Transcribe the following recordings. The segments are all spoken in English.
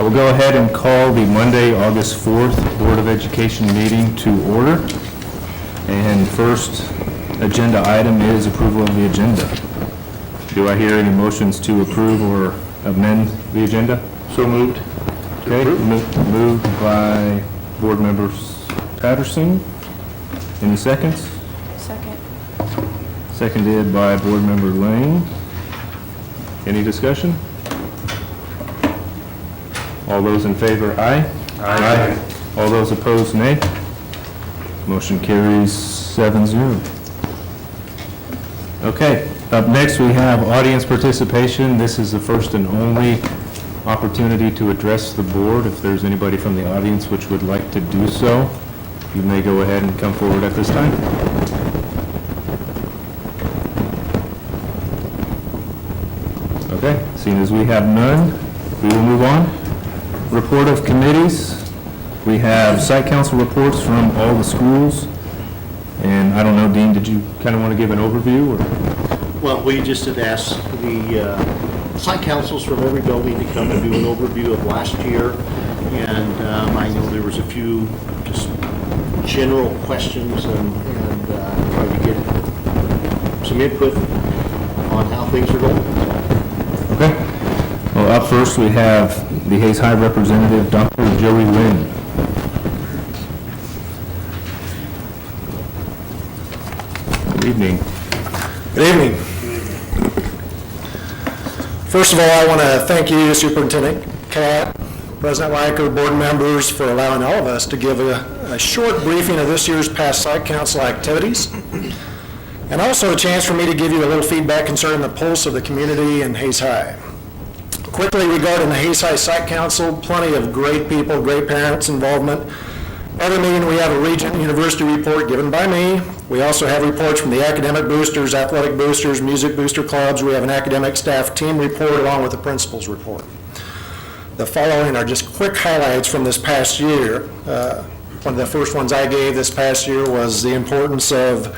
We'll go ahead and call the Monday, August 4th Board of Education meeting to order. And first agenda item is approval of the agenda. Do I hear any motions to approve or amend the agenda? So moved. Okay, moved by Board Member Patterson. Any seconds? Second. Seconded by Board Member Lane. Any discussion? All those in favor, aye? Aye. All those opposed, nay. Motion carries 7-0. Okay, up next we have audience participation. This is the first and only opportunity to address the board. If there's anybody from the audience which would like to do so, you may go ahead and come forward at this time. Okay, seeing as we have none, we will move on. Report of committees. We have site council reports from all the schools. And I don't know, Dean, did you kind of want to give an overview? Or? Well, we just had asked the site councils from every building to come and do an overview of last year. And I know there was a few just general questions and trying to get some input on how things are going. Okay. Well, up first we have the Hays High representative, Dr. Joey Lynn. Good evening. Good evening. First of all, I want to thank you, Superintendent Catt, President Riker, board members, for allowing all of us to give a short briefing of this year's past site council activities, and also a chance for me to give you a little feedback concerning the pulse of the community in Hays High. Quickly regarding the Hays High Site Council, plenty of great people, great parents involvement. Every meeting we have a Regent University report given by me. We also have reports from the academic boosters, athletic boosters, music booster clubs. We have an academic staff team report along with the principal's report. The following are just quick highlights from this past year. One of the first ones I gave this past year was the importance of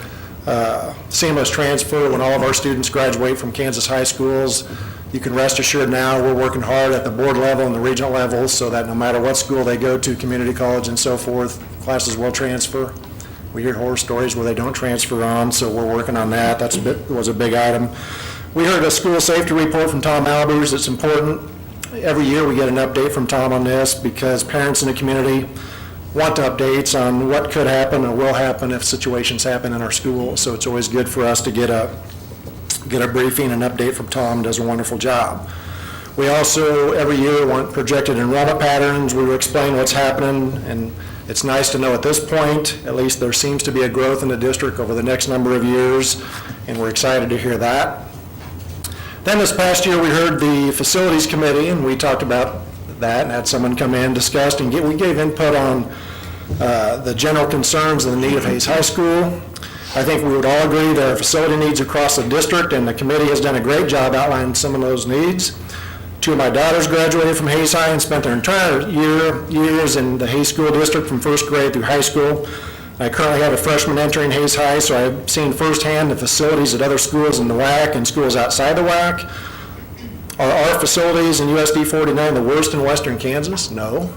seamless transfer when all of our students graduate from Kansas high schools. You can rest assured now we're working hard at the board level and the regional levels so that no matter what school they go to, community college and so forth, classes will transfer. We hear horror stories where they don't transfer on, so we're working on that. That was a big item. We heard a school safety report from Tom Albers. It's important. Every year we get an update from Tom on this because parents in the community want updates on what could happen or will happen if situations happen in our school. So it's always good for us to get a briefing and update from Tom. Does a wonderful job. We also every year want projected enrollment patterns. We will explain what's happening, and it's nice to know at this point at least there seems to be a growth in the district over the next number of years, and we're excited to hear that. Then this past year we heard the facilities committee, and we talked about that and had someone come in, discussed, and we gave input on the general concerns and the need of Hays High School. I think we would all agree there are facility needs across the district, and the committee has done a great job outlining some of those needs. Two of my daughters graduated from Hays High and spent their entire years in the Hays School District from first grade through high school. I currently have a freshman entering Hays High, so I've seen firsthand the facilities at other schools in the WAC and schools outside the WAC. Are our facilities in USD 49 the worst in western Kansas? No.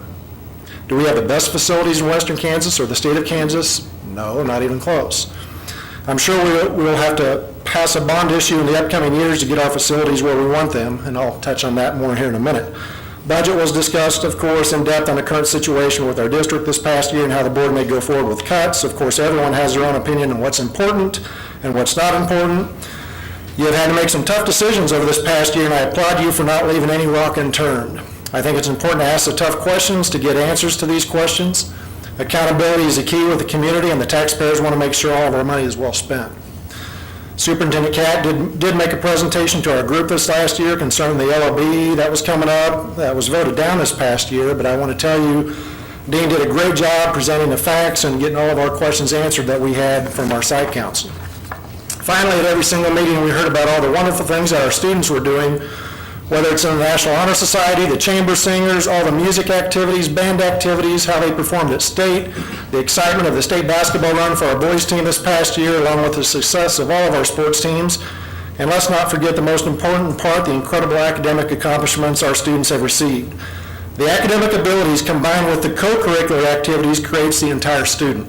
Do we have the best facilities in western Kansas or the state of Kansas? No, not even close. I'm sure we will have to pass a bond issue in the upcoming years to get our facilities where we want them, and I'll touch on that more here in a minute. Budget was discussed, of course, in depth on the current situation with our district this past year and how the board may go forward with cuts. Of course, everyone has their own opinion on what's important and what's not important. You have had to make some tough decisions over this past year, and I applaud you for not leaving any rock unturned. I think it's important to ask the tough questions to get answers to these questions. Accountability is a key with the community, and the taxpayers want to make sure all of our money is well spent. Superintendent Catt did make a presentation to our group this last year concerning the LOB that was coming up. That was voted down this past year, but I want to tell you, Dean did a great job presenting the facts and getting all of our questions answered that we had from our site council. Finally, at every single meeting, we heard about all the wonderful things that our students were doing, whether it's in the National Honor Society, the chamber singers, all the music activities, band activities, how they performed at state, the excitement of the state basketball run for our boys team this past year, along with the success of all of our sports teams. And let's not forget the most important part, the incredible academic accomplishments our students have received. The academic abilities combined with the co-curricular activities creates the entire student.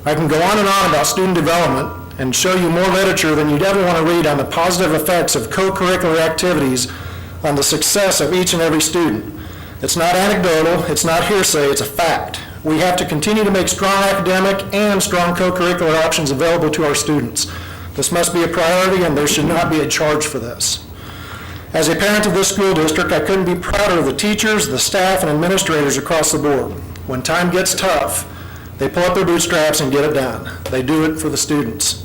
I can go on and on about student development and show you more literature than you'd ever want to read on the positive effects of co-curricular activities on the success of each and every student. It's not anecdotal, it's not hearsay, it's a fact. We have to continue to make strong academic and strong co-curricular options available to our students. This must be a priority, and there should not be a charge for this. As a parent of this school district, I couldn't be prouder of the teachers, the staff, and administrators across the board. When time gets tough, they pull up their bootstraps and get it done. They do it for the students.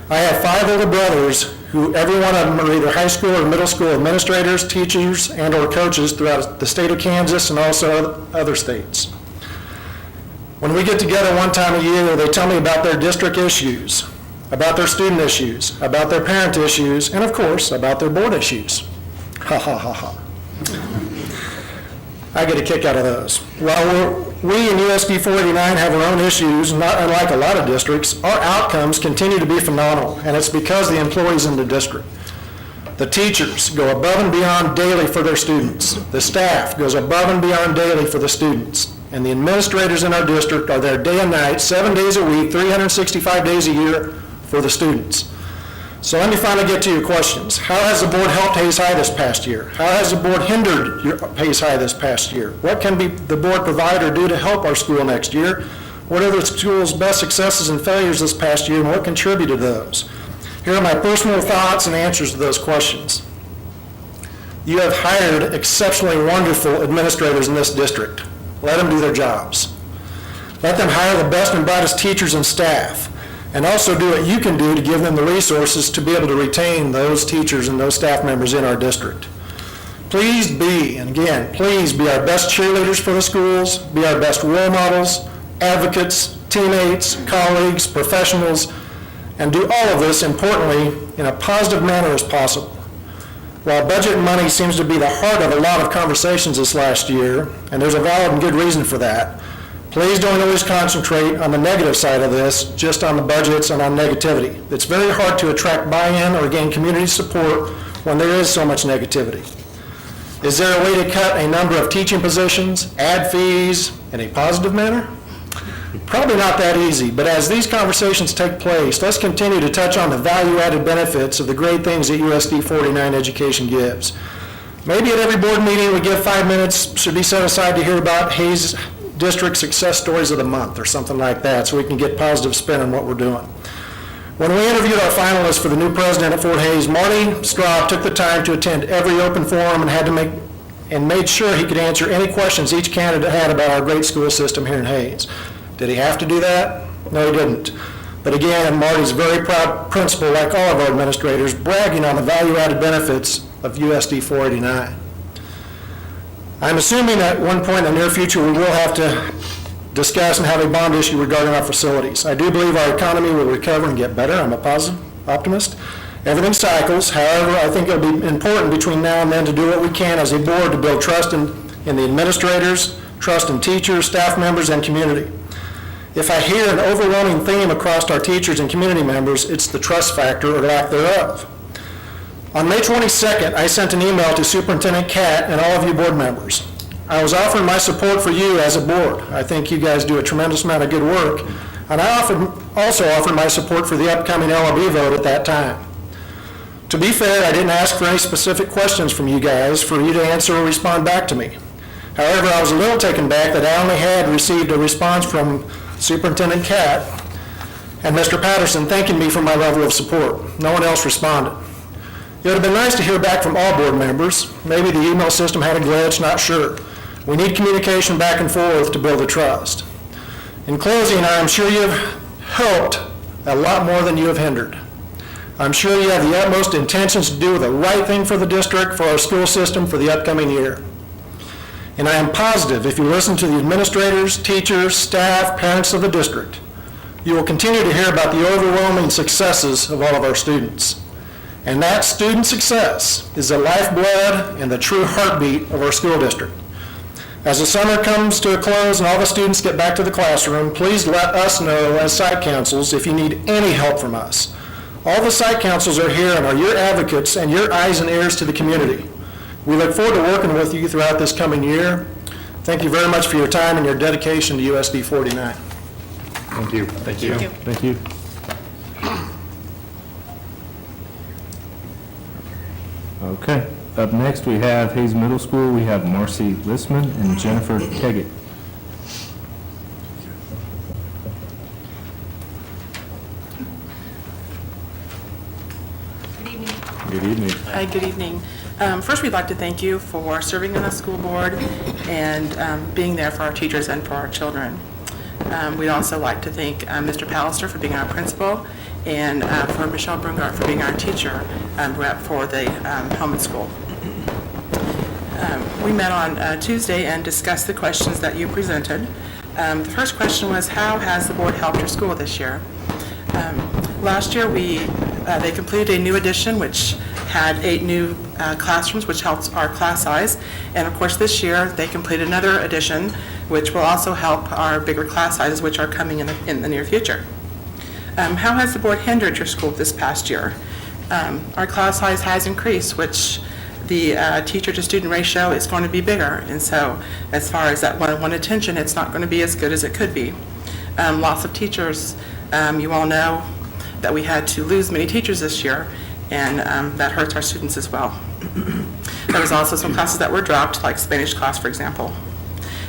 I have 5 older brothers who every one of them are either high school or middle school administrators, teachers, and or coaches throughout the state of Kansas and also other states. When we get together one time a year, they tell me about their district issues, about their student issues, about their parent issues, and of course, about their board issues. Ha ha ha ha. I get a kick out of those. While we in USD 489 have our own issues, not unlike a lot of districts, our outcomes continue to be phenomenal, and it's because of the employees in the district. The teachers go above and beyond daily for their students. The staff goes above and beyond daily for the students. And the administrators in our district are there day and night, 7 days a week, 365 days a year for the students. So let me finally get to your questions. How has the board helped Hayes High this past year? How has the board hindered Hayes High this past year? What can the board provide or do to help our school next year? What are the school's best successes and failures this past year, and what contributed to those? Here are my personal thoughts and answers to those questions. You have hired exceptionally wonderful administrators in this district. Let them do their jobs. Let them hire the best and brightest teachers and staff, and also do what you can do to give them the resources to be able to retain those teachers and those staff members in our district. Please be, and again, please be our best cheerleaders for the schools, be our best role models, advocates, teammates, colleagues, professionals, and do all of this, importantly, in a positive manner as possible. While budget and money seems to be the heart of a lot of conversations this last year, and there's a valid and good reason for that, please don't always concentrate on the negative side of this, just on the budgets and on negativity. It's very hard to attract buy-in or gain community support when there is so much negativity. Is there a way to cut a number of teaching positions, add fees in a positive manner? Probably not that easy, but as these conversations take place, let's continue to touch on the value-added benefits of the great things that USD 49 education gives. Maybe at every board meeting we give 5 minutes should be set aside to hear about Hayes District Success Stories of the Month or something like that, so we can get positive spin on what we're doing. When we interviewed our finalists for the new president at Fort Hays, Marty Straub took the time to attend every open forum and made sure he could answer any questions each candidate had about our great school system here in Hays. Did he have to do that? No, he didn't. But again, Marty's a very proud principal, like all of our administrators, bragging on the value-added benefits of USD 489. I'm assuming at one point in the near future we will have to discuss and have a bond issue regarding our facilities. I do believe our economy will recover and get better. I'm a positive optimist. Everything cycles. However, I think it'll be important between now and then to do what we can as a board to build trust in the administrators, trust in teachers, staff members, and community. If I hear an overwhelming theme across our teachers and community members, it's the trust factor or lack thereof. On May 22nd, I sent an email to Superintendent Catt and all of you board members. I was offering my support for you as a board. I think you guys do a tremendous amount of good work, and I also offered my support for the upcoming LRB vote at that time. To be fair, I didn't ask for any specific questions from you guys for you to answer or respond back to me. However, I was a little taken back that I only had received a response from Superintendent Catt and Mr. Patterson thanking me for my level of support. No one else responded. It would have been nice to hear back from all board members. Maybe the email system had a glitch, not sure. We need communication back and forth to build the trust. In closing, I am sure you have helped a lot more than you have hindered. I'm sure you have the utmost intentions to do the right thing for the district, for our school system, for the upcoming year. And I am positive if you listen to the administrators, teachers, staff, parents of the district, you will continue to hear about the overwhelming successes of all of our students. And that student success is the lifeblood and the true heartbeat of our school district. As the summer comes to a close and all the students get back to the classroom, please let us know as site councils if you need any help from us. All the site councils are here and are your advocates and your eyes and ears to the community. We look forward to working with you throughout this coming year. Thank you very much for your time and your dedication to USD 49. Thank you. Thank you. Thank you. Okay, up next we have Hayes Middle School. We have Marcy Listman and Jennifer Teggett. Good evening. Good evening. Good evening. First, we'd like to thank you for serving on the school board and being there for our teachers and for our children. We'd also like to thank Mr. Pallister for being our principal and for Michelle Brungart for being our teacher rep for the home and school. We met on Tuesday and discussed the questions that you presented. The first question was, how has the board helped your school this year? Last year, they completed a new addition, which had 8 new classrooms, which helps our class size. And of course, this year, they completed another addition, which will also help our bigger class sizes, which are coming in the near future. How has the board hindered your school this past year? Our class size has increased, which the teacher-to-student ratio is going to be bigger. And so as far as that one-on-one attention, it's not going to be as good as it could be. Lots of teachers, you all know that we had to lose many teachers this year, and that hurts our students as well. There was also some classes that were dropped, like Spanish class, for example.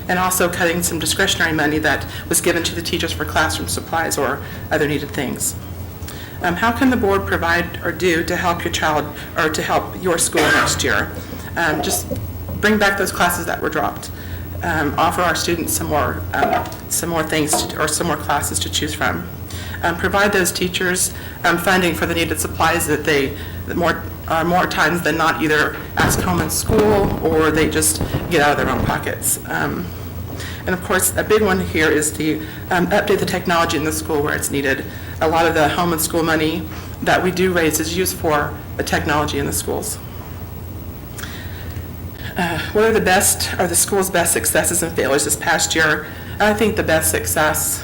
And also cutting some discretionary money that was given to the teachers for classroom supplies or other needed things. How can the board provide or do to help your child or to help your school next year? Just bring back those classes that were dropped. Offer our students some more things or some more classes to choose from. Provide those teachers funding for the needed supplies that they more times than not either ask home in school or they just get out of their own pockets. And of course, a big one here is to update the technology in the school where it's needed. A lot of the home and school money that we do raise is used for the technology in the schools. What are the school's best successes and failures this past year? I think the best success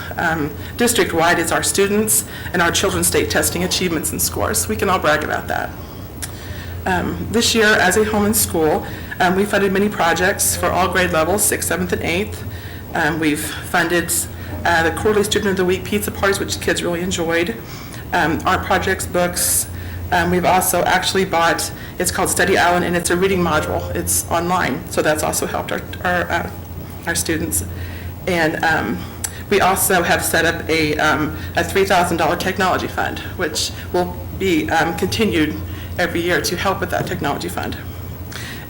district-wide is our students and our children's state testing achievements and scores. We can all brag about that. This year, as a home and school, we funded many projects for all grade levels, 6th, 7th, and 8th. We've funded the quarterly Student of the Week pizza parties, which the kids really enjoyed. Our projects, books. We've also actually bought, it's called Study Island, and it's a reading module. It's online, so that's also helped our students. And we also have set up a $3,000 technology fund, which will be continued every year to help with that technology fund.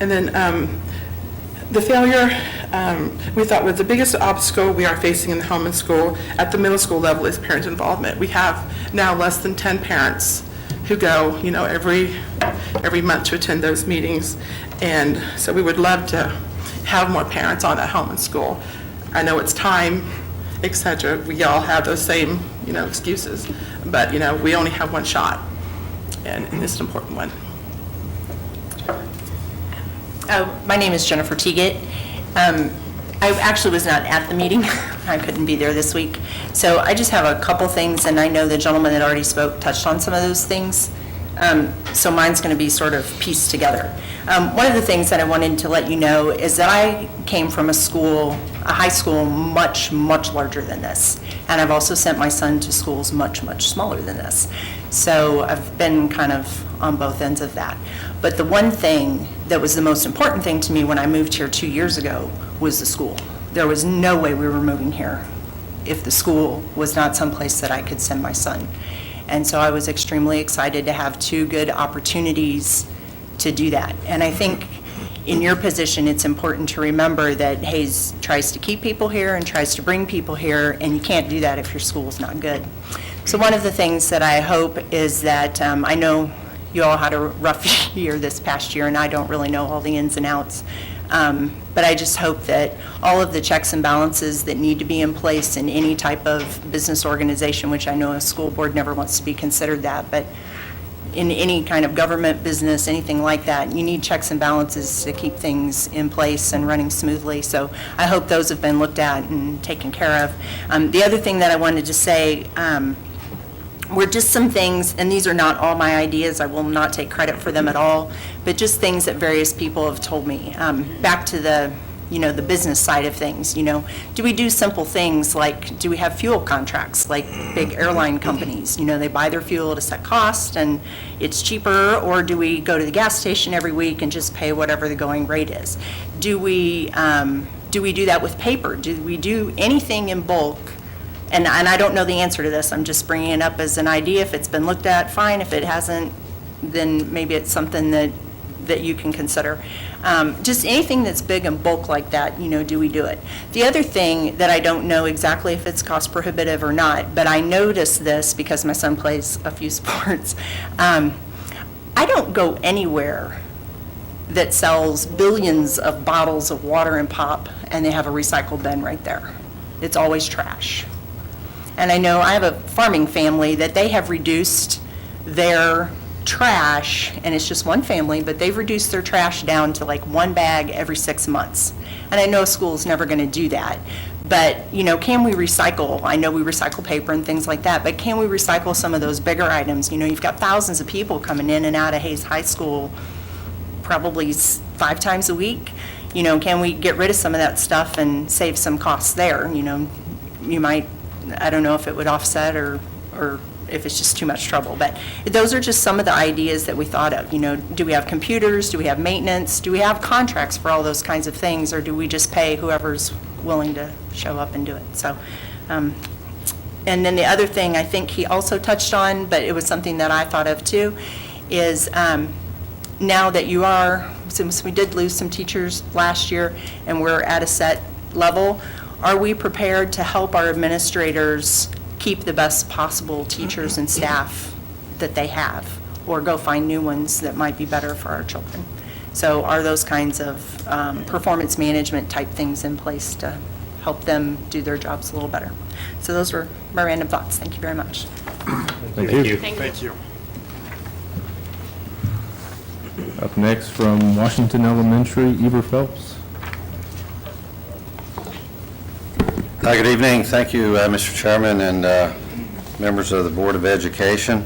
And then the failure we thought was the biggest obstacle we are facing in the home and school at the middle school level is parent involvement. We have now less than 10 parents who go, every month to attend those meetings. And so we would love to have more parents on at home and school. I know it's time, et cetera. We all have those same, excuses. But, we only have one shot, and it's an important one. My name is Jennifer Teggett. I actually was not at the meeting. I couldn't be there this week. So I just have a couple things, and I know the gentleman that already spoke touched on some of those things. So mine's going to be sort of pieced together. One of the things that I wanted to let you know is that I came from a high school much, much larger than this. And I've also sent my son to schools much, much smaller than this. So I've been kind of on both ends of that. But the one thing that was the most important thing to me when I moved here 2 years ago was the school. There was no way we were moving here if the school was not someplace that I could send my son. And so I was extremely excited to have 2 good opportunities to do that. And I think in your position, it's important to remember that Hayes tries to keep people here and tries to bring people here, and you can't do that if your school's not good. So one of the things that I hope is that, I know you all had a rough year this past year, and I don't really know all the ins and outs. But I just hope that all of the checks and balances that need to be in place in any type of business organization, which I know a school board never wants to be considered that, but in any kind of government business, anything like that, you need checks and balances to keep things in place and running smoothly. So I hope those have been looked at and taken care of. The other thing that I wanted to say, were just some things, and these are not all my ideas, I will not take credit for them at all, but just things that various people have told me. Back to the business side of things, do we do simple things like, do we have fuel contracts like big airline companies? They buy their fuel at a set cost and it's cheaper, or do we go to the gas station every week and just pay whatever the going rate is? Do we do that with paper? Do we do anything in bulk? And I don't know the answer to this, I'm just bringing it up as an idea. If it's been looked at, fine. If it hasn't, then maybe it's something that you can consider. Just anything that's big and bulk like that, do we do it? The other thing that I don't know exactly if it's cost prohibitive or not, but I noticed this because my son plays a few sports. I don't go anywhere that sells billions of bottles of water and pop and they have a recycle bin right there. It's always trash. And I know I have a farming family that they have reduced their trash, and it's just one family, but they've reduced their trash down to like one bag every 6 months. And I know a school's never going to do that, but can we recycle? I know we recycle paper and things like that, but can we recycle some of those bigger items? You've got thousands of people coming in and out of Hayes High School probably 5 times a week. Can we get rid of some of that stuff and save some costs there? You might, I don't know if it would offset or if it's just too much trouble, but those are just some of the ideas that we thought of. Do we have computers? Do we have maintenance? Do we have contracts for all those kinds of things, or do we just pay whoever's willing to show up and do it? So, and then the other thing I think he also touched on, but it was something that I thought of too, is now that since we did lose some teachers last year and we're at a set level, are we prepared to help our administrators keep the best possible teachers and staff that they have, or go find new ones that might be better for our children? So are those kinds of performance management type things in place to help them do their jobs a little better? So those were my random thoughts. Thank you very much. Thank you. Thank you. Up next from Washington Elementary, Eber Phelps. Hi, good evening. Thank you, Mr. Chairman and members of the Board of Education.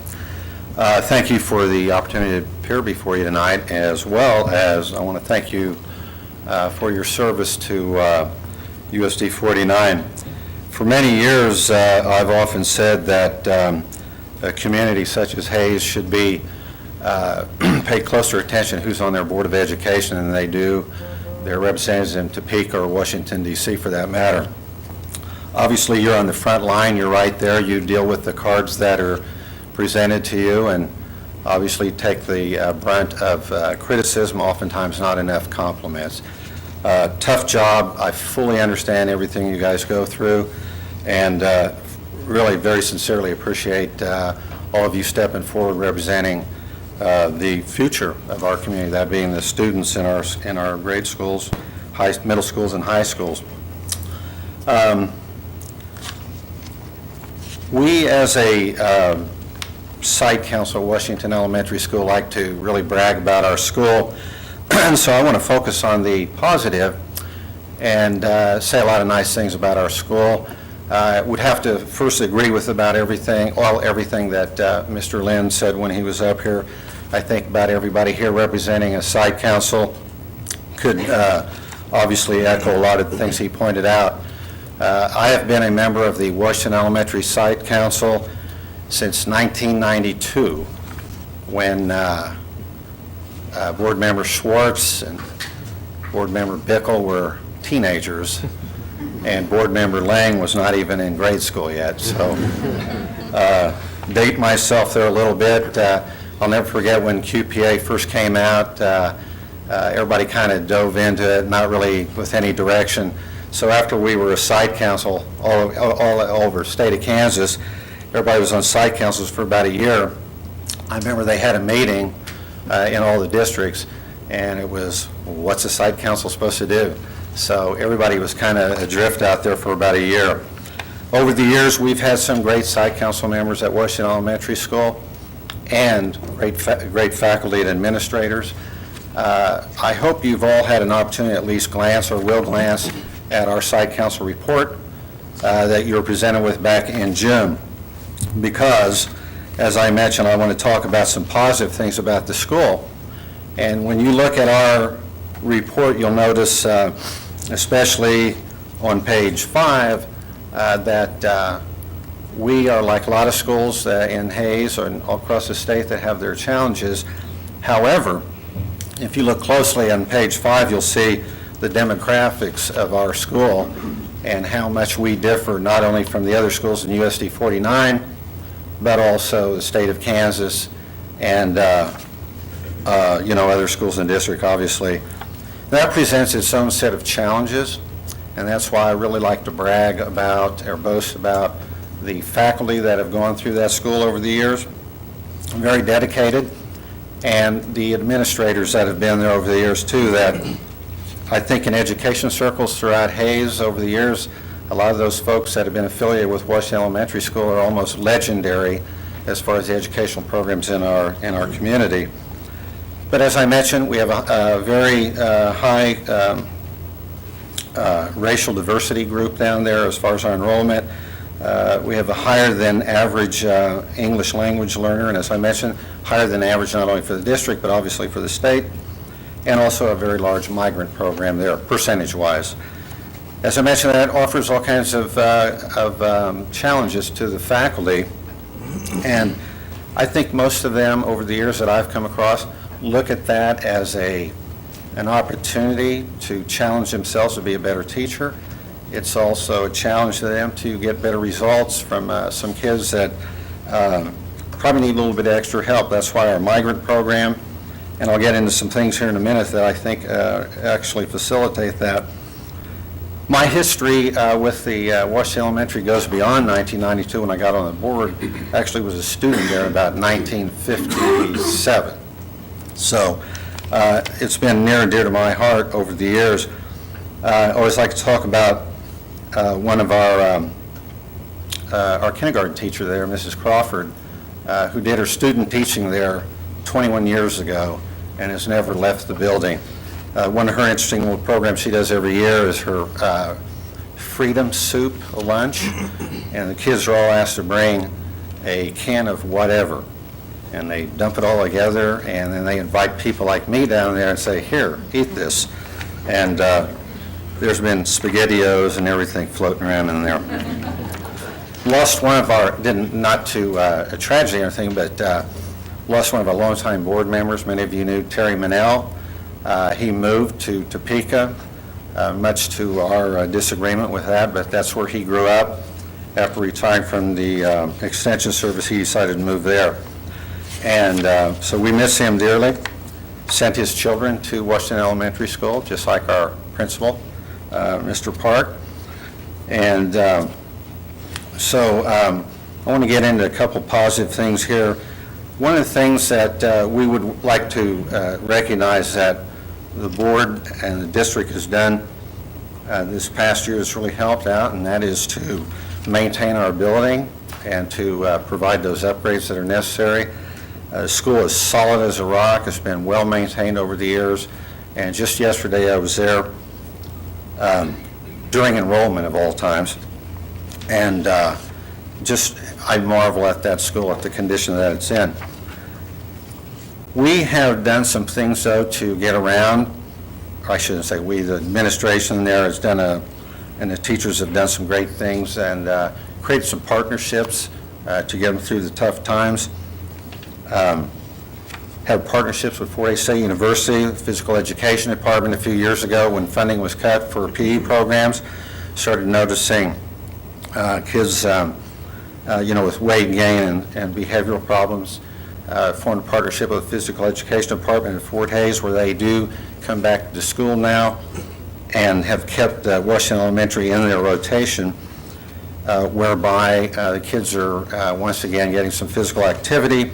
Thank you for the opportunity to appear before you tonight, as well as I want to thank you for your service to USD 49. For many years, I've often said that a community such as Hayes should be pay closer attention who's on their Board of Education than they do their representatives in Topeka or Washington, D.C. for that matter. Obviously, you're on the front line, you're right there, you deal with the cards that are presented to you, and obviously take the brunt of criticism, oftentimes not enough compliments. Tough job. I fully understand everything you guys go through, and really very sincerely appreciate all of you stepping forward representing the future of our community, that being the students in our grade schools, middle schools and high schools. We, as a site council at Washington Elementary School, like to really brag about our school, and so I want to focus on the positive and say a lot of nice things about our school. Would have to first agree with about everything that Mr. Lynn said when he was up here. I think about everybody here representing a site council could obviously echo a lot of the things he pointed out. I have been a member of the Washington Elementary Site Council since 1992, when Board Member Schwartz and Board Member Bickle were teenagers, and Board Member Lang was not even in grade school yet. So date myself there a little bit. I'll never forget when QPA first came out. Everybody kind of dove into it, not really with any direction. So after we were a site council all over the state of Kansas, everybody was on site councils for about a year. I remember they had a meeting in all the districts, and it was, what's a site council supposed to do? So everybody was kind of adrift out there for about a year. Over the years, we've had some great site council members at Washington Elementary School and great faculty and administrators. I hope you've all had an opportunity to at least glance or will glance at our site council report that you were presented with back in June, because as I mentioned, I want to talk about some positive things about the school. And when you look at our report, you'll notice, especially on page 5, that we are like a lot of schools in Hayes or all across the state that have their challenges. However, if you look closely on page 5, you'll see the demographics of our school and how much we differ not only from the other schools in USD 49, but also the state of Kansas and, other schools in the district, obviously. That presents its own set of challenges, and that's why I really like to brag about or boast about the faculty that have gone through that school over the years, very dedicated, and the administrators that have been there over the years too, that I think in education circles throughout Hayes over the years, a lot of those folks that have been affiliated with Washington Elementary School are almost legendary as far as the educational programs in our community. But as I mentioned, we have a very high racial diversity group down there as far as our enrollment. We have a higher than average English language learner, and as I mentioned, higher than average not only for the district, but obviously for the state, and also a very large migrant program there, percentage-wise. As I mentioned, that offers all kinds of challenges to the faculty, and I think most of them, over the years that I've come across, look at that as an opportunity to challenge themselves to be a better teacher. It's also a challenge to them to get better results from some kids that probably need a little bit of extra help. That's why our migrant program, and I'll get into some things here in a minute that I think actually facilitate that. My history with the Washington Elementary goes beyond 1992 when I got on the board. Actually was a student there about 1957. So it's been near and dear to my heart over the years. I always like to talk about one of our kindergarten teacher there, Mrs. Crawford, who did her student teaching there 21 years ago and has never left the building. One of her interesting little programs she does every year is her Freedom Soup lunch, and the kids are all asked to bring a can of whatever, and they dump it all together, and then they invite people like me down there and say, here, eat this. And there's been SpaghettiOs and everything floating around in there. Lost one of our, not to a tragedy or anything, but lost one of our longtime board members. Many of you knew Terry Manell. He moved to Topeka, much to our disagreement with that, but that's where he grew up. After retiring from the Extension Service, he decided to move there. And so we miss him dearly. Sent his children to Washington Elementary School, just like our principal, Mr. Park. And so I want to get into a couple positive things here. One of the things that we would like to recognize that the board and the district has done this past year has really helped out, and that is to maintain our building and to provide those upgrades that are necessary. The school is solid as a rock. It's been well maintained over the years, and just yesterday I was there during enrollment of all times, and I marvel at that school, at the condition that it's in. We have done some things, though, to get around. I shouldn't say we, the administration there has done and the teachers have done some great things and created some partnerships to get them through the tough times. Had partnerships with Fort Hays State University, the physical education department a few years ago when funding was cut for PE programs. Started noticing kids with weight gain and behavioral problems. Formed a partnership with the physical education department at Fort Hays where they do come back to school now and have kept Washington Elementary in their rotation, whereby the kids are once again getting some physical activity,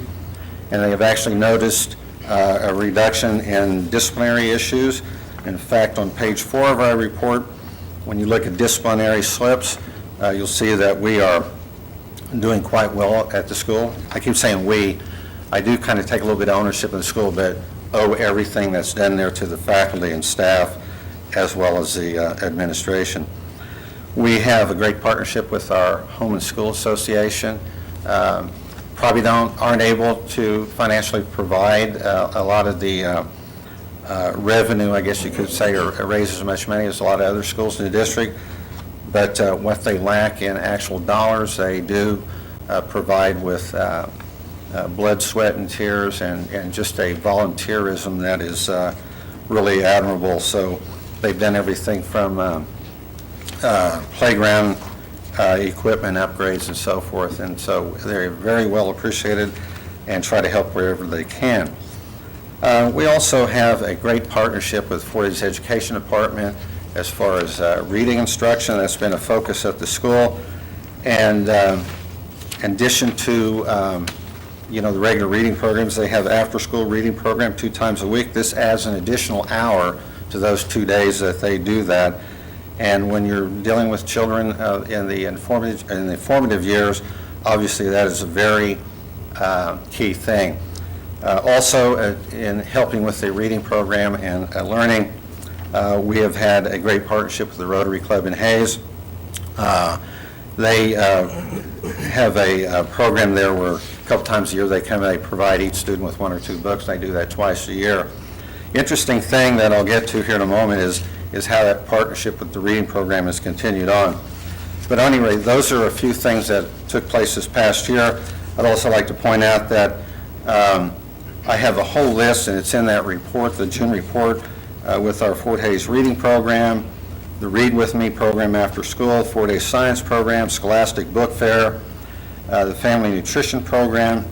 and they have actually noticed a reduction in disciplinary issues. In fact, on page 4 of our report, when you look at disciplinary slips, you'll see that we are doing quite well at the school. I keep saying we. I do kind of take a little bit of ownership of the school, but owe everything that's done there to the faculty and staff as well as the administration. We have a great partnership with our Home and School Association. probably aren't able to financially provide a lot of the revenue, I guess you could say, or raise as much money as a lot of other schools in the district. But what they lack in actual dollars, they do provide with blood, sweat, and tears, and just a volunteerism that is really admirable. So they've done everything from playground equipment upgrades and so forth, and so they're very well appreciated and try to help wherever they can. We also have a great partnership with Fort Hays Education Department as far as reading instruction. That's been a focus at the school. And in addition to, the regular reading programs, they have after-school reading program 2 times a week. This adds an additional hour to those 2 days that they do that. And when you're dealing with children in the formative years, obviously that is a very key thing. Also, in helping with the reading program and learning, we have had a great partnership with the Rotary Club in Hays. They have a program there where a couple times a year they come and they provide each student with 1 or 2 books. They do that twice a year. Interesting thing that I'll get to here in a moment is how that partnership with the reading program has continued on. But anyway, those are a few things that took place this past year. I'd also like to point out that I have a whole list, and it's in that report, the June report, with our Fort Hays reading program, the Read With Me program after school, Fort Hays science program, Scholastic Book Fair, the family nutrition program,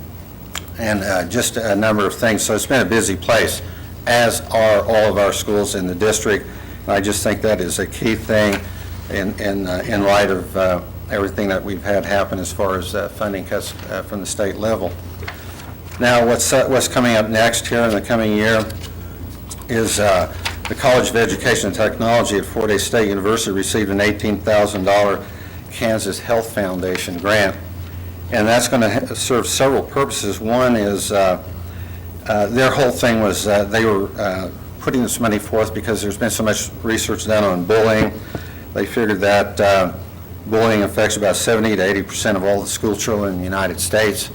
and just a number of things. So it's been a busy place, as are all of our schools in the district. And I just think that is a key thing in light of everything that we've had happen as far as funding cuts from the state level. Now, what's coming up next here in the coming year is the College of Education and Technology at Fort Hays State University received an $18,000 Kansas Health Foundation grant. And that's going to serve several purposes. One is their whole thing was they were putting this money forth because there's been so much research done on bullying. They figured that bullying affects about 70 to 80% of all the school children in the United States.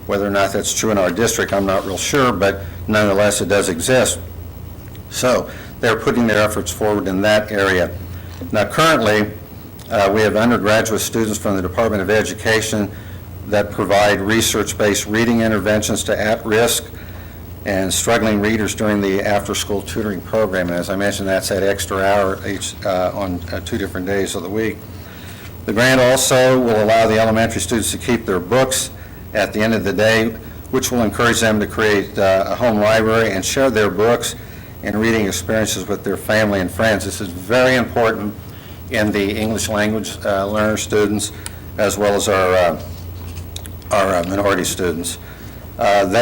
Whether or not that's true in our district, I'm not real sure, but nonetheless, it does exist. So they're putting their efforts forward in that area. Now, currently, we have undergraduate students from the Department of Education that provide research-based reading interventions to at-risk and struggling readers during the after-school tutoring program. And as I mentioned, that's that extra hour each on 2 different days of the week. The grant also will allow the elementary students to keep their books at the end of the day, which will encourage them to create a home library and share their books and reading experiences with their family and friends. This is very important in the English language learner students as well as our minority students. At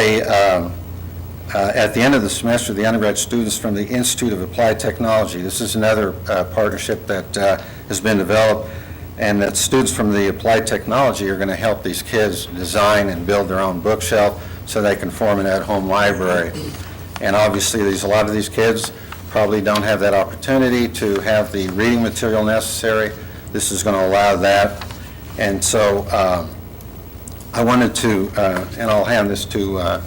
the end of the semester, the undergrad students from the Institute of Applied Technology, this is another partnership that has been developed, and that students from the Applied Technology are going to help these kids design and build their own bookshelf so they can form an at-home library. And obviously, a lot of these kids probably don't have that opportunity to have the reading material necessary. This is going to allow that. And so I wanted to, and I'll hand this to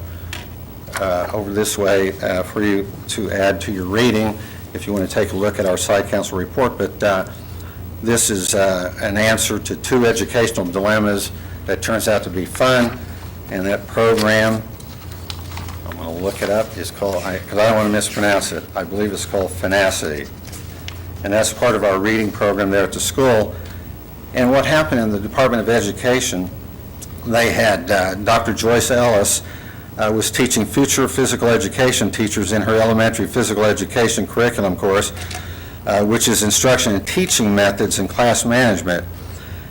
over this way for you to add to your reading if you want to take a look at our site council report. But this is an answer to 2 educational dilemmas that turns out to be fun. And that program, I'm going to look it up, is called, because I don't want to mispronounce it, I believe it's called Finacity. And that's part of our reading program there at the school. And what happened in the Department of Education, they had Dr. Joyce Ellis was teaching future physical education teachers in her elementary physical education curriculum course, which is instruction and teaching methods and class management.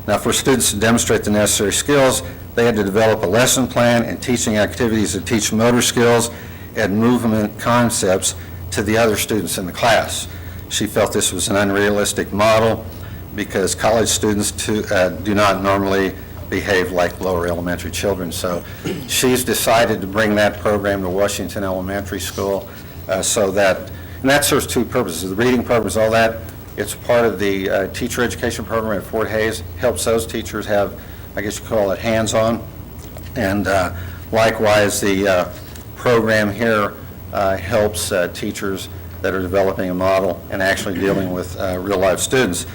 Now, for students to demonstrate the necessary skills, they had to develop a lesson plan and teaching activities that teach motor skills and movement concepts to the other students in the class. She felt this was an unrealistic model because college students do not normally behave like lower elementary children. So she's decided to bring that program to Washington Elementary School so that, and that serves 2 purposes. The reading purpose, all that, it's part of the teacher education program at Fort Hays, helps those teachers have, I guess you call it hands-on And likewise, the program here helps teachers that are developing a model and actually dealing with real-life students.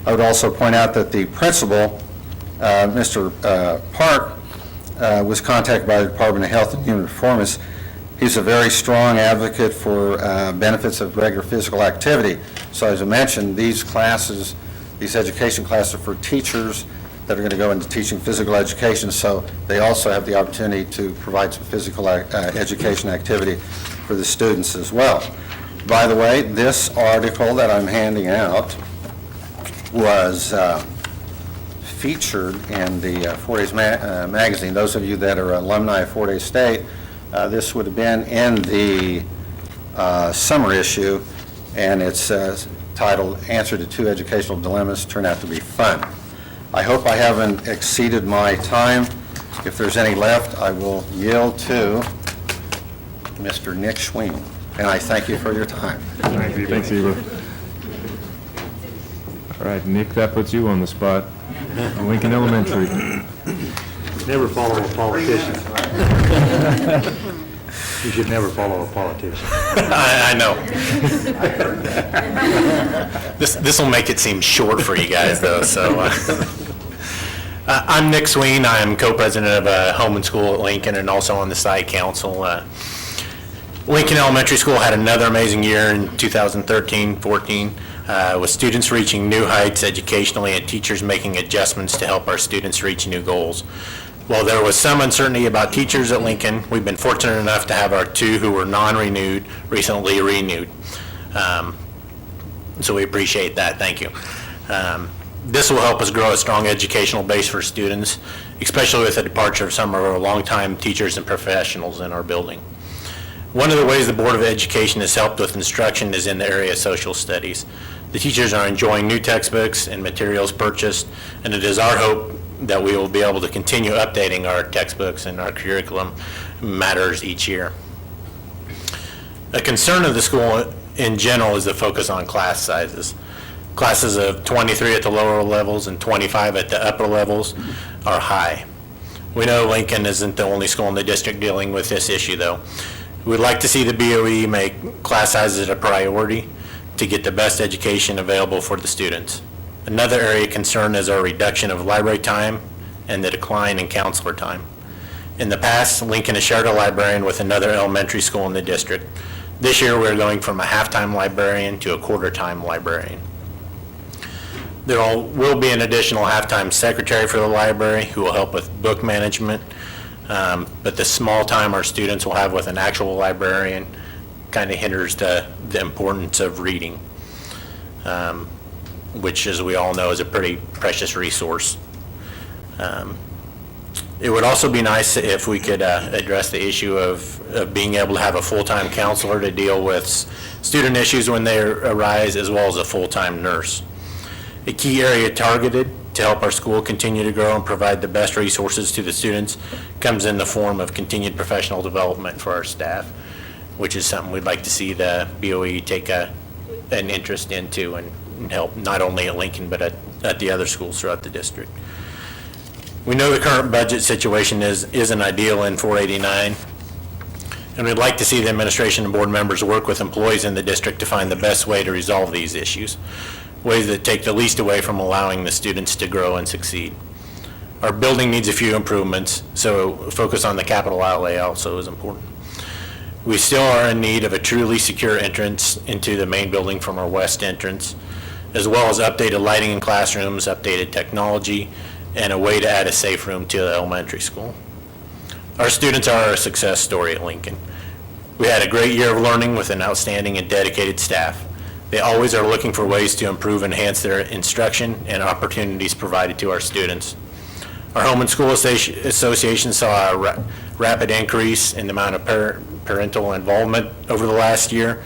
I would also point out that the principal, Mr. Park, was contacted by the Department of Health and Human Performance. He's a very strong advocate for benefits of regular physical activity. So as I mentioned, these classes, these education classes are for teachers that are going to go into teaching physical education, so they also have the opportunity to provide some physical education activity for the students as well. By the way, this article that I'm handing out was featured in the 4 Days magazine. Those of you that are alumni of 4 Days State, this would have been in the summer issue, and it's titled "Answer to Two Educational Dilemmas Turn Out to Be Fun." I hope I haven't exceeded my time. If there's any left, I will yield to Mr. Nick Schween, and I thank you for your time. Thank you. Thanks, Eber. All right, Nick, that puts you on the spot. Lincoln Elementary. Never follow a politician. You should never follow a politician. I know. This will make it seem short for you guys, though. So, I'm Nick Sween. I am co-president of Home and School at Lincoln, and also on the site council. Lincoln Elementary School had another amazing year in 2013-14, with students reaching new heights educationally and teachers making adjustments to help our students reach new goals. While there was some uncertainty about teachers at Lincoln, we've been fortunate enough to have our two who were non-renewed recently renewed. So we appreciate that. Thank you. This will help us grow a strong educational base for students, especially with the departure of some of our longtime teachers and professionals in our building. One of the ways the Board of Education has helped with instruction is in the area of social studies. The teachers are enjoying new textbooks and materials purchased, and it is our hope that we will be able to continue updating our textbooks and our curriculum matters each year. A concern of the school in general is the focus on class sizes. Classes of 23 at the lower levels and 25 at the upper levels are high. We know Lincoln isn't the only school in the district dealing with this issue, though. We'd like to see the BOE make class sizes a priority to get the best education available for the students. Another area of concern is our reduction of library time and the decline in counselor time. In the past, Lincoln has shared a librarian with another elementary school in the district. This year, we're going from a half-time librarian to a quarter-time librarian. There will be an additional half-time secretary for the library who will help with book management, but the small time our students will have with an actual librarian kind of hinders the importance of reading, which, as we all know, is a pretty precious resource. It would also be nice if we could address the issue of being able to have a full-time counselor to deal with student issues when they arise, as well as a full-time nurse. A key area targeted to help our school continue to grow and provide the best resources to the students comes in the form of continued professional development for our staff, which is something we'd like to see the BOE take an interest into and help not only at Lincoln but at the other schools throughout the district. We know the current budget situation isn't ideal in 489, and we'd like to see the administration and board members work with employees in the district to find the best way to resolve these issues, ways that take the least away from allowing the students to grow and succeed. Our building needs a few improvements, so focus on the capital outlay also is important. We still are in need of a truly secure entrance into the main building from our west entrance, as well as updated lighting in classrooms, updated technology, and a way to add a safe room to the elementary school. Our students are our success story at Lincoln. We had a great year of learning with an outstanding and dedicated staff. They always are looking for ways to improve and enhance their instruction and opportunities provided to our students. Our Home and School Association saw a rapid increase in the amount of parental involvement over the last year,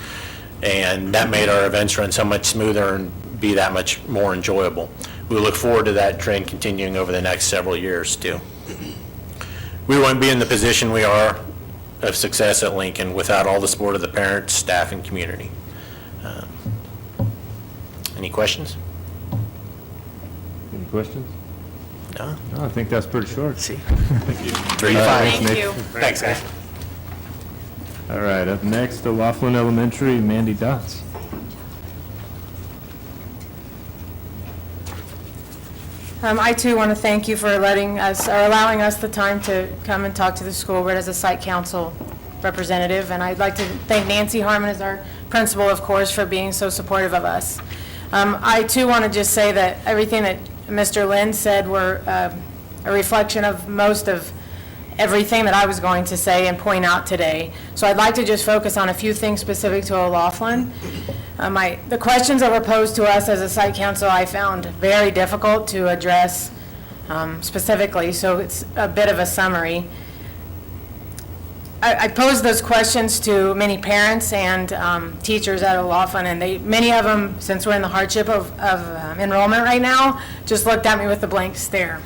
and that made our events run so much smoother and be that much more enjoyable. We look forward to that trend continuing over the next several years, too. We wouldn't be in the position we are of success at Lincoln without all the support of the parents, staff, and community. Any questions? Any questions? done. No, I think that's pretty short. See? 3 to 5. Thank you. Thanks, guys. All right, up next, the Laughlin Elementary, Mandy Dotz. I too want to thank you for allowing us the time to come and talk to the school board as a site council representative. And I'd like to thank Nancy Harmon as our principal, of course, for being so supportive of us. I too want to just say that everything that Mr. Lynn said were a reflection of most of everything that I was going to say and point out today. So I'd like to just focus on a few things specific to O'Laughlin. The questions that were posed to us as a site council I found very difficult to address specifically, so it's a bit of a summary. I posed those questions to many parents and teachers at O'Laughlin, and many of them, since we're in the hardship of enrollment right now, just looked at me with a blank stare.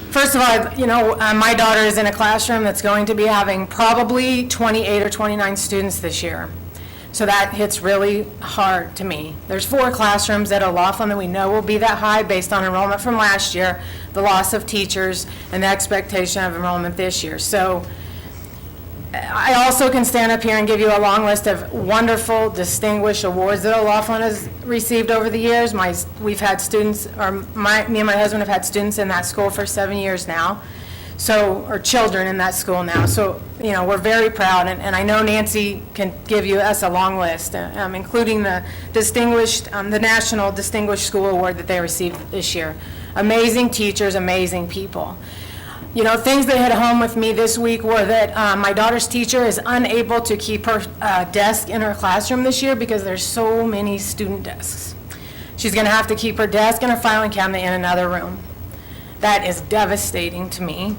First of all, my daughter is in a classroom that's going to be having probably 28 or 29 students this year. So that hits really hard to me. There's 4 classrooms at O'Laughlin that we know will be that high based on enrollment from last year, the loss of teachers, and the expectation of enrollment this year. So I also can stand up here and give you a long list of wonderful, distinguished awards that O'Laughlin has received over the years. We've had students, me and my husband have had students in that school for 7 years now. Or children in that school now. So, we're very proud, and I know Nancy can give us a long list, including the National Distinguished School Award that they received this year. Amazing teachers, amazing people. Things that hit home with me this week were that my daughter's teacher is unable to keep her desk in her classroom this year because there's so many student desks. She's going to have to keep her desk and her filing cabinet in another room. That is devastating to me.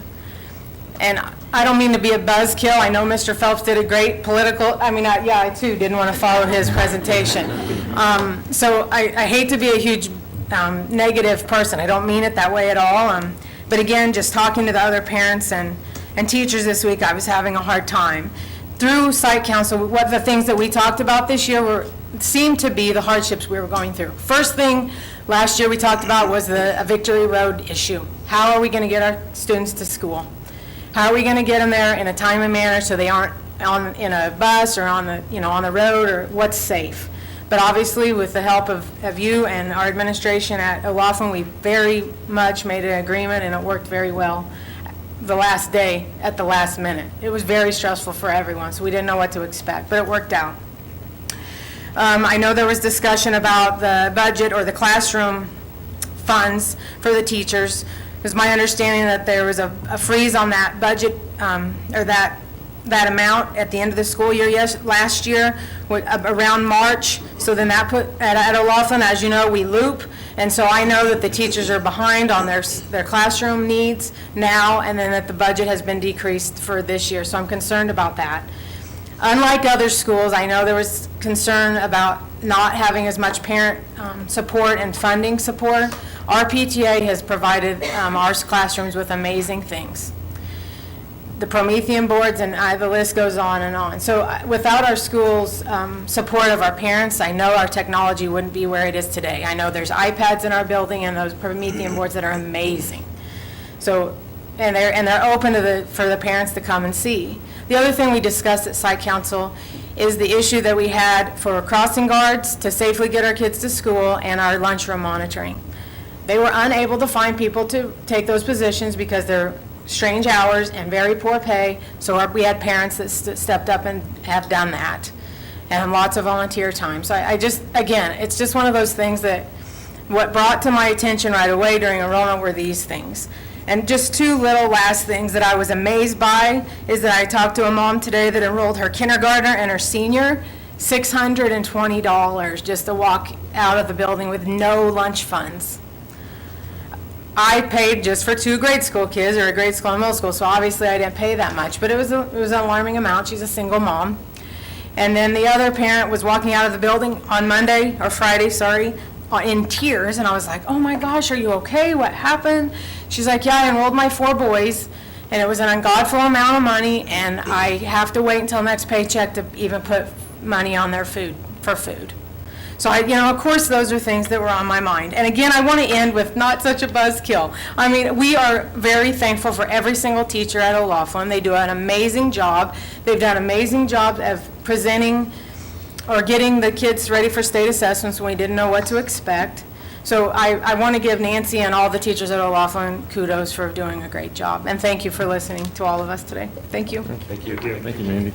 And I don't mean to be a buzzkill. I know Mr. Phelps did a great I too didn't want to follow his presentation. So I hate to be a huge negative person. I don't mean it that way at all. But again, just talking to the other parents and teachers this week, I was having a hard time. Through site council, what the things that we talked about this year seemed to be the hardships we were going through. First thing last year we talked about was the Victory Road issue. How are we going to get our students to school? How are we going to get them there in a timely manner so they aren't in a bus or on the road, or what's safe? But obviously, with the help of you and our administration at O'Laughlin, we very much made an agreement, and it worked very well the last day at the last minute. It was very stressful for everyone, so we didn't know what to expect, but it worked out. I know there was discussion about the budget or the classroom funds for the teachers. It was my understanding that there was a freeze on that budget, or that amount at the end of the school year last year, around March. So then that put, at O'Laughlin, as you know, we loop. And so I know that the teachers are behind on their classroom needs now, and then that the budget has been decreased for this year. So I'm concerned about that. Unlike other schools, I know there was concern about not having as much parent support and funding support. Our PTA has provided our classrooms with amazing things. The Promethean boards, and the list goes on and on. So without our school's support of our parents, I know our technology wouldn't be where it is today. I know there's iPads in our building and those Promethean boards that are amazing. So, and they're open for the parents to come and see. The other thing we discussed at Site Council is the issue that we had for crossing guards to safely get our kids to school and our lunchroom monitoring. They were unable to find people to take those positions because they're strange hours and very poor pay, so we had parents that stepped up and have done that, and lots of volunteer time. So I just, again, it's just one of those things that what brought to my attention right away during enrollment were these things. And just two little last things that I was amazed by is that I talked to a mom today that enrolled her kindergartner and her senior, $620 just to walk out of the building with no lunch funds. I paid just for 2 grade school kids, or a grade school and middle school, so obviously I didn't pay that much, but it was an alarming amount. She's a single mom. And then the other parent was walking out of the building on Friday, in tears, and I was like, oh my gosh, are you okay? What happened? She's like, yeah, I enrolled my 4 boys, and it was an ungodful amount of money, and I have to wait until next paycheck to even put money on their food, for food. So of course, those are things that were on my mind. And again, I want to end with not such a buzzkill. I mean, we are very thankful for every single teacher at O'Laughlin. They do an amazing job. They've done an amazing job of presenting or getting the kids ready for state assessments when we didn't know what to expect. So I want to give Nancy and all the teachers at O'Laughlin kudos for doing a great job. And thank you for listening to all of us today. Thank you. Thank you. Thank you, Mandy.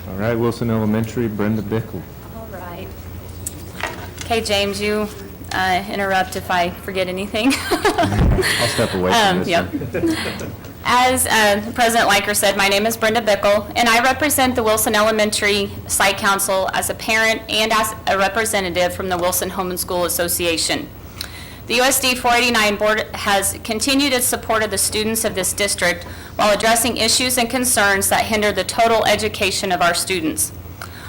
All right, Wilson Elementary, Brenda Bickle. All right. Okay, James, you interrupt if I forget anything. I'll step away from this Yep. one. As President Liker said, my name is Brenda Bickle, and I represent the Wilson Elementary Site Council as a parent and as a representative from the Wilson Home and School Association. The USD 489 Board has continued its support of the students of this district while addressing issues and concerns that hinder the total education of our students.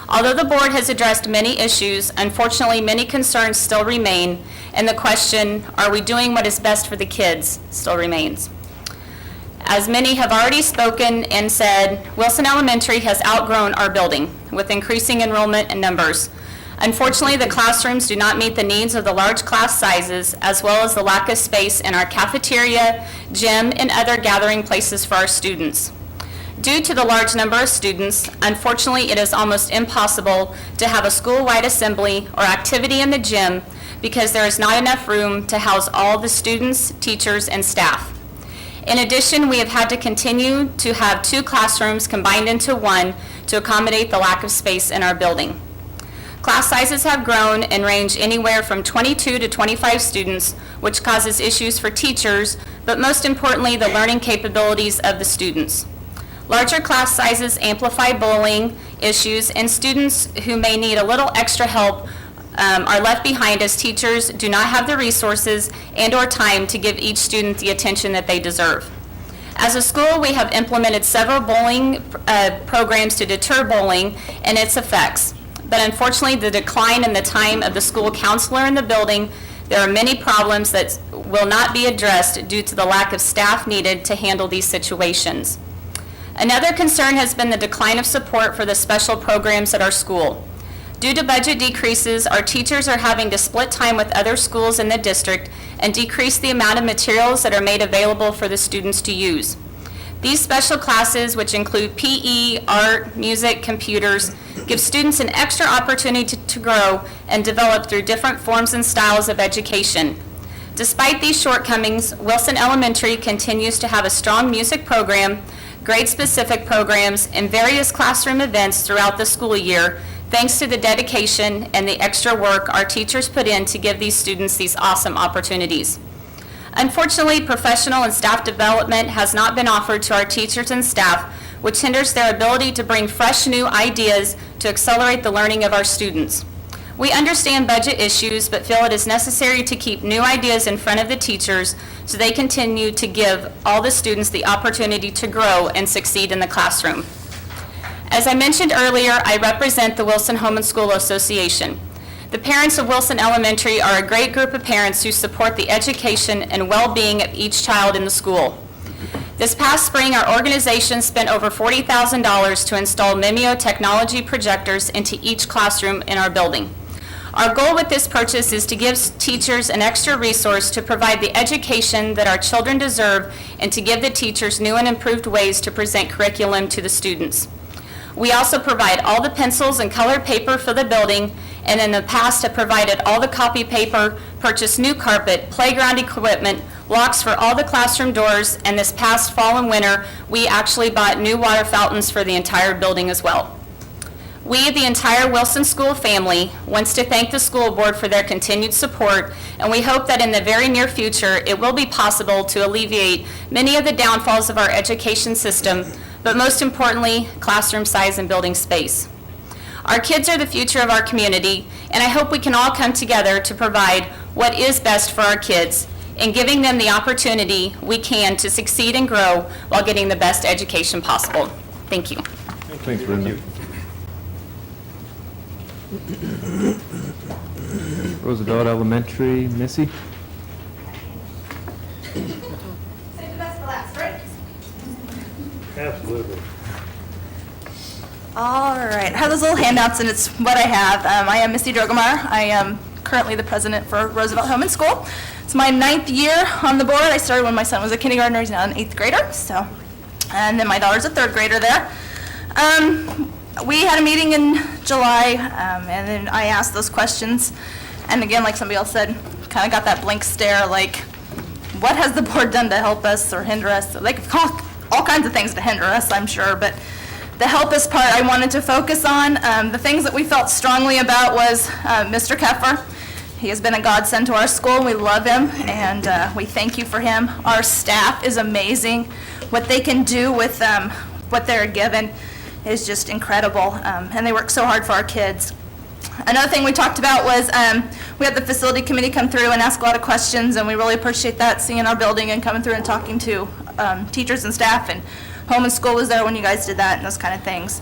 Although the board has addressed many issues, unfortunately, many concerns still remain, and the question, are we doing what is best for the kids, still remains. As many have already spoken and said, Wilson Elementary has outgrown our building with increasing enrollment and numbers. Unfortunately, the classrooms do not meet the needs of the large class sizes, as well as the lack of space in our cafeteria, gym, and other gathering places for our students. Due to the large number of students, unfortunately, it is almost impossible to have a school-wide assembly or activity in the gym because there is not enough room to house all the students, teachers, and staff. In addition, we have had to continue to have 2 classrooms combined into 1 to accommodate the lack of space in our building. Class sizes have grown and range anywhere from 22 to 25 students, which causes issues for teachers, but most importantly, the learning capabilities of the students. Larger class sizes amplify bullying issues, and students who may need a little extra help are left behind as teachers do not have the resources and/or time to give each student the attention that they deserve. As a school, we have implemented several bullying programs to deter bullying and its effects. But unfortunately, the decline in the time of the school counselor in the building, there are many problems that will not be addressed due to the lack of staff needed to handle these situations. Another concern has been the decline of support for the special programs at our school. Due to budget decreases, our teachers are having to split time with other schools in the district and decrease the amount of materials that are made available for the students to use. These special classes, which include PE, art, music, computers, give students an extra opportunity to grow and develop through different forms and styles of education. Despite these shortcomings, Wilson Elementary continues to have a strong music program, grade-specific programs, and various classroom events throughout the school year, thanks to the dedication and the extra work our teachers put in to give these students these awesome opportunities. Unfortunately, professional and staff development has not been offered to our teachers and staff, which hinders their ability to bring fresh new ideas to accelerate the learning of our students. We understand budget issues, but feel it is necessary to keep new ideas in front of the teachers so they continue to give all the students the opportunity to grow and succeed in the classroom. As I mentioned earlier, I represent the Wilson Home and School Association. The parents of Wilson Elementary are a great group of parents who support the education and well-being of each child in the school. This past spring, our organization spent over $40,000 to install Mimeo technology projectors into each classroom in our building. Our goal with this purchase is to give teachers an extra resource to provide the education that our children deserve and to give the teachers new and improved ways to present curriculum to the students. We also provide all the pencils and colored paper for the building, and in the past have provided all the copy paper, purchased new carpet, playground equipment, locks for all the classroom doors, and this past fall and winter, we actually bought new water fountains for the entire building as well. We, the entire Wilson School family, wants to thank the school board for their continued support, and we hope that in the very near future, it will be possible to alleviate many of the downfalls of our education system, but most importantly, classroom size and building space. Our kids are the future of our community, and I hope we can all come together to provide what is best for our kids and giving them the opportunity we can to succeed and grow while getting the best education possible. Thank you. Thanks, Brenda. Roosevelt Elementary, Missy? Absolutely. All right, I have those little handouts, and it's what I have. I am Misty Drogemeyer. I am currently the president for Roosevelt Home and School. It's my 9th year on the board. I started when my son was a kindergartner. He's now an 8th grader, so, and then my daughter's a 3rd grader there. We had a meeting in July, and then I asked those questions, and again, like somebody else said, kind of got that blank stare, like, what has the board done to help us or hinder us? They could call all kinds of things to hinder us, I'm sure, but the help us part I wanted to focus on. The things that we felt strongly about was Mr. Keffer. He has been a godsend to our school. We love him, and we thank you for him. Our staff is amazing. What they can do with what they're given is just incredible, and they work so hard for our kids. Another thing we talked about was we had the facility committee come through and ask a lot of questions, and we really appreciate that, seeing our building and coming through and talking to teachers and staff, and Home and School was there when you guys did that and those kind of things.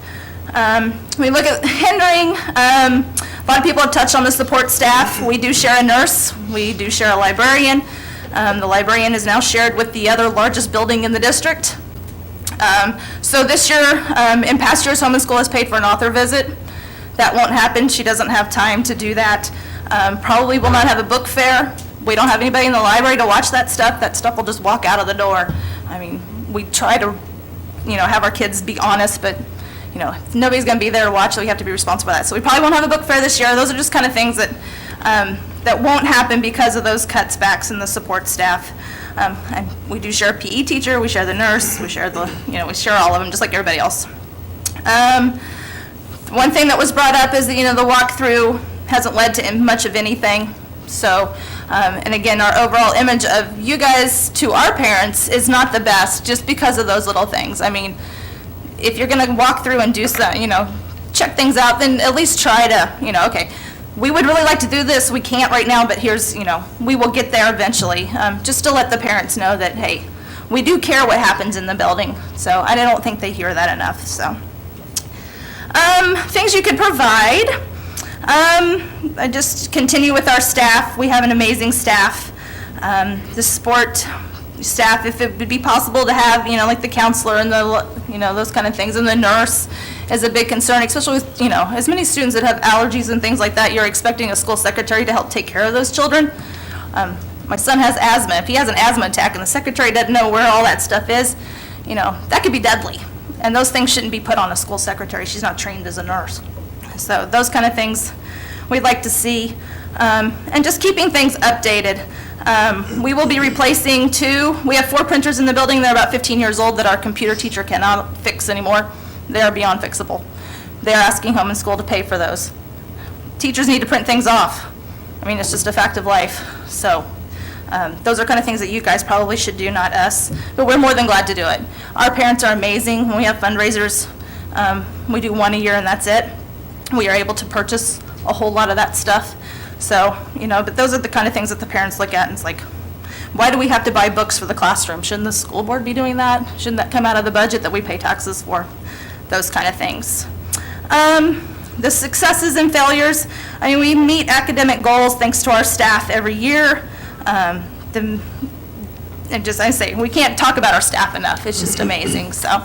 We look at hindering, a lot of people have touched on the support staff. We do share a nurse, we do share a librarian. The librarian is now shared with the other largest building in the district. So this year, in past years, Home and School has paid for an author visit. That won't happen. She doesn't have time to do that. Probably will not have a book fair. We don't have anybody in the library to watch that stuff. That stuff will just walk out of the door. I mean, we try to, have our kids be honest, but, if nobody's going to be there to watch, so we have to be responsible for that. So we probably won't have a book fair this year. Those are just kind of things that that won't happen because of those cutbacks in the support staff. And we do share a PE teacher, we share the nurse, we share we share all of them, just like everybody else. One thing that was brought up is that, the walkthrough hasn't led to much of anything. So, and again, our overall image of you guys to our parents is not the best just because of those little things. I mean, if you're going to walk through and do some, check things out, then at least try to, okay, we would really like to do this. We can't right now, but here's, we will get there eventually. Just to let the parents know that, hey, we do care what happens in the building. So I don't think they hear that enough, so. Things you could provide. I just continue with our staff. We have an amazing staff. The support staff, if it would be possible to have, like the counselor and the, those kind of things, and the nurse is a big concern, especially with, as many students that have allergies and things like that, you're expecting a school secretary to help take care of those children. My son has asthma. If he has an asthma attack and the secretary doesn't know where all that stuff is, that could be deadly. And those things shouldn't be put on a school secretary. She's not trained as a nurse. So those kind of things we'd like to see. And just keeping things updated. We will be replacing we have 4 printers in the building. They're about 15 years old that our computer teacher cannot fix anymore. They are beyond fixable. They're asking Home and School to pay for those. Teachers need to print things off. I mean, it's just a fact of life. So those are kind of things that you guys probably should do, not us. But we're more than glad to do it. Our parents are amazing. When we have fundraisers, we do 1 a year and that's it. We are able to purchase a whole lot of that stuff. So, but those are the kind of things that the parents look at and it's like, why do we have to buy books for the classroom? Shouldn't the school board be doing that? Shouldn't that come out of the budget that we pay taxes for? Those kind of things. The successes and failures, we meet academic goals thanks to our staff every year. And I say, we can't talk about our staff enough. It's just amazing. So,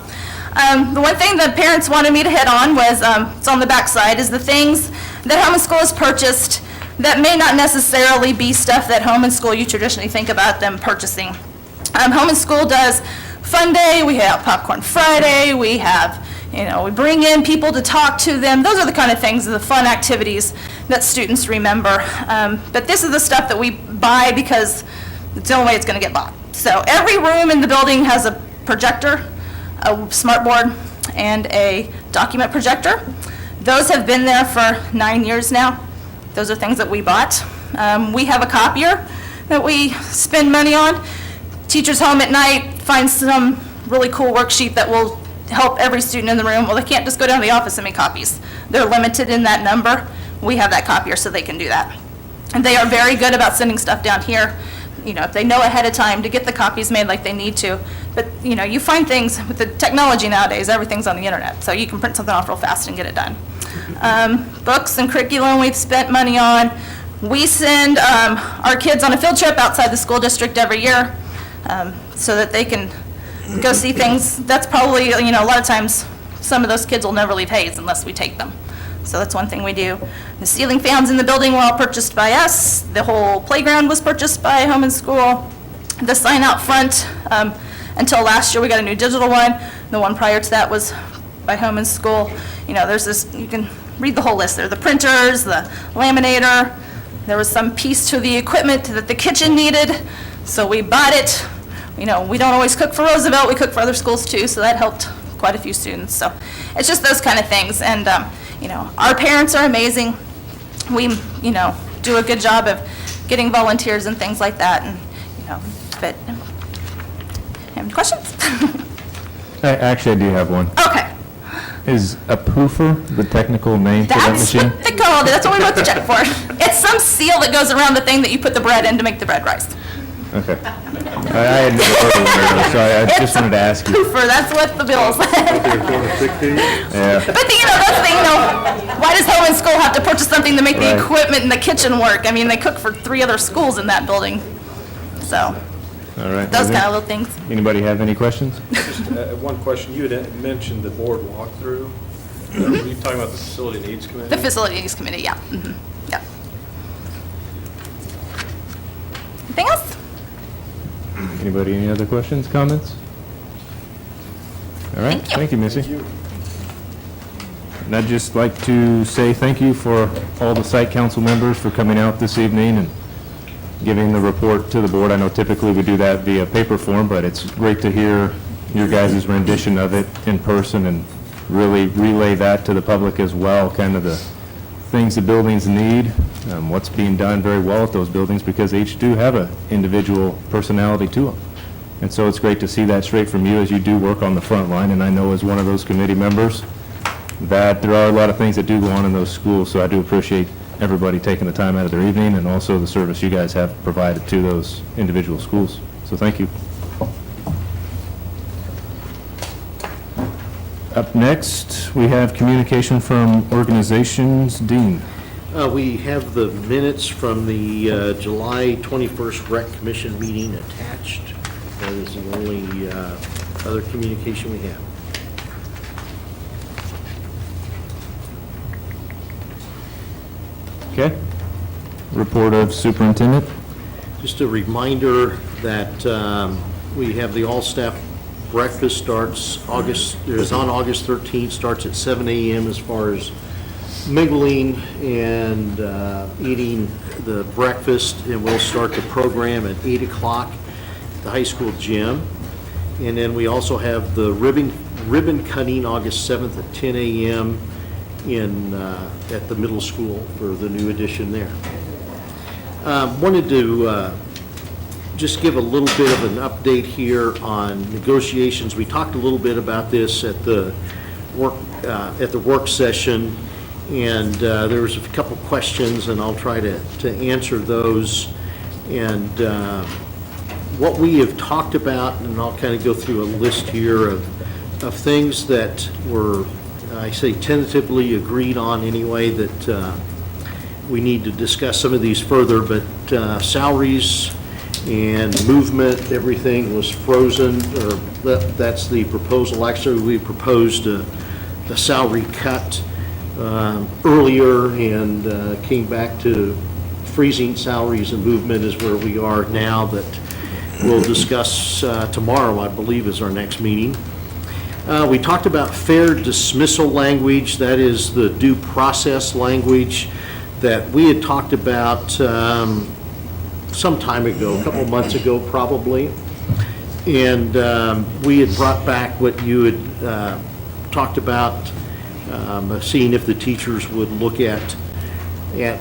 the one thing that parents wanted me to hit on was, it's on the back side, is the things that Home and School has purchased that may not necessarily be stuff that Home and School you traditionally think about them purchasing. Home and School does Fun Day, we have Popcorn Friday, we have, we bring in people to talk to them. Those are the kind of things, the fun activities that students remember. But this is the stuff that we buy because it's the only way it's going to get bought. So every room in the building has a projector, a smart board, and a document projector. Those have been there for 9 years now. Those are things that we bought. We have a copier that we spend money on. Teachers home at night find some really cool worksheet that will help every student in the room. Well, they can't just go down to the office and make copies. They're limited in that number. We have that copier so they can do that. And they are very good about sending stuff down here, if they know ahead of time to get the copies made like they need to. But, you find things with the technology nowadays, everything's on the internet, so you can print something off real fast and get it done. Books and curriculum we've spent money on. We send our kids on a field trip outside the school district every year so that they can go see things. That's probably, a lot of times some of those kids will never leave Hayes unless we take them. So that's one thing we do. The ceiling fans in the building were all purchased by us. The whole playground was purchased by Home and School. The sign out front, until last year, we got a new digital one. The one prior to that was by Home and School. You know, there's this, you can read the whole list there. The printers, the laminator. There was some piece to the equipment that the kitchen needed, so we bought it. You know, we don't always cook for Roosevelt, we cook for other schools too, so that helped quite a few students. So it's just those kind of things. And, you know, our parents are amazing. We, you know, do a good job of getting volunteers and things like that. And, you know, but, any questions? Actually, I do have one. Okay. Is a poofer the technical name for that That's machine? what they called it. That's what we wrote the check for. It's some seal that goes around the thing that you put the bread in to make the bread rise. Okay. I had never heard of one of those, so I just wanted to ask you. Poofer, that's what the bill said. Yeah. But you know, that's the thing, you know, why does Home and School have to purchase something to make the Right. equipment in the kitchen work? I mean, they cook for 3 other schools in that building. So, All right. those kind of little things. Anybody have any questions? One question, you had mentioned the board walkthrough. Were you talking about the facility needs committee? The Facilities Committee, yeah. Mhm. Yeah. Anything else? Anybody, any other questions, comments? All right, Thank you. thank you, Missy. And I'd just like to say thank you for all the site council members for coming out this evening and giving the report to the board. I know typically we do that via paper form, but it's great to hear your guys' rendition of it in person and really relay that to the public as well, kind of the things the buildings need, what's being done very well at those buildings, because they each do have an individual personality to them. And so it's great to see that straight from you as you do work on the front line, and I know as one of those committee members that there are a lot of things that do go on in those schools, so I do appreciate everybody taking the time out of their evening and also the service you guys have provided to those individual schools. So thank you. Up next, we have communication from organizations. Dean. We have the minutes from the July 21st Rec Commission meeting attached. That is the only other communication we have. Okay. Report of superintendent. Just a reminder that we have the all-staff breakfast starts on August 13th, starts at 7 a.m. as far as mingling and eating the breakfast, and we'll start the program at 8 o'clock at the high school gym. And then we also have the ribbon cutting August 7th at 10 a.m. At the middle school for the new addition there. Wanted to just give a little bit of an update here on negotiations. We talked a little bit about this at the work session, and there was a couple questions, and I'll try to answer those. And what we have talked about, and I'll kind of go through a list here of things that were, I say tentatively agreed on anyway, that we need to discuss some of these further, but salaries and movement, everything was frozen, or that's the proposal. Actually, we proposed a salary cut earlier and came back to freezing salaries and movement is where we are now, that we'll discuss tomorrow, I believe, is our next meeting. We talked about fair dismissal language, that is the due process language that we had talked about some time ago, a couple months ago probably. And we had brought back what you had talked about, seeing if the teachers would look at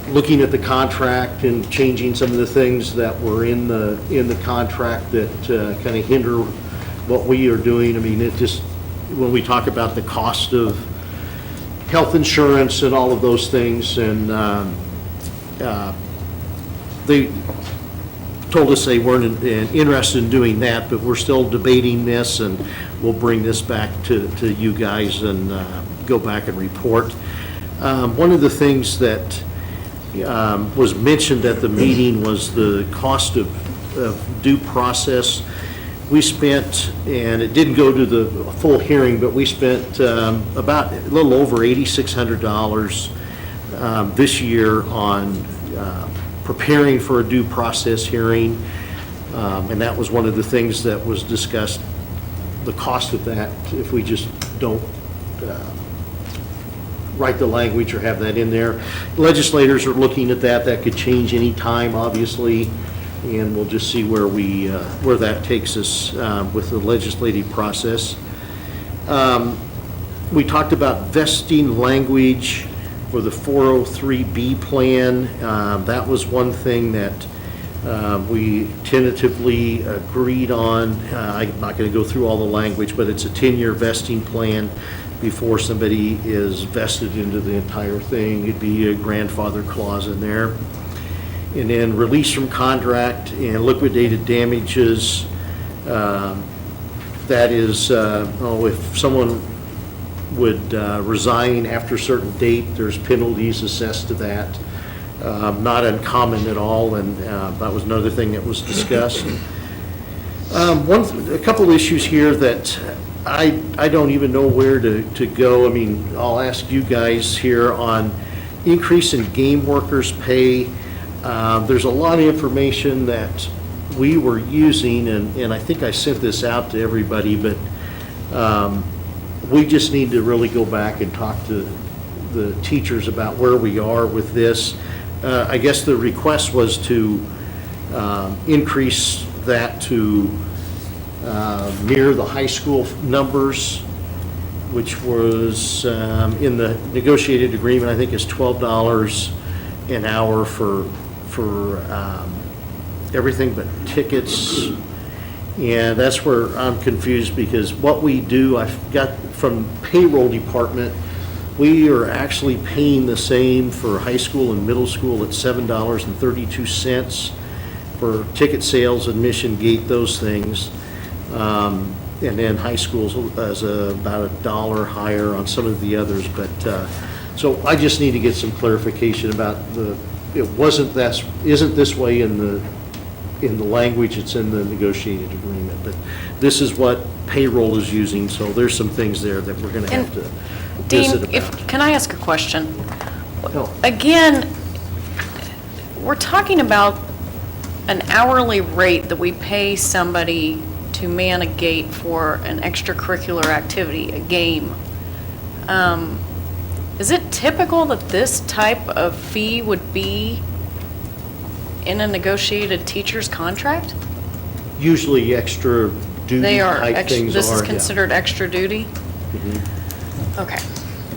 looking at the contract and changing some of the things that were in the contract that kind of hinder what we are doing. I mean, it just, when we talk about the cost of health insurance and all of those things, and they told us they weren't interested in doing that, but we're still debating this, and we'll bring this back to you guys and go back and report. One of the things that was mentioned at the meeting was the cost of due process. we spent, and it didn't go to the full hearing, but we spent about a little over $8,600 this year on preparing for a due process hearing, and that was one of the things that was discussed, the cost of that, if we just don't write the language or have that in there. Legislators are looking at that. That could change any time, obviously, and we'll just see where where that takes us with the legislative process. We talked about vesting language for the 403B plan. That was one thing that we tentatively agreed on. I'm not going to go through all the language, but it's a 10-year vesting plan before somebody is vested into the entire thing. It'd be a grandfather clause in there. And then release from contract and liquidated damages. That is, if someone would resign after a certain date, there's penalties assessed to that. Not uncommon at all, and that was another thing that was discussed. A couple issues here that I don't even know where to go. I mean, I'll ask you guys here on increase in game workers' pay. There's a lot of information that we were using, and I think I sent this out to everybody, but we just need to really go back and talk to the teachers about where we are with this. I guess the request was to increase that to mirror the high school numbers, which was in the negotiated agreement, I think is $12 an hour for everything but tickets. And that's where I'm confused, because what we do, I've got from payroll department, we are actually paying the same for high school and middle school at $7.32 for ticket sales, admission, gate, those things. And then high school's is about $1 higher on some of the others. But so I just need to get some clarification about it isn't this way in the language, it's in the negotiated agreement. But this is what payroll is using, so there's some things there that we're going to have to visit about. Can I ask a question? No. Again, we're talking about an hourly rate that we pay somebody to man a gate for an extracurricular activity, a game. Is it typical that this type of fee would be in a negotiated teacher's contract? Usually extra duty type things are. This is yeah. considered extra duty? Mhm. Okay.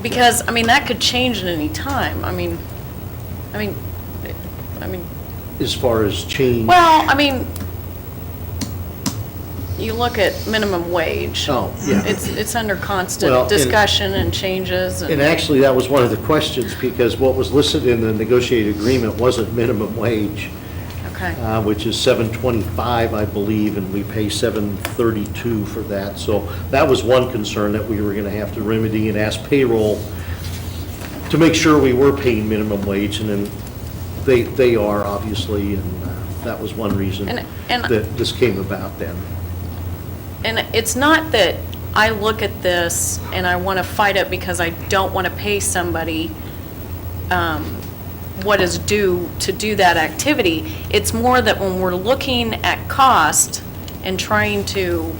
Because, I mean, that could change at any time. I mean, As far as change. well, I mean, you look at minimum wage. Oh, yeah. It's under Well, constant and- discussion and changes. And actually, that was one of the questions, because what was listed in the negotiated agreement wasn't minimum wage, Okay. which is $7.25, I believe, and we pay $7.32 for that. So that was one concern that we were going to have to remedy and ask payroll to make sure we were paying minimum wage, and then they are, obviously, and that was one reason And- that this came about then. And it's not that I look at this and I want to fight it because I don't want to pay somebody what is due to do that activity. It's more that when we're looking at cost and trying to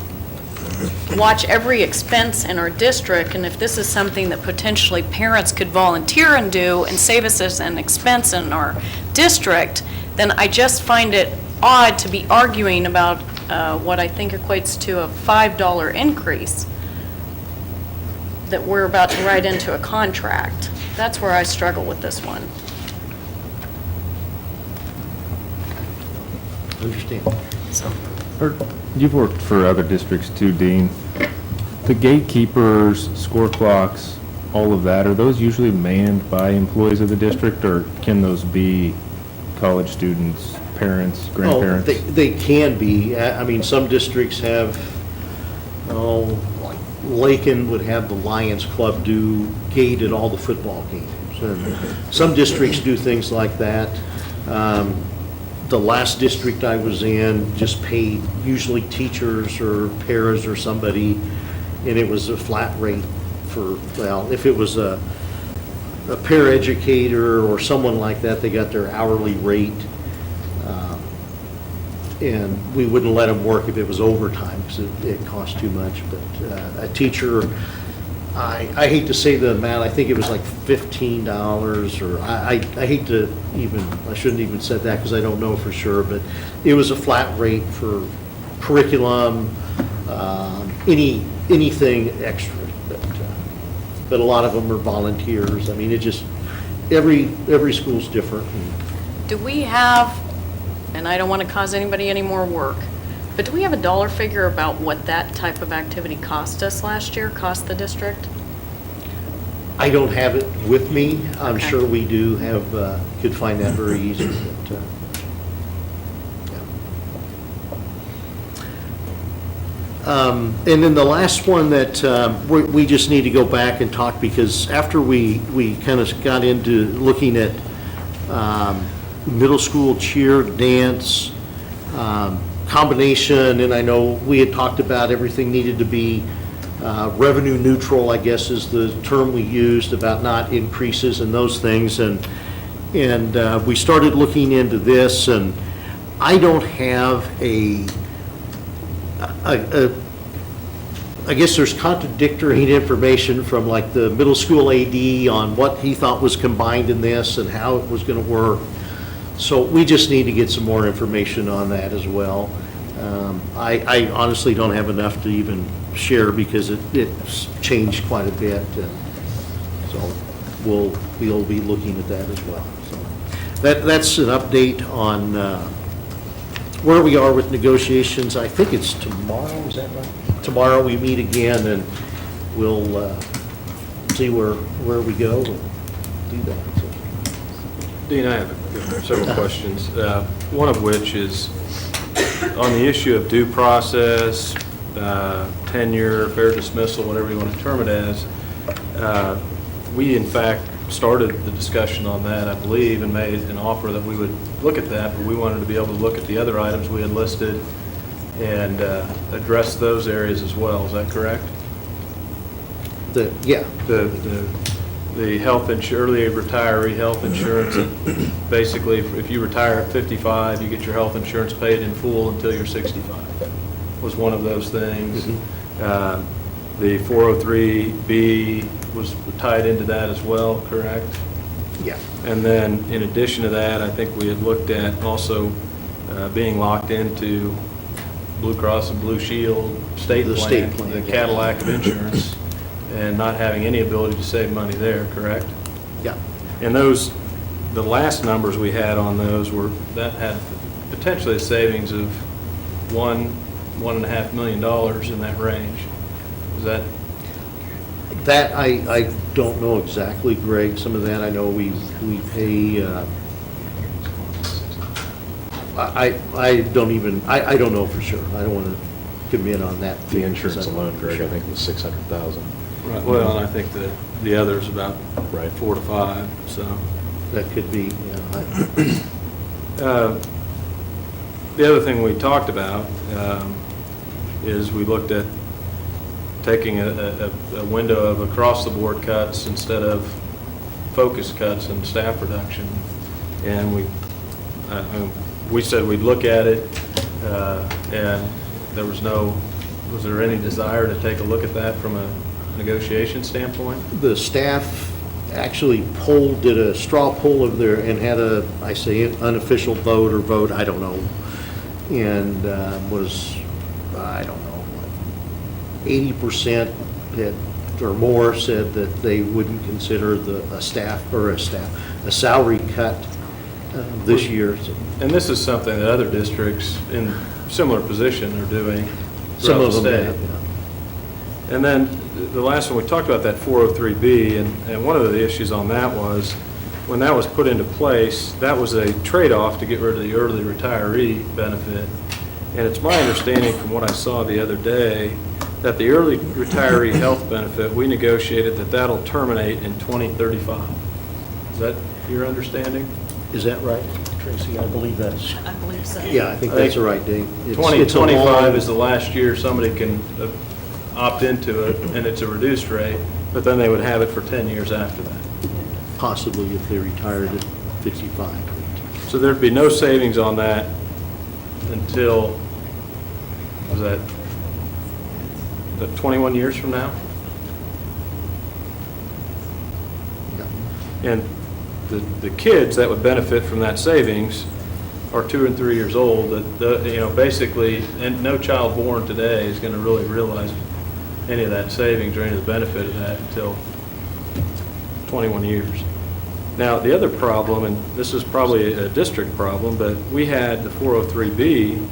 watch every expense in our district, and if this is something that potentially parents could volunteer and do and save us as an expense in our district, then I just find it odd to be arguing about what I think equates to a $5 increase that we're about to write into a contract. That's where I struggle with this one. Understand. You've worked for other districts too, Dean. The gatekeepers, score clocks, all of that, are those usually manned by employees of the district, or can those be college students, parents, grandparents? Oh, they can be. I mean, some districts have, like Lakin would have the Lions Club do gate at all the football games. And some districts do things like that. The last district I was in just paid usually teachers or paras or somebody, and it was a flat rate for, well, if it was a paraeducator or someone like that, they got their hourly rate. And we wouldn't let them work if it was overtime, because it cost too much. But a teacher, I hate to say the amount, I think it was like $15, or I hate to even, I shouldn't even said that because I don't know for sure, but it was a flat rate for curriculum, anything extra. But a lot of them are volunteers. I mean, it just, every school's different. Do we have, and I don't want to cause anybody any more work, but do we have a dollar figure about what that type of activity cost us last year, cost the district? I don't have it with me. I'm Okay. sure we do have, could find that very easy, but, yeah. And then the last one that we just need to go back and talk, because after we kind of got into looking at middle school cheer, dance, combination, and I know we had talked about everything needed to be revenue neutral, I guess is the term we used, about not increases and those things, and we started looking into this, and I don't have I guess there's contradictory information from like the middle school AD on what he thought was combined in this and how it was going to work. So we just need to get some more information on that as well. I honestly don't have enough to even share because it's changed quite a bit. So we'll be looking at that as well. So that's an update on where we are with negotiations. I think it's tomorrow, is that right? Tomorrow we meet again and we'll see where we go and do that. So. Dean, I have several questions, one of which is on the issue of due process, tenure, fair dismissal, whatever you want to term it as. We, in fact, started the discussion on that, I believe, and made an offer that we would look at that, but we wanted to be able to look at the other items we had listed and address those areas as well. Is that correct? Yeah. The health early retiree health insurance, basically, if you retire at 55, you get your health insurance paid in full until you're 65, was one of those things. Mm-hmm. The 403B was tied into that as well, correct? Yeah. And then, in addition to that, I think we had looked at also being locked into Blue Cross and Blue Shield state plan, the Cadillac of insurance, and not having any ability to save money there, correct? Yeah. And those, the last numbers we had on those were, that had potentially a savings of $1.5 million in that range. Is that? That I don't know exactly, Greg. Some of that I know we pay. I don't know for sure. I don't want to commit on that. The insurance alone, Greg, I think was $600,000. Right. Well, and I think the other's about Right. 4 to 5. So That could be. the other thing we talked about is we looked at taking a window of across-the-board cuts instead of focus cuts and staff reduction. And we said we'd look at it, and was there any desire to take a look at that from a negotiation standpoint? The staff actually did a straw poll of there and had I say unofficial vote, I don't know, and was, I don't know, 80% or more said that they wouldn't consider a salary cut this year. And this is something that other districts in similar position are doing Some throughout of the them state. have, yeah. And then the last one, we talked about that 403B, and one of the issues on that was, when that was put into place, that was a trade-off to get rid of the early retiree benefit. And it's my understanding from what I saw the other day, that the early retiree health benefit, we negotiated that that'll terminate in 2035. Is that your understanding? Is that right? Tracy, I believe that's, I believe so. yeah, I think that's the right date. It's- 2025 it's a long- is the last year somebody can opt into it, and it's a reduced rate, but then they would have it for 10 years after that. Possibly if they retired at 55. So there'd be no savings on that until, was that 21 years from now? And the kids that would benefit from that savings are 2 and 3 years old, basically, and no child born today is going to really realize any of that savings or any of the benefit of that until 21 years. Now, the other problem, and this is probably a district problem, but we had the 403B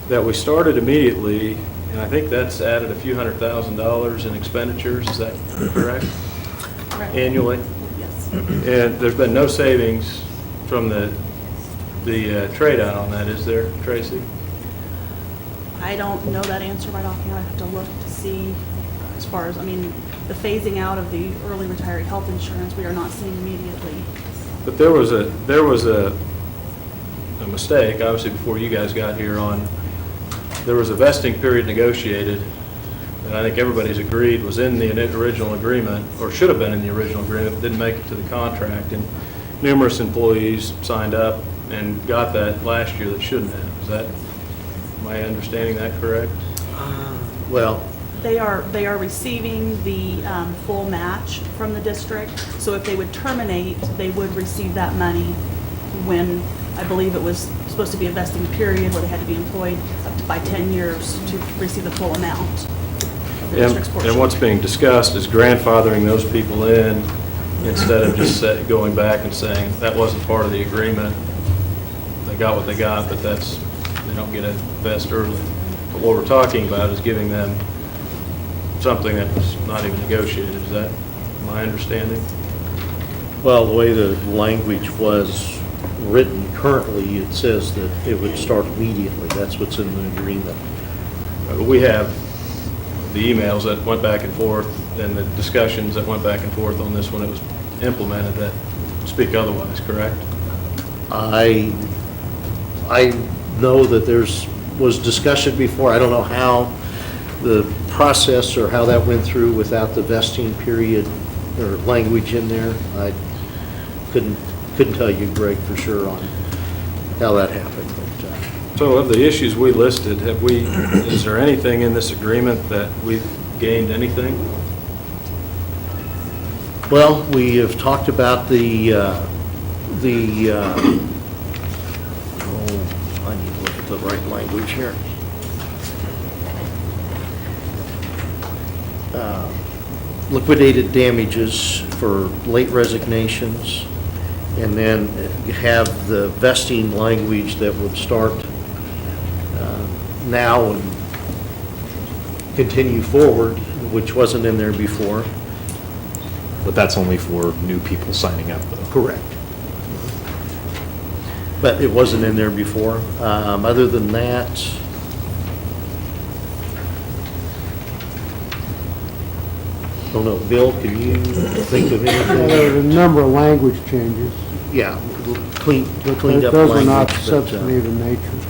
that we started immediately, and I think that's added a few $100,000 in expenditures, is that correct? Annually? Yes. And there's been no savings from the trade-out on that, is there, Tracy? I don't know that answer right offhand. I have to look to see as far as, the phasing out of the early retiree health insurance, we are not seeing immediately. But there was a mistake, obviously before you guys got here there was a vesting period negotiated, and I think everybody's agreed was in the original agreement, or should have been in the original agreement, but didn't make it to the contract, and numerous employees signed up and got that last year that shouldn't have. Am I understanding that correct? Well, They are receiving the full match from the district, so if they would terminate, they would receive that money when, I believe it was supposed to be a vesting period where they had to be employed up to by 10 years to receive the full amount of the district's portion. And what's being discussed is grandfathering those people in instead of just going back and saying, that wasn't part of the agreement. They got what they got, but they don't get a vest early. But what we're talking about is giving them something that was not even negotiated. Is that my understanding? well, the way the language was written currently, it says that it would start immediately. That's what's in the agreement. We have the emails that went back and forth and the discussions that went back and forth on this when it was implemented that speak otherwise, correct? I know that was discussion before. I don't know how the process or how that went through without the vesting period or language in there. I couldn't tell you, Greg, for sure on how that happened. But, So of the issues we listed, is there anything in this agreement that we've gained anything? well, we have talked about I need to look at the right language here. Liquidated damages for late resignations, and then you have the vesting language that would start now and continue forward, which wasn't in there before. But that's only for new people signing up, though. Correct. But it wasn't in there before. Other than that, I don't know, Bill, can you think of anything? There's a number of language changes, Yeah, cleaned but up language. those are not but, substantive in nature.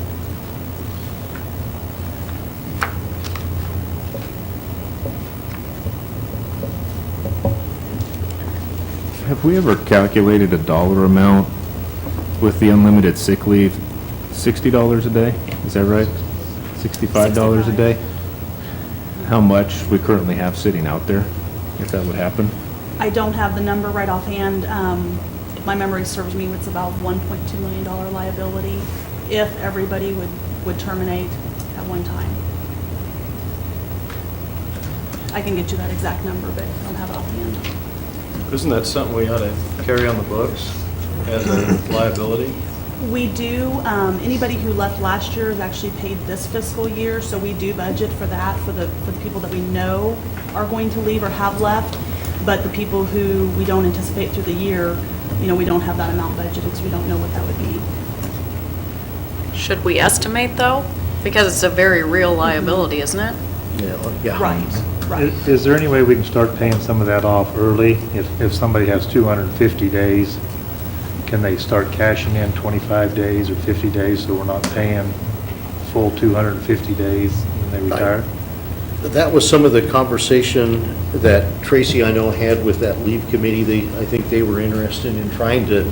Have we ever calculated a dollar amount with the unlimited sick leave? $60 a day, is that right? $65 a day? How much we currently have sitting out there, if that would happen? I don't have the number right offhand. If my memory serves me, it's about $1.2 million liability if everybody would terminate at one time. I can get you that exact number, but I don't have it offhand. Isn't that something we ought to carry on the books as a liability? We do. Anybody who left last year is actually paid this fiscal year, so we do budget for that, for the people that we know are going to leave or have left. But the people who we don't anticipate through the year, we don't have that amount budgeted, so we don't know what that would be. Should we estimate, though? Because it's a very real liability, isn't it? Yeah. Right. Is there any way we can start paying some of that off early? If somebody has 250 days, can they start cashing in 25 days or 50 days so we're not paying full 250 days when they retire? That was some of the conversation that Tracy, I know, had with that leave committee. I think they were interested in trying to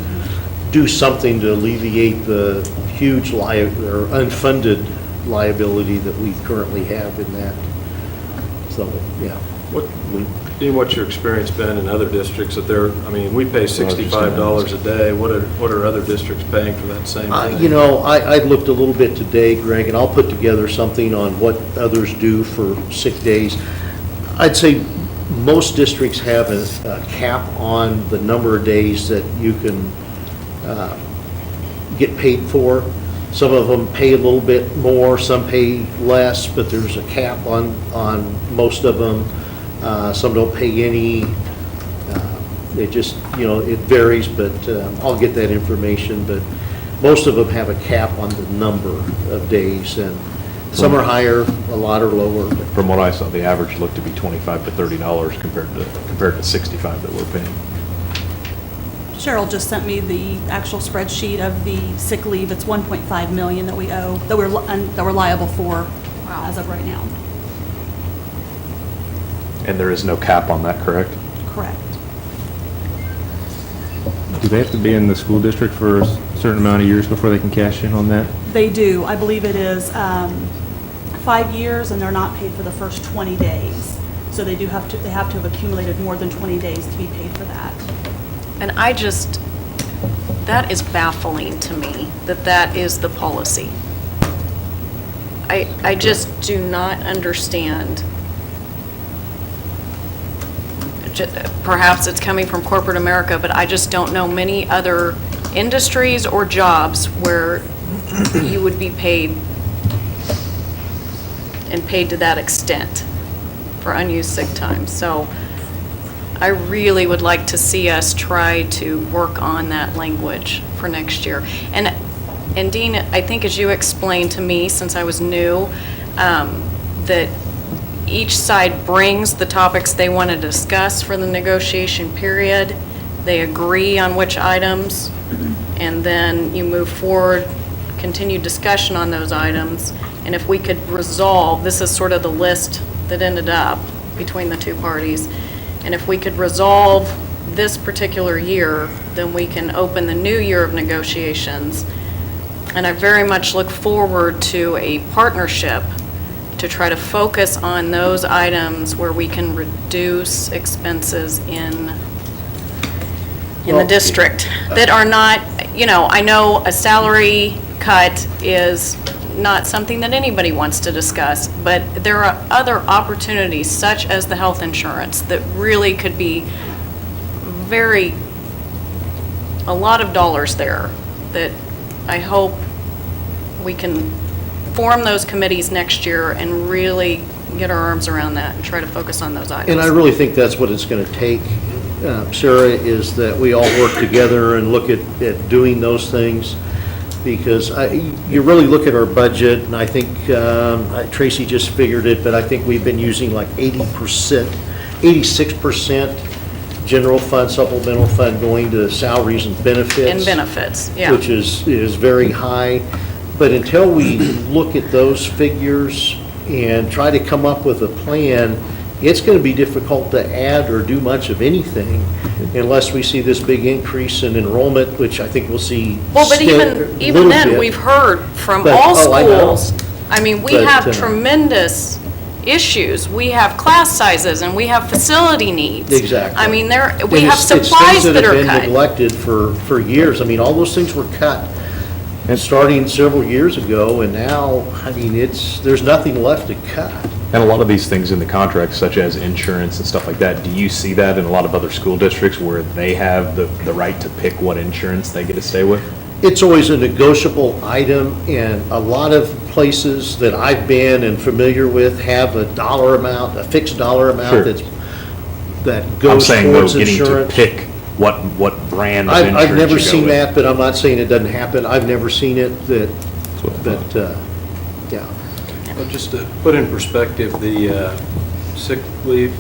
do something to alleviate the huge or unfunded liability that we currently have in that. So, yeah. Dean, what's your experience been in other districts that we pay $65 a day. What are other districts paying for that same thing? I looked a little bit today, Greg, and I'll put together something on what others do for sick days. I'd say most districts have a cap on the number of days that you can get paid for. Some of them pay a little bit more, some pay less, but there's a cap on most of them. Some don't pay any. It just, it varies, but I'll get that information. But most of them have a cap on the number of days, and some are higher, a lot are lower. From what I saw, the average looked to be $25 to $30 compared to $65 that we're paying. Cheryl just sent me the actual spreadsheet of the sick leave. It's 1.5 million that we owe, that we're liable for as of right now. And there is no cap on that, correct? Correct. Do they have to be in the school district for a certain amount of years before they can cash in on that? They do. I believe it is 5 years, and they're not paid for the first 20 days. So they have to have accumulated more than 20 days to be paid for that. And that is baffling to me, that is the policy. I just do not understand. Perhaps it's coming from corporate America, but I just don't know many other industries or jobs where you would be paid and paid to that extent for unused sick time. So I really would like to see us try to work on that language for next year. And Dean, I think as you explained to me, since I was new, that each side brings the topics they want to discuss for the negotiation period. They agree on which items, and then you move forward, continue discussion on those items. And if we could resolve, this is sort of the list that ended up between the two parties, and if we could resolve this particular year, then we can open the new year of negotiations. And I very much look forward to a partnership to try to focus on those items where we can reduce expenses in the district that are not, I know a salary cut is not something that anybody wants to discuss, but there are other opportunities, such as the health insurance, that really could be a lot of dollars there, that I hope we can form those committees next year and really get our arms around that and try to focus on those items. And I really think that's what it's going to take, Sarah, is that we all work together and look at doing those things. Because you really look at our budget, and I think Tracy just figured it, but I think we've been using like 80%, 86% general fund, supplemental fund going to salaries and benefits. And benefits, yeah. Which is very high. But until we look at those figures and try to come up with a plan, it's going to be difficult to add or do much of anything unless we see this big increase in enrollment, which I think we'll see. Well, but even then, we've heard from all schools. I mean, we have tremendous issues. We have class sizes and we have facility needs. Exactly. I mean, we have supplies that are It's things that have been cut. neglected for years. I mean, all those things were cut starting several years ago, and now, I mean, there's nothing left to cut. And a lot of these things in the contract, such as insurance and stuff like that, do you see that in a lot of other school districts where they have the right to pick what insurance they get to stay with? It's always a negotiable item, and a lot of places that I've been and familiar with have a dollar amount, a fixed dollar amount Sure. that goes I'm saying, though, towards getting to insurance. pick what brand of insurance I've never you go seen with. that, but I'm not saying it doesn't happen. I've never seen it Well, just to put in perspective, the sick leave,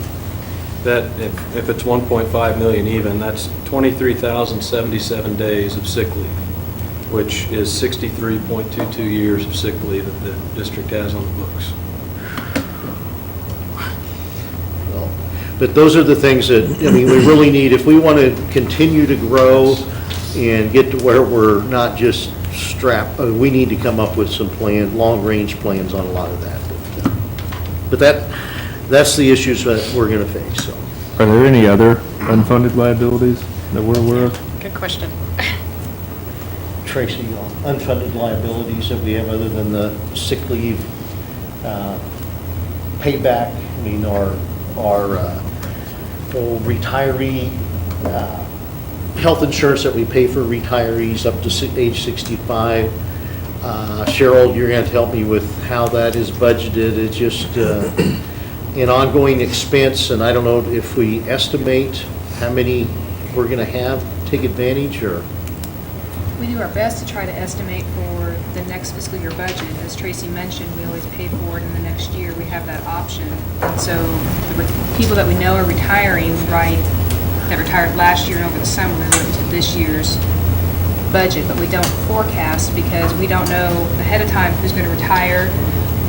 That, if it's 1.5 million even, that's 23,077 days of sick leave, which is 63.22 years of sick leave that the district has on the books. But those are the things that, I mean, we really need, if we want to continue to grow and get to where we're not just strapped, we need to come up with some long-range plans on a lot of that. But that's the issues that we're going to face, so. Are there any other unfunded liabilities that we're aware of? Good question. Tracy, unfunded liabilities that we have other than the sick leave payback, I mean, our retiree health insurance that we pay for retirees up to age 65. Cheryl, you're going to have to help me with how that is budgeted. It's just an ongoing expense, and I don't know if we estimate how many we're going to have take advantage, or? We do our best to try to estimate for the next fiscal year budget. As Tracy mentioned, we always pay for it in the next year. We have that option. And so the people that we know are retiring, right, that retired last year and over the summer, we went into this year's budget, but we don't forecast because we don't know ahead of time who's going to retire,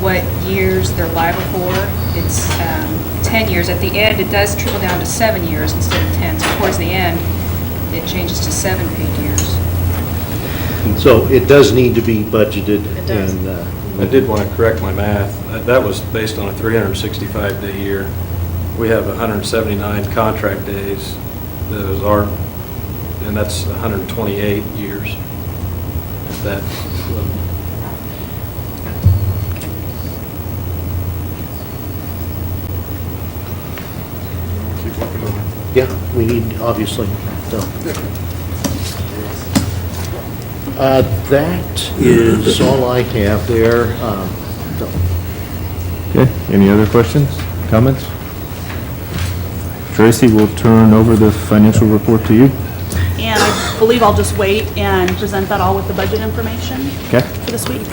what years they're liable for. It's 10 years. At the end, it does trickle down to 7 years instead of 10. So towards the end, it changes to 7 paid years. So it does need to be budgeted. It does. And I did want to correct my math. That was based on a 365-day year. We have 179 contract days. And that's 128 years. That. Keep working on it. yeah, we need, obviously, so. That is all I have there. So. Okay, any other questions, comments? Tracy, we'll turn over the financial report to you. And I believe I'll just wait and present that all with the budget information Okay. for this week.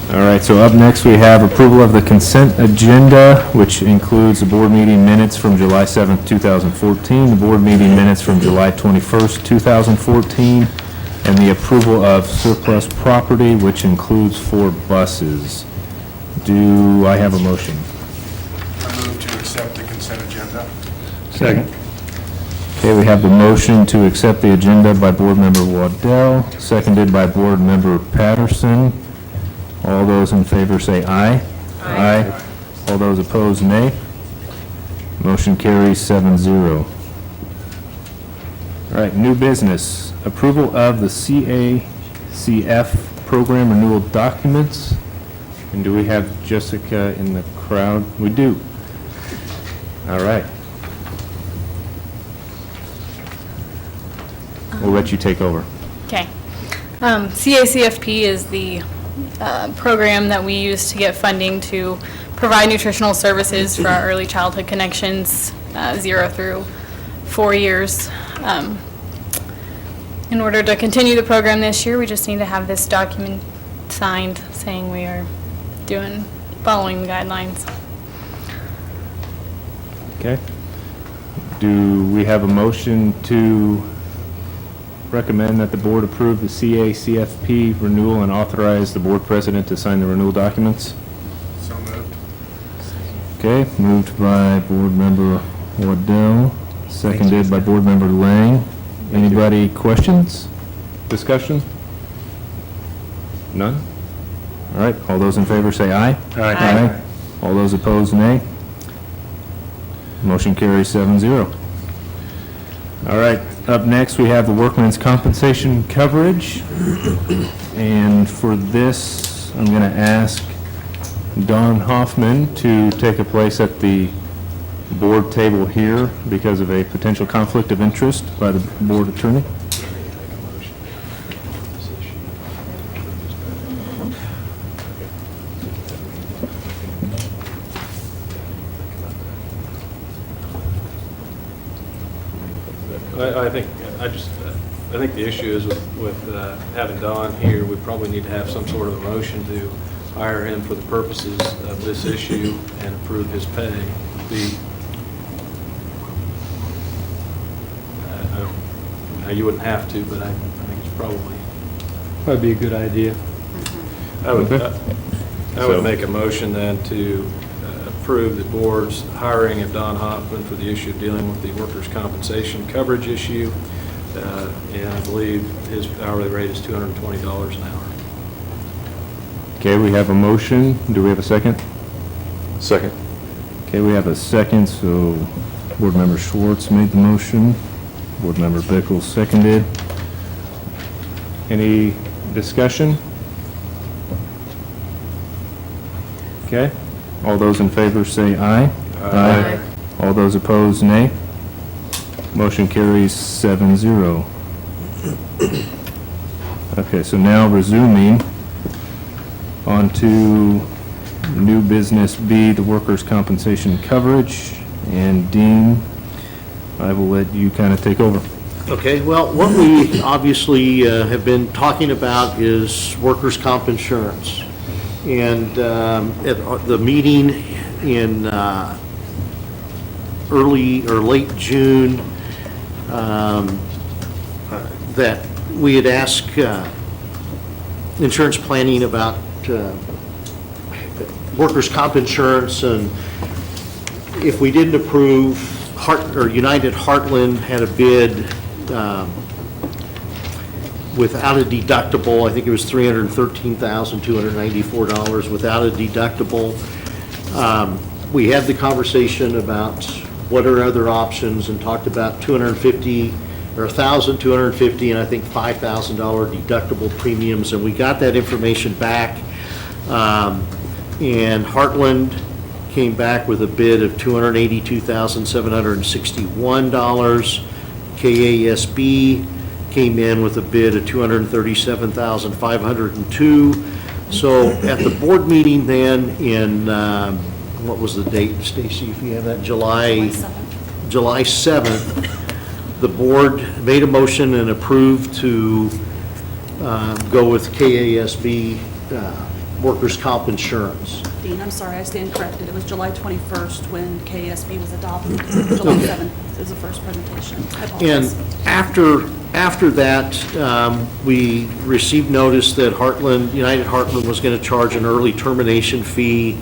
All right, so up next, we have approval of the consent agenda, which includes the board meeting minutes from July 7th, 2014, the board meeting minutes from July 21st, 2014, and the approval of surplus property, which includes 4 buses. Do I have a motion? I move to accept the consent agenda. Second. Okay, we have the motion to accept the agenda by Board Member Waddell, seconded by Board Member Patterson. All those in favor say aye. Aye. All those opposed, nay. Motion carries 7-0. All right, new business. Approval of the CACF program renewal documents. And do we have Jessica in the crowd? We do. All right. We'll let you take over. Okay. CACFP is the program that we use to get funding to provide nutritional services for our early childhood connections, 0 through 4 years. In order to continue the program this year, we just need to have this document signed saying we are following the guidelines. Okay. Do we have a motion to recommend that the board approve the CACFP renewal and authorize the board president to sign the renewal documents? So moved. Okay, moved by Board Member Waddell, seconded by Board Member Lang. Anybody questions? Discussion? None? All right, all those in favor say aye. Aye. All those opposed, nay. Motion carries 7-0. All right, up next, we have the workman's compensation coverage. And for this, I'm going to ask Don Hoffman to take a place at the board table here because of a potential conflict of interest by the board attorney. I think the issue is with having Don here, we probably need to have some sort of a motion to hire him for the purposes of this issue and approve his pay. You wouldn't have to, but I think it's probably be a good idea. I would So- make a motion then to approve the board's hiring of Don Hoffman for the issue of dealing with the workers' compensation coverage issue. And I believe his hourly rate is $220 an hour. Okay, we have a motion. Do we have a second? Second. Okay, we have a second, so Board Member Schwartz made the motion. Board Member Bickles seconded. Any discussion? Okay, all those in favor say aye. Aye. All those opposed, nay. Motion carries 7-0. Okay, so now resuming on to new business B, the workers' compensation coverage. And Dean, I will let you kind of take over. Okay, well, what we obviously have been talking about is workers' comp insurance. And at the meeting in early or late June, that we had asked insurance planning about workers' comp insurance, and if we didn't approve, United Heartland had a bid without a deductible. I think it was $313,294 without a deductible. We had the conversation about what are other options and talked about $250 or $1,250 and I think $5,000 deductible premiums, and we got that information back. And Heartland came back with a bid of $282,761. KASB came in with a bid of $237,502. So at the board meeting then in, what was the date, Stacy, if you have that, July 7th, the board made a motion and approved to go with KASB workers' comp insurance. Dean, I'm sorry, I stand corrected. It was July 21st when KSB was adopted. July 7th is the first presentation. I apologize. And after that, we received notice that United Heartland was going to charge an early termination fee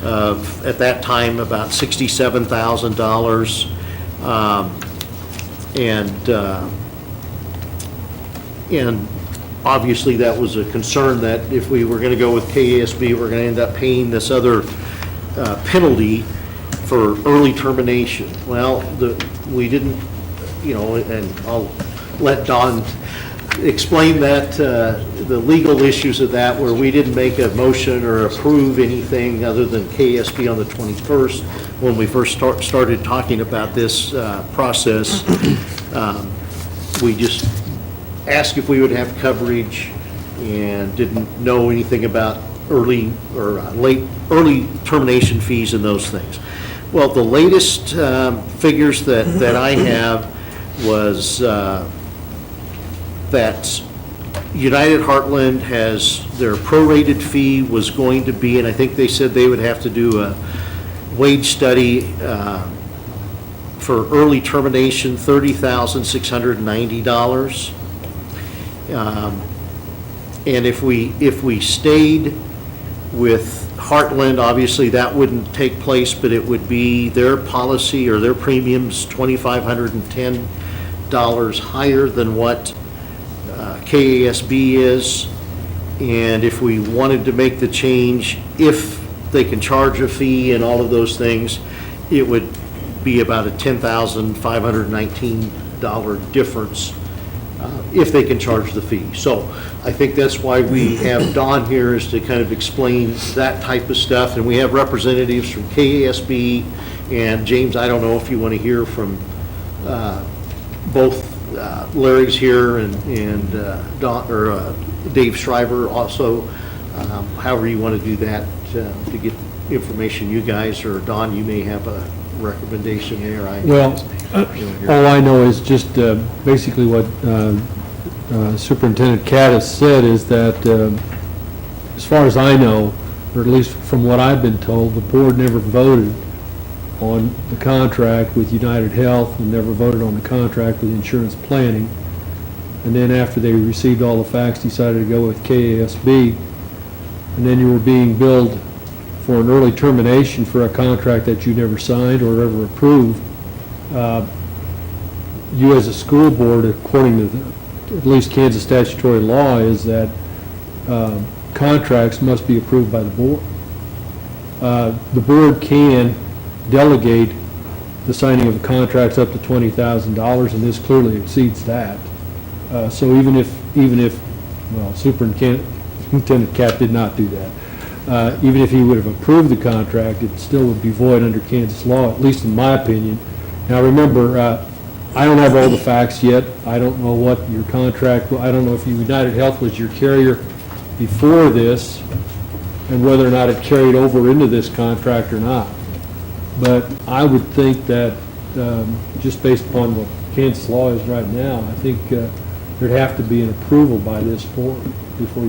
of, at that time, about $67,000. And obviously, that was a concern that if we were going to go with KASB, we're going to end up paying this other penalty for early termination. Well, we didn't, and I'll let Don explain that, the legal issues of that, where we didn't make a motion or approve anything other than KSB on the 21st, when we first started talking about this process. We just asked if we would have coverage and didn't know anything about early termination fees and those things. Well, the latest figures that I have was that United Heartland has, their prorated fee was going to be, and I think they said they would have to do a wage study for early termination, $30,690. And if we stayed with Heartland, obviously that wouldn't take place, but it would be their policy or their premiums $2,510 higher than what KASB is. And if we wanted to make the change, if they can charge a fee and all of those things, it would be about a $10,519 difference if they can charge the fee. So I think that's why we have Don here, is to kind of explain that type of stuff. And we have representatives from KASB, and James, I don't know if you want to hear from both Larry's here and Don, or Dave Shriver also, however you want to do that to get information. You guys, or Don, you may have a recommendation there. All I know is just basically what Superintendent Caddis said, is that as far as I know, or at least from what I've been told, the board never voted on the contract with United Health and never voted on the contract with Insurance Planning. And then after they received all the facts, decided to go with KASB. And then you were being billed for an early termination for a contract that you never signed or ever approved. You as a school board, according to at least Kansas statutory law, is that contracts must be approved by the board. The board can delegate the signing of contracts up to $20,000, and this clearly exceeds that. So even if, well, Superintendent Cap did not do that. Even if he would have approved the contract, it still would be void under Kansas law, at least in my opinion. Now, remember, I don't have all the facts yet. I don't know what your contract, I don't know if United Health was your carrier before this, and whether or not it carried over into this contract or not. But I would think that, just based upon what Kansas law is right now, I think there'd have to be an approval by this board before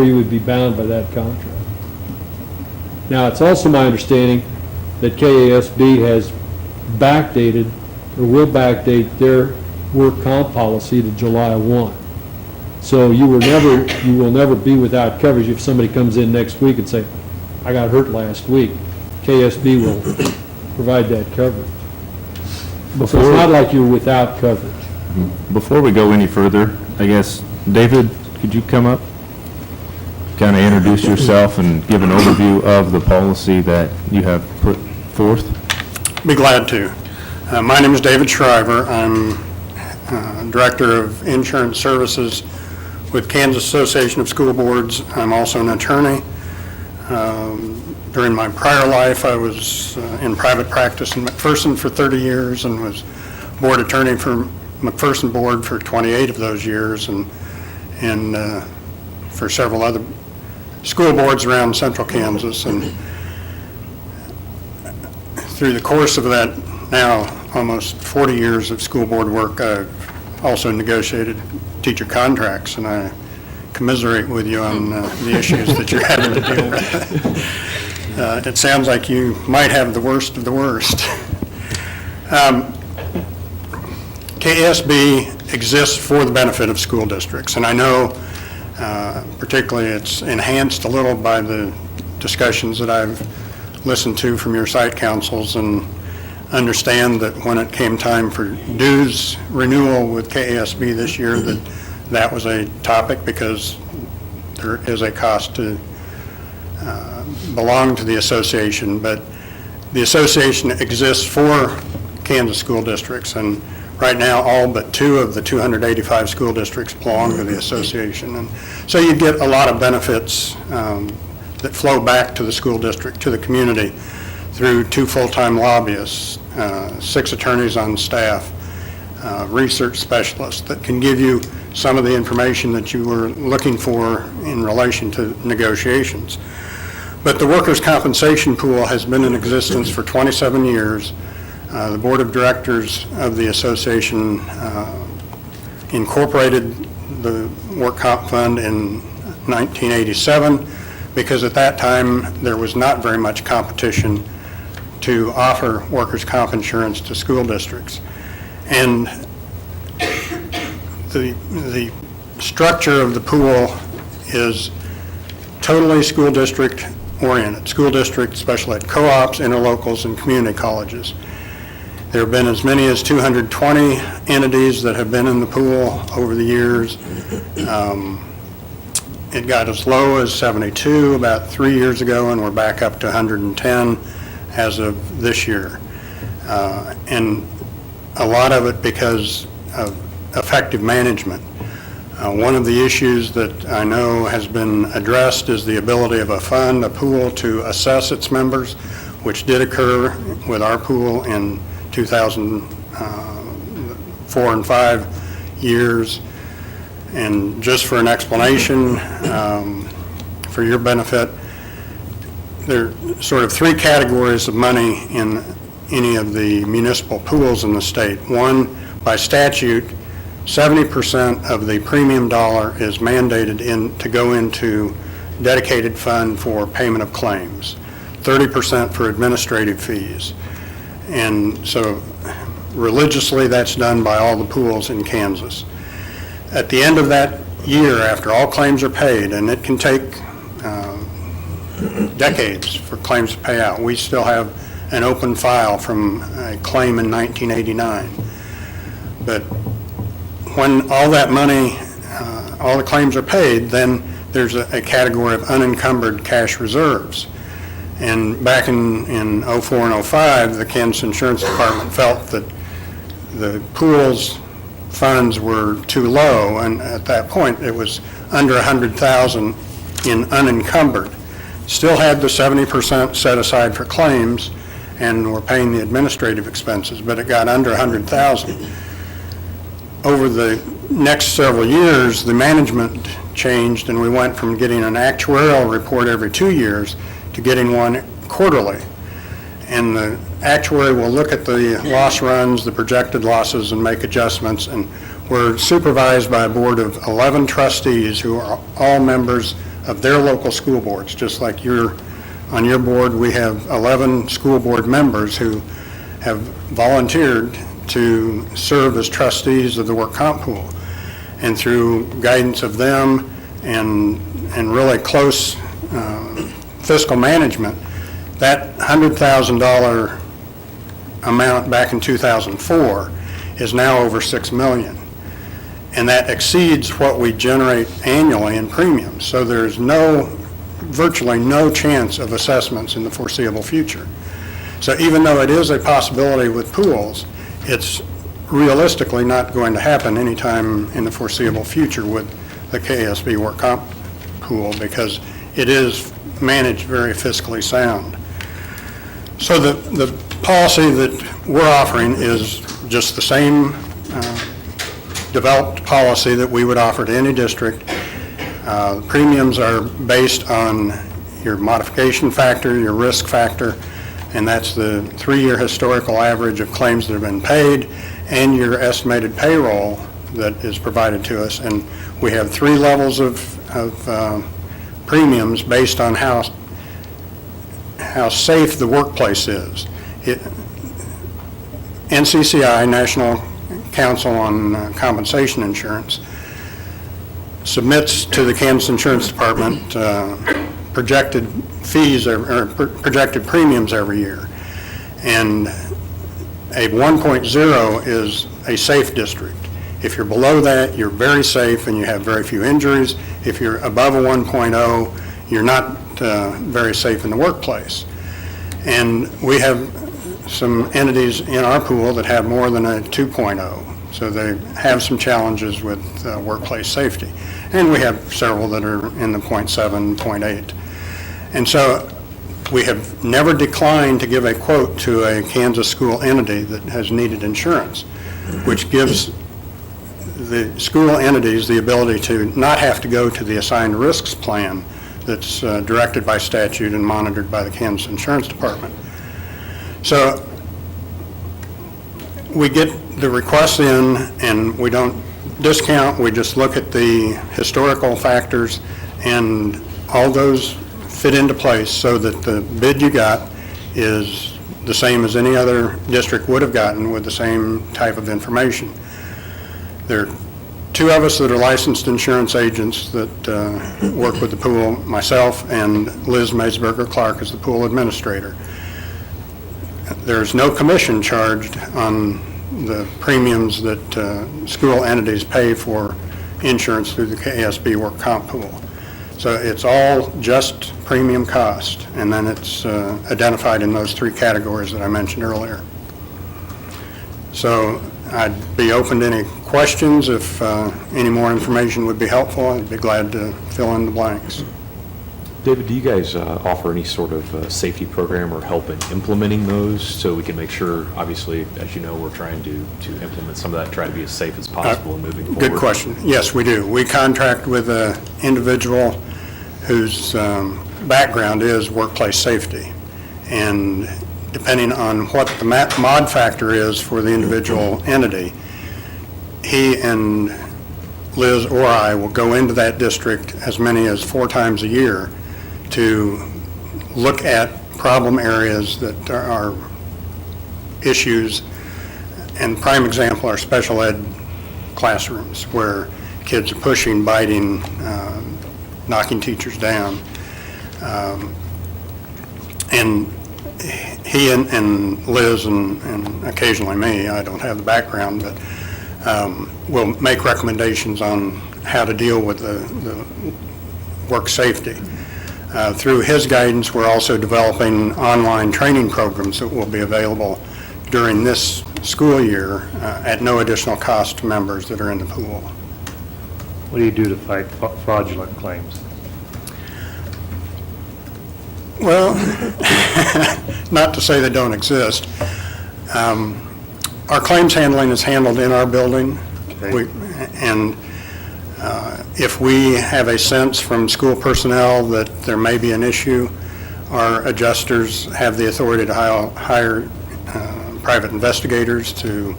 you would be bound by that contract. Now, it's also my understanding that KASB has backdated, or will backdate, their work comp policy to July 1. So you will never be without coverage if somebody comes in next week and say, I got hurt last week. KSB will provide that coverage. So it's not like you're without coverage. Before we go any further, I guess, David, could you come up? Kind of introduce yourself and give an overview of the policy that you have put forth? Be glad to. My name is David Shriver. I'm Director of Insurance Services with Kansas Association of School Boards. I'm also an attorney. During my prior life, I was in private practice in McPherson for 30 years and was board attorney for McPherson Board for 28 of those years, and for several other school boards around central Kansas. And through the course of that now almost 40 years of school board work, I've also negotiated teacher contracts, and I commiserate with you on the issues that you're having to deal with. It sounds like you might have the worst of the worst. KSB exists for the benefit of school districts, and I know particularly it's enhanced a little by the discussions that I've listened to from your site councils, and understand that when it came time for dues renewal with KASB this year, that was a topic, because there is a cost to belong to the association. But the association exists for Kansas school districts, and right now all but 2 of the 285 school districts belong to the association. And so you get a lot of benefits that flow back to the school district, to the community, through 2 full-time lobbyists, 6 attorneys on staff, research specialists that can give you some of the information that you were looking for in relation to negotiations. But the workers' compensation pool has been in existence for 27 years. The board of directors of the association incorporated the work comp fund in 1987, because at that time there was not very much competition to offer workers' comp insurance to school districts. And the structure of the pool is totally school district oriented. School district, special ed co-ops, interlocals, and community colleges. There have been as many as 220 entities that have been in the pool over the years. It got as low as 72 about 3 years ago, and we're back up to 110 as of this year. And a lot of it because of effective management. One of the issues that I know has been addressed is the ability of a fund, a pool, to assess its members, which did occur with our pool in 2004 and 5 years. And just for an explanation, for your benefit, there are sort of 3 categories of money in any of the municipal pools in the state. One, by statute, 70% of the premium dollar is mandated to go into dedicated fund for payment of claims, 30% for administrative fees. And so religiously, that's done by all the pools in Kansas. At the end of that year, after all claims are paid, and it can take decades for claims to pay out, we still have an open file from a claim in 1989. But when all that money, all the claims are paid, then there's a category of unencumbered cash reserves. And back in '04 and '05, the Kansas Insurance Department felt that the pool's funds were too low, and at that point, it was under $100,000 in unencumbered. Still had the 70% set aside for claims, and were paying the administrative expenses, but it got under $100,000. Over the next several years, the management changed, and we went from getting an actuarial report every 2 years to getting one quarterly. And the actuary will look at the loss runs, the projected losses, and make adjustments, and we're supervised by a board of 11 trustees who are all members of their local school boards. Just like on your board, we have 11 school board members who have volunteered to serve as trustees of the work comp pool. And through guidance of them and really close fiscal management, that $100,000 amount back in 2004 is now over $6 million. And that exceeds what we generate annually in premiums. So there's virtually no chance of assessments in the foreseeable future. So even though it is a possibility with pools, it's realistically not going to happen anytime in the foreseeable future with the KSB work comp pool, because it is managed very fiscally sound. So the policy that we're offering is just the same developed policy that we would offer to any district. Premiums are based on your modification factor, your risk factor, and that's the 3-year historical average of claims that have been paid, and your estimated payroll that is provided to us. And we have 3 levels of premiums based on how safe the workplace is. NCCI, National Council on Compensation Insurance, submits to the Kansas Insurance Department projected fees or projected premiums every year. And a 1.0 is a safe district. If you're below that, you're very safe and you have very few injuries. If you're above a 1.0, you're not very safe in the workplace. And we have some entities in our pool that have more than a 2.0. So they have some challenges with workplace safety. And we have several that are in the 0.7, 0.8. And so we have never declined to give a quote to a Kansas school entity that has needed insurance, which gives the school entities the ability to not have to go to the assigned risks plan that's directed by statute and monitored by the Kansas Insurance Department. So we get the requests in, and we don't discount, we just look at the historical factors, and all those fit into place so that the bid you got is the same as any other district would have gotten with the same type of information. There are 2 of us that are licensed insurance agents that work with the pool, myself and Liz Maysberger Clark is the pool administrator. There's no commission charged on the premiums that school entities pay for insurance through the KSB work comp pool. So it's all just premium cost, and then it's identified in those 3 categories that I mentioned earlier. So I'd be open to any questions. If any more information would be helpful, I'd be glad to fill in the blanks. David, do you guys offer any sort of safety program or help in implementing those so we can make sure, obviously, as you know, we're trying to implement some of that, try to be as safe as possible and moving forward? Good question. Yes, we do. We contract with an individual whose background is workplace safety. And depending on what the mod factor is for the individual entity, he and Liz or I will go into that district as many as 4 times a year to look at problem areas that are issues. And prime example are special ed classrooms where kids are pushing, biting, knocking teachers down. And he and Liz and occasionally me, I don't have the background, but will make recommendations on how to deal with the work safety. Through his guidance, we're also developing online training programs that will be available during this school year at no additional cost to members that are in the pool. What do you do to fight fraudulent claims? Well, not to say they don't exist. Our claims handling is handled in our building. And if we have a sense from school personnel that there may be an issue, our adjusters have the authority to hire private investigators to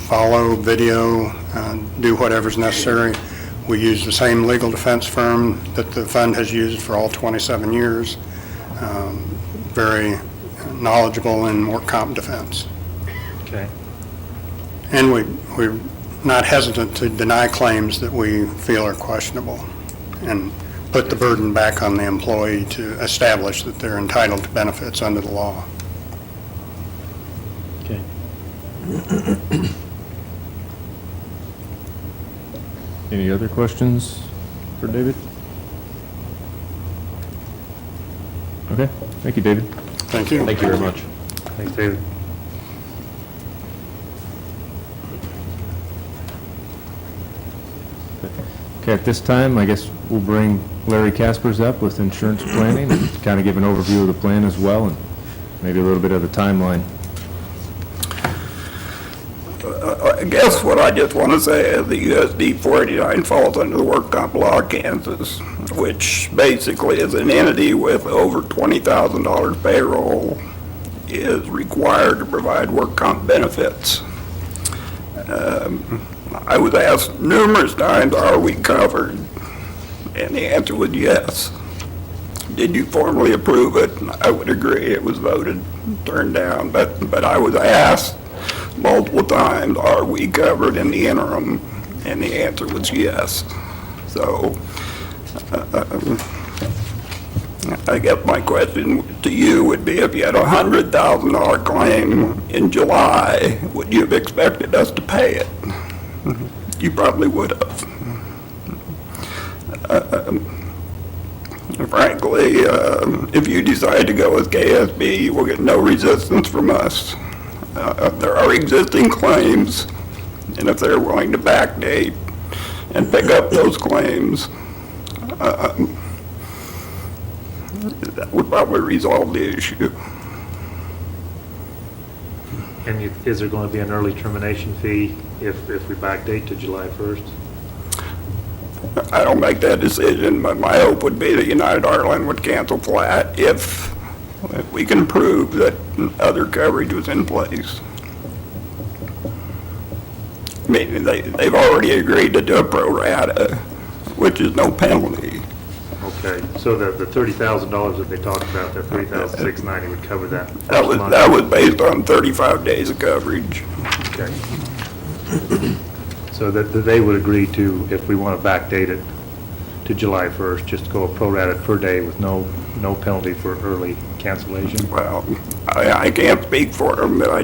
follow video, do whatever's necessary. We use the same legal defense firm that the fund has used for all 27 years. Very knowledgeable in work comp defense. Okay. And we're not hesitant to deny claims that we feel are questionable and put the burden back on the employee to establish that they're entitled to benefits under the law. Okay. Any other questions for David? Okay, thank you, David. Thank you. Thank you very much. Thanks, David. Okay, at this time, I guess we'll bring Larry Caspers up with insurance planning and kind of give an overview of the plan as well, and maybe a little bit of the timeline. I guess what I just want to say is the USD 489 falls under the work comp law of Kansas, which basically is an entity with over $20,000 payroll is required to provide work comp benefits. I was asked numerous times, are we covered? And the answer was yes. Did you formally approve it? I would agree. It was voted, turned down, but I was asked multiple times, are we covered in the interim? And the answer was yes. So I guess my question to you would be, if you had a $100,000 claim in July, would you have expected us to pay it? You probably would have. Frankly, if you decide to go with KSB, you will get no resistance from us. There are existing claims, and if they're willing to backdate and pick up those claims, that would probably resolve the issue. And is there going to be an early termination fee if we backdate to July 1st? I don't make that decision, but my hope would be that United Heartland would cancel flat if we can prove that other coverage was in place. I mean, they've already agreed to do a pro rata, which is no penalty. Okay, so the $30,000 that they talked about, that $3,690 would cover that. That was based on 35 days of coverage. Okay. So that they would agree to, if we want to backdate it to July 1st, just go a pro rata per day with no penalty for early cancellation? Well, I can't speak for them, but I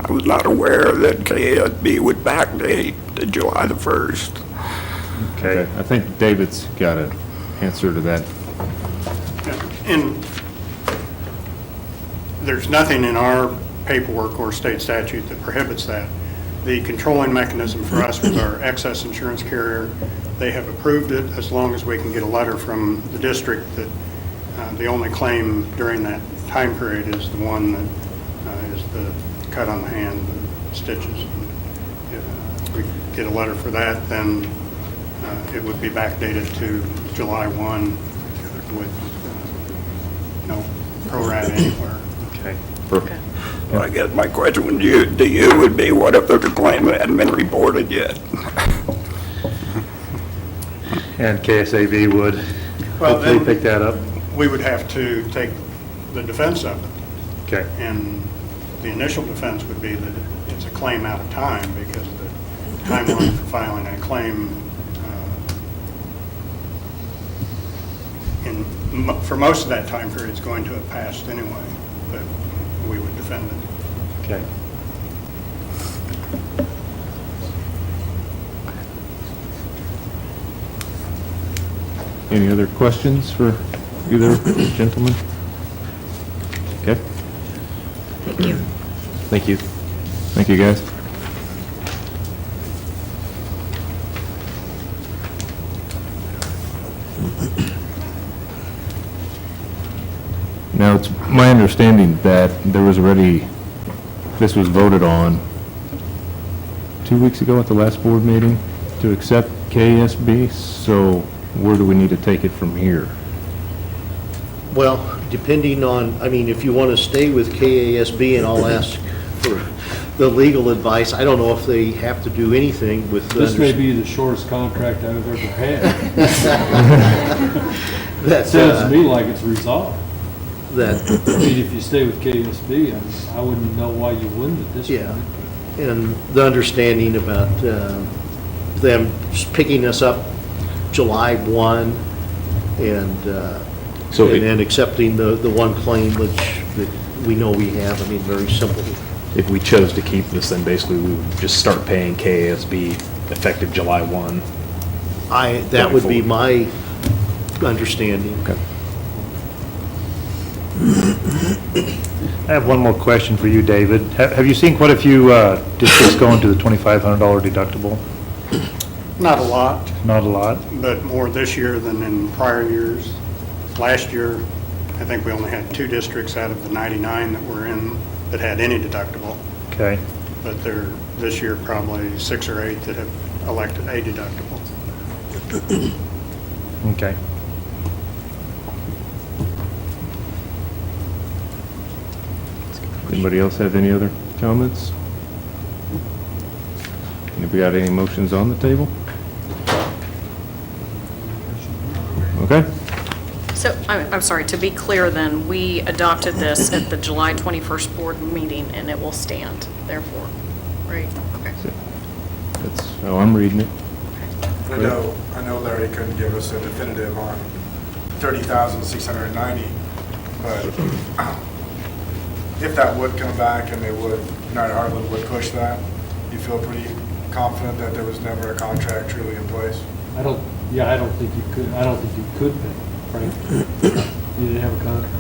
was not aware that KSB would backdate to July the 1st. Okay, I think David's got an answer to that. And there's nothing in our paperwork or state statute that prohibits that. The controlling mechanism for us was our excess insurance carrier. They have approved it as long as we can get a letter from the district that the only claim during that time period is the one that is the cut on the hand, the stitches. If we get a letter for that, then it would be backdated to July 1 with no pro rata anywhere. Okay. Perfect. Well, I guess my question to you would be, what if the claim hadn't been reported yet? And KSAV would Well, hopefully then- pick that up? We would have to take the defense of it. Okay. And the initial defense would be that it's a claim out of time because the timeline for filing a claim for most of that time period is going to have passed anyway, but we would defend it. Okay. Any other questions for either gentleman? Okay. Thank you. Thank you. Thank you, guys. Now, it's my understanding that there was already, this was voted on 2 weeks ago at the last board meeting to accept KSB, so where do we need to take it from here? Well, depending on, I mean, if you want to stay with KASB, and I'll ask for the legal advice, I don't know if they have to do anything with. This may be the shortest contract I've ever had. That, Sounds to me like it's resolved. That. I mean, if you stay with KSB, I wouldn't know why you wouldn't at this Yeah. point. And the understanding about them picking us up July 1 So and it- then accepting the one claim which that we know we have. I mean, very simple. If we chose to keep this, then basically we would just start paying KASB effective July 1. That Going would be forward. my understanding. Okay. I have one more question for you, David. Have you seen quite a few districts going to the $2,500 deductible? Not a lot, Not a lot? but more this year than in prior years. Last year, I think we only had 2 districts out of the 99 that were in that had any deductible. Okay. But this year, probably 6 or 8 that have elected a deductible. Okay. Anybody else have any other comments? Anybody got any motions on the table? Okay. So, I'm sorry, to be clear then, we adopted this at the July 21st board meeting, and it will stand, therefore, right? Okay. That's how I'm reading it. I know Larry couldn't give us a definitive on 30,690, but if that would come back and United Heartland would push that, you feel pretty confident that there was never a contract truly in place? I don't think you could pay, Frank. You didn't have a contract.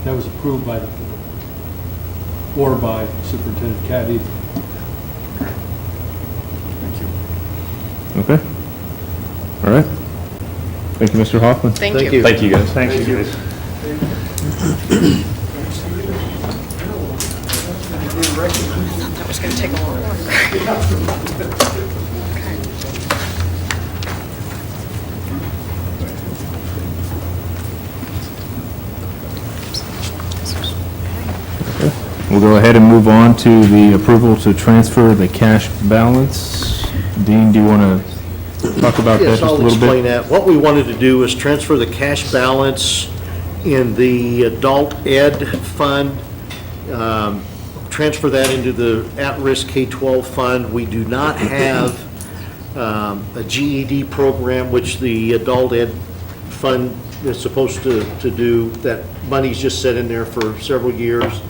That was approved by the board, or by Superintendent Caddy. Thank you. Okay. All right. Thank you, Mr. Hoffman. Thank you. Thank you, guys. Thank you, guys. That was going to take a little longer. We'll go ahead and move on to the approval to transfer the cash balance. Dean, do you want to talk about that Yes, just a I'll little explain bit? that. What we wanted to do was transfer the cash balance in the adult ed fund, transfer that into the at-risk K-12 fund. We do not have a GED program, which the adult ed fund is supposed to do. That money's just set in there for several years.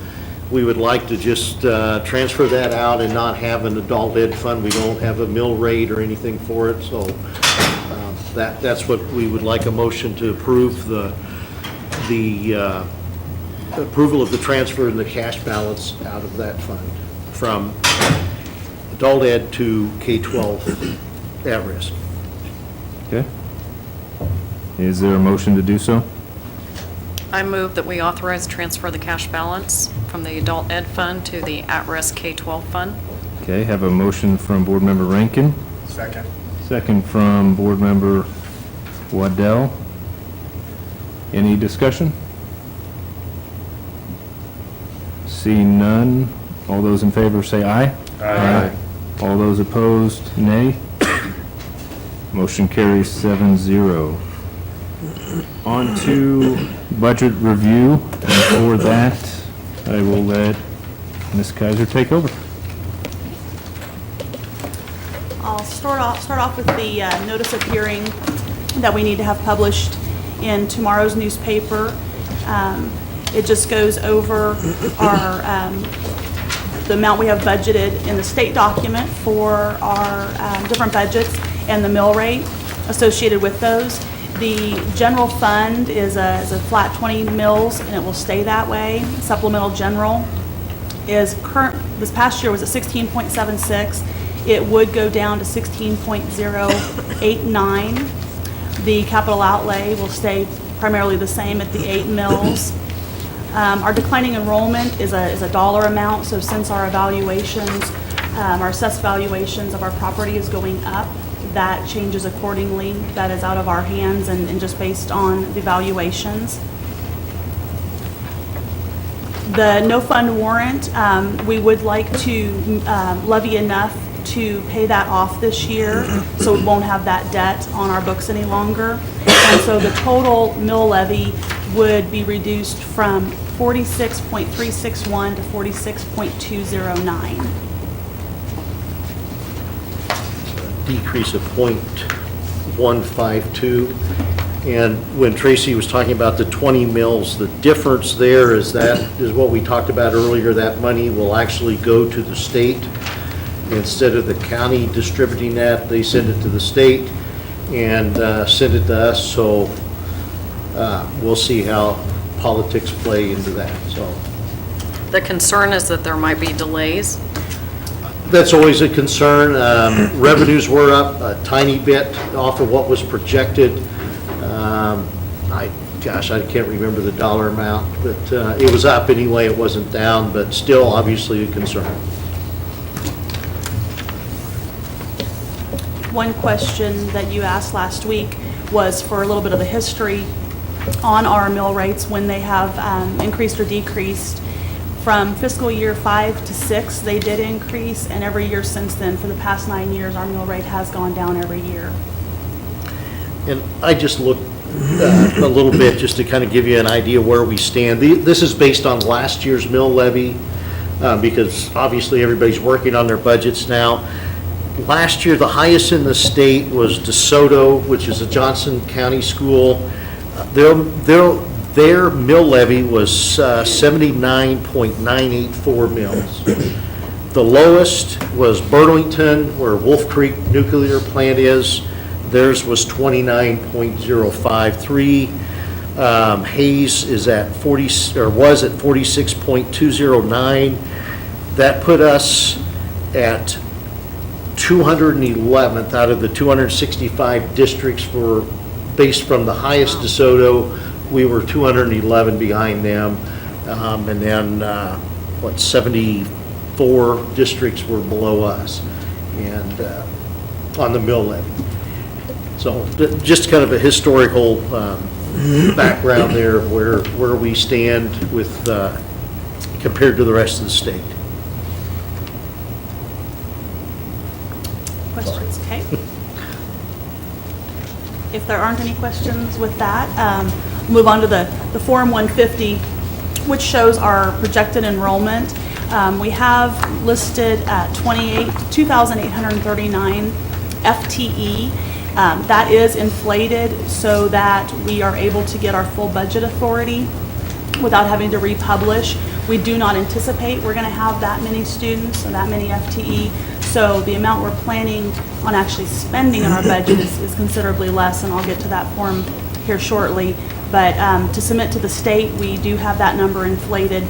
We would like to just transfer that out and not have an adult ed fund. We don't have a mill rate or anything for it, so that's what we would like a motion to approve, the approval of the transfer and the cash balance out of that fund from adult ed to K-12 at risk. Okay. Is there a motion to do so? I move that we authorize transfer the cash balance from the adult ed fund to the at-risk K-12 fund. Okay, have a motion from Board Member Rankin, Second. second from Board Member Waddell. Any discussion? Seeing none, all those in favor say aye. Aye. All those opposed, nay. Motion carries 7-0. On to budget review, and for that, I will let Ms. Kaiser take over. I'll start off with the notice of hearing that we need to have published in tomorrow's newspaper. It just goes over the amount we have budgeted in the state document for our different budgets and the mill rate associated with those. The general fund is a flat 20 mills, and it will stay that way. Supplemental general is this past year was at 16.76. It would go down to 16.089. The capital outlay will stay primarily the same at the 8 mills. Our declining enrollment is a dollar amount, so since our evaluations, our assessed valuations of our property is going up, that changes accordingly. That is out of our hands and just based on the valuations. The no fund warrant, we would like to levy enough to pay that off this year, so we won't have that debt on our books any longer. And so the total mill levy would be reduced from 46.361 to 46.209. Decrease of .152. And when Tracy was talking about the 20 mills, the difference there is what we talked about earlier. That money will actually go to the state. Instead of the county distributing that, they send it to the state and send it to us. So we'll see how politics play into that. So The concern is that there might be delays. that's always a concern. Revenues were up a tiny bit off of what was projected. I can't remember the dollar amount, but it was up anyway. It wasn't down, but still obviously a concern. One question that you asked last week was for a little bit of the history on our mill rates when they have increased or decreased. From fiscal year 5 to 6, they did increase, and every year since then, for the past 9 years, our mill rate has gone down every year. And I just looked a little bit just to kind of give you an idea where we stand. This is based on last year's mill levy because obviously everybody's working on their budgets now. Last year, the highest in the state was DeSoto, which is a Johnson County school. Their mill levy was 79.984 mills. The lowest was Burlington, where Wolf Creek Nuclear Plant is. Theirs was 29.053. Hayes is at was at 46.209. That put us at 211th out of the 265 districts based from the highest DeSoto. We were 211 behind them, and then 74 districts were below us, and on the mill levy. So just kind of a historical background there of where we stand with compared to the rest of the state. Questions, okay? If there aren't any questions with that, move on to the Form 150, which shows our projected enrollment. We have listed at 2,839 FTE. That is inflated so that we are able to get our full budget authority without having to republish. We do not anticipate we're going to have that many students or that many FTE. So the amount we're planning on actually spending in our budget is considerably less, and I'll get to that form here shortly. But to submit to the state, we do have that number inflated,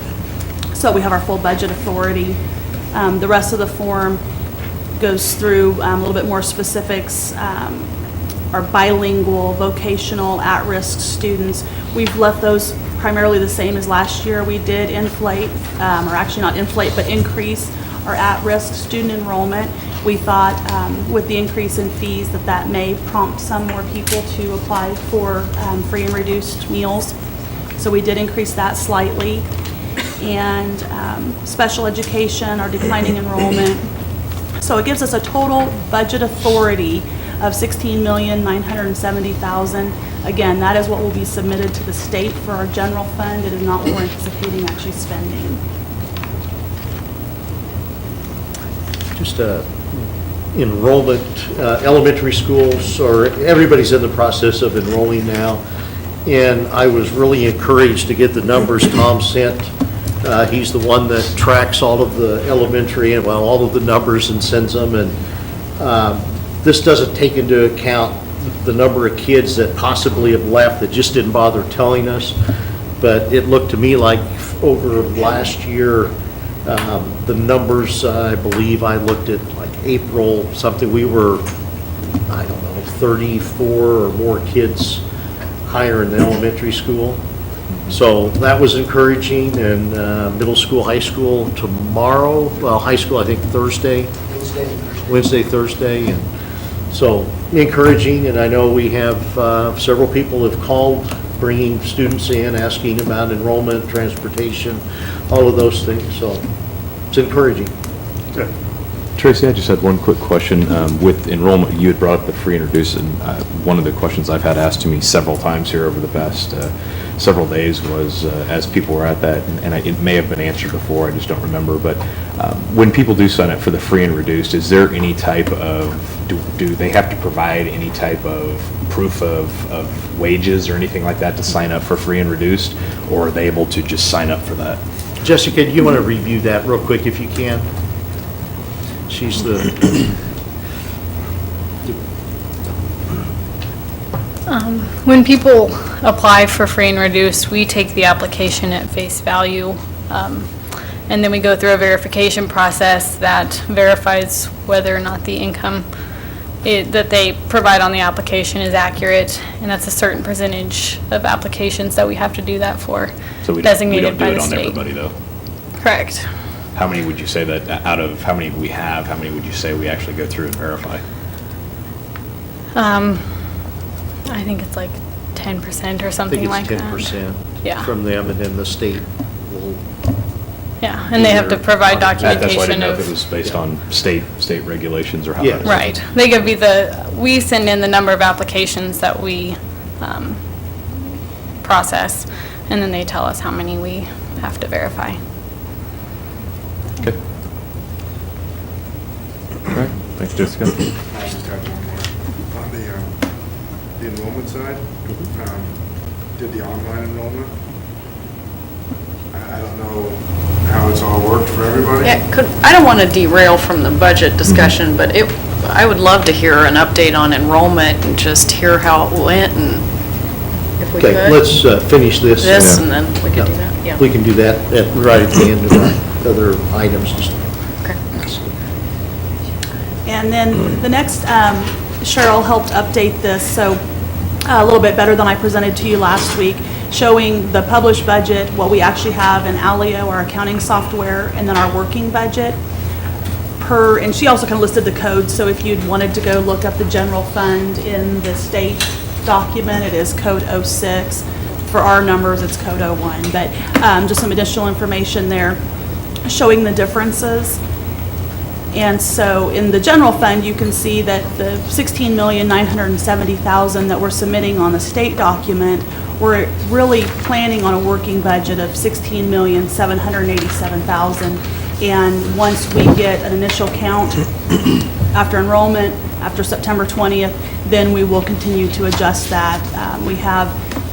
so we have our full budget authority. The rest of the form goes through a little bit more specifics. Our bilingual, vocational, at-risk students, we've left those primarily the same as last year. We did inflate, or actually not inflate, but increase our at-risk student enrollment. We thought with the increase in fees that may prompt some more people to apply for free and reduced meals. So we did increase that slightly. And special education, our declining enrollment. So it gives us a total budget authority of $16,970,000. Again, that is what will be submitted to the state for our general fund. It is not what we're anticipating actually spending. Just enrollment, elementary schools, or everybody's in the process of enrolling now. And I was really encouraged to get the numbers Tom sent. He's the one that tracks all of the elementary and, well, all of the numbers and sends them. And this doesn't take into account the number of kids that possibly have left that just didn't bother telling us. But it looked to me like over last year, the numbers, I believe I looked at like April, something, we were, I don't know, 34 or more kids higher in the elementary school. So that was encouraging, and middle school, high school tomorrow, well, high school, I think Thursday. Wednesday, Thursday, and so encouraging, and I know we have several people have called, bringing students in, asking about enrollment, transportation, all of those things, so it's encouraging. Good. Tracy, I just had one quick question. With enrollment, you had brought up the free and reduced, and one of the questions I've had asked to me several times here over the past several days was, as people were at that, and it may have been answered before, I just don't remember, but when people do sign up for the free and reduced, is there any type of, do they have to provide any type of proof of wages or anything like that to sign up for free and reduced, or are they able to just sign up for that? Jessica, do you want to review that real quick if you can? She's the, When people apply for free and reduced, we take the application at face value, and then we go through a verification process that verifies whether or not the income that they provide on the application is accurate, and that's a certain percentage of applications that we have to do that for, So we don't designated do by it the on state. everybody, though? Correct. How many would you say that, out of how many we have, how many would you say we actually go through and verify? I think it's like 10% or I something think like it's that. 10% Yeah. from them, and then the state will. Yeah, and they have to provide That's why I didn't documentation know if it of, was based on state regulations or how Yeah. that is. right. They give me we send in the number of applications that we process, and then they tell us how many we have to verify. Okay. All right, thanks, Jessica. I just have one more. On the enrollment side, did the online enrollment? I don't know how it's all worked for everybody. Yeah, I don't want to derail from the budget discussion, but I would love to hear an update on enrollment and just hear how it went, and if we could. Okay, let's finish this. And then we could do that, yeah. We can do that right at the end of our other items. Just Okay. And then the next, Cheryl helped update this, so a little bit better than I presented to you last week, showing the published budget, what we actually have in Alio, our accounting software, and then our working budget. And she also kind of listed the codes, so if you'd wanted to go look up the general fund in the state document, it is code 06. For our numbers, it's code 01. But just some additional information there showing the differences. And so in the general fund, you can see that the $16,970,000 that we're submitting on the state document, we're really planning on a working budget of $16,787,000. And once we get an initial count after enrollment, after September 20th, then we will continue to adjust that. We have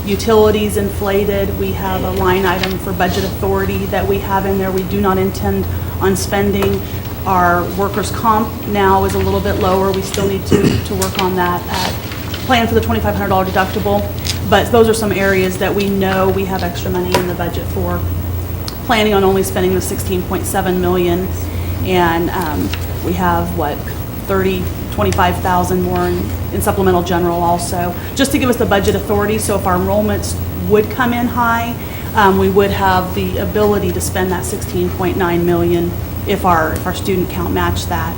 utilities inflated. We have a line item for budget authority that we have in there. We do not intend on spending. Our workers' comp now is a little bit lower. We still need to work on that. Plan for the $2,500 deductible, but those are some areas that we know we have extra money in the budget for. Planning on only spending the $16.7 million, and we have, 25,000 more in supplemental general also, just to give us the budget authority, so if our enrollments would come in high, we would have the ability to spend that $16.9 million if our student count matched that.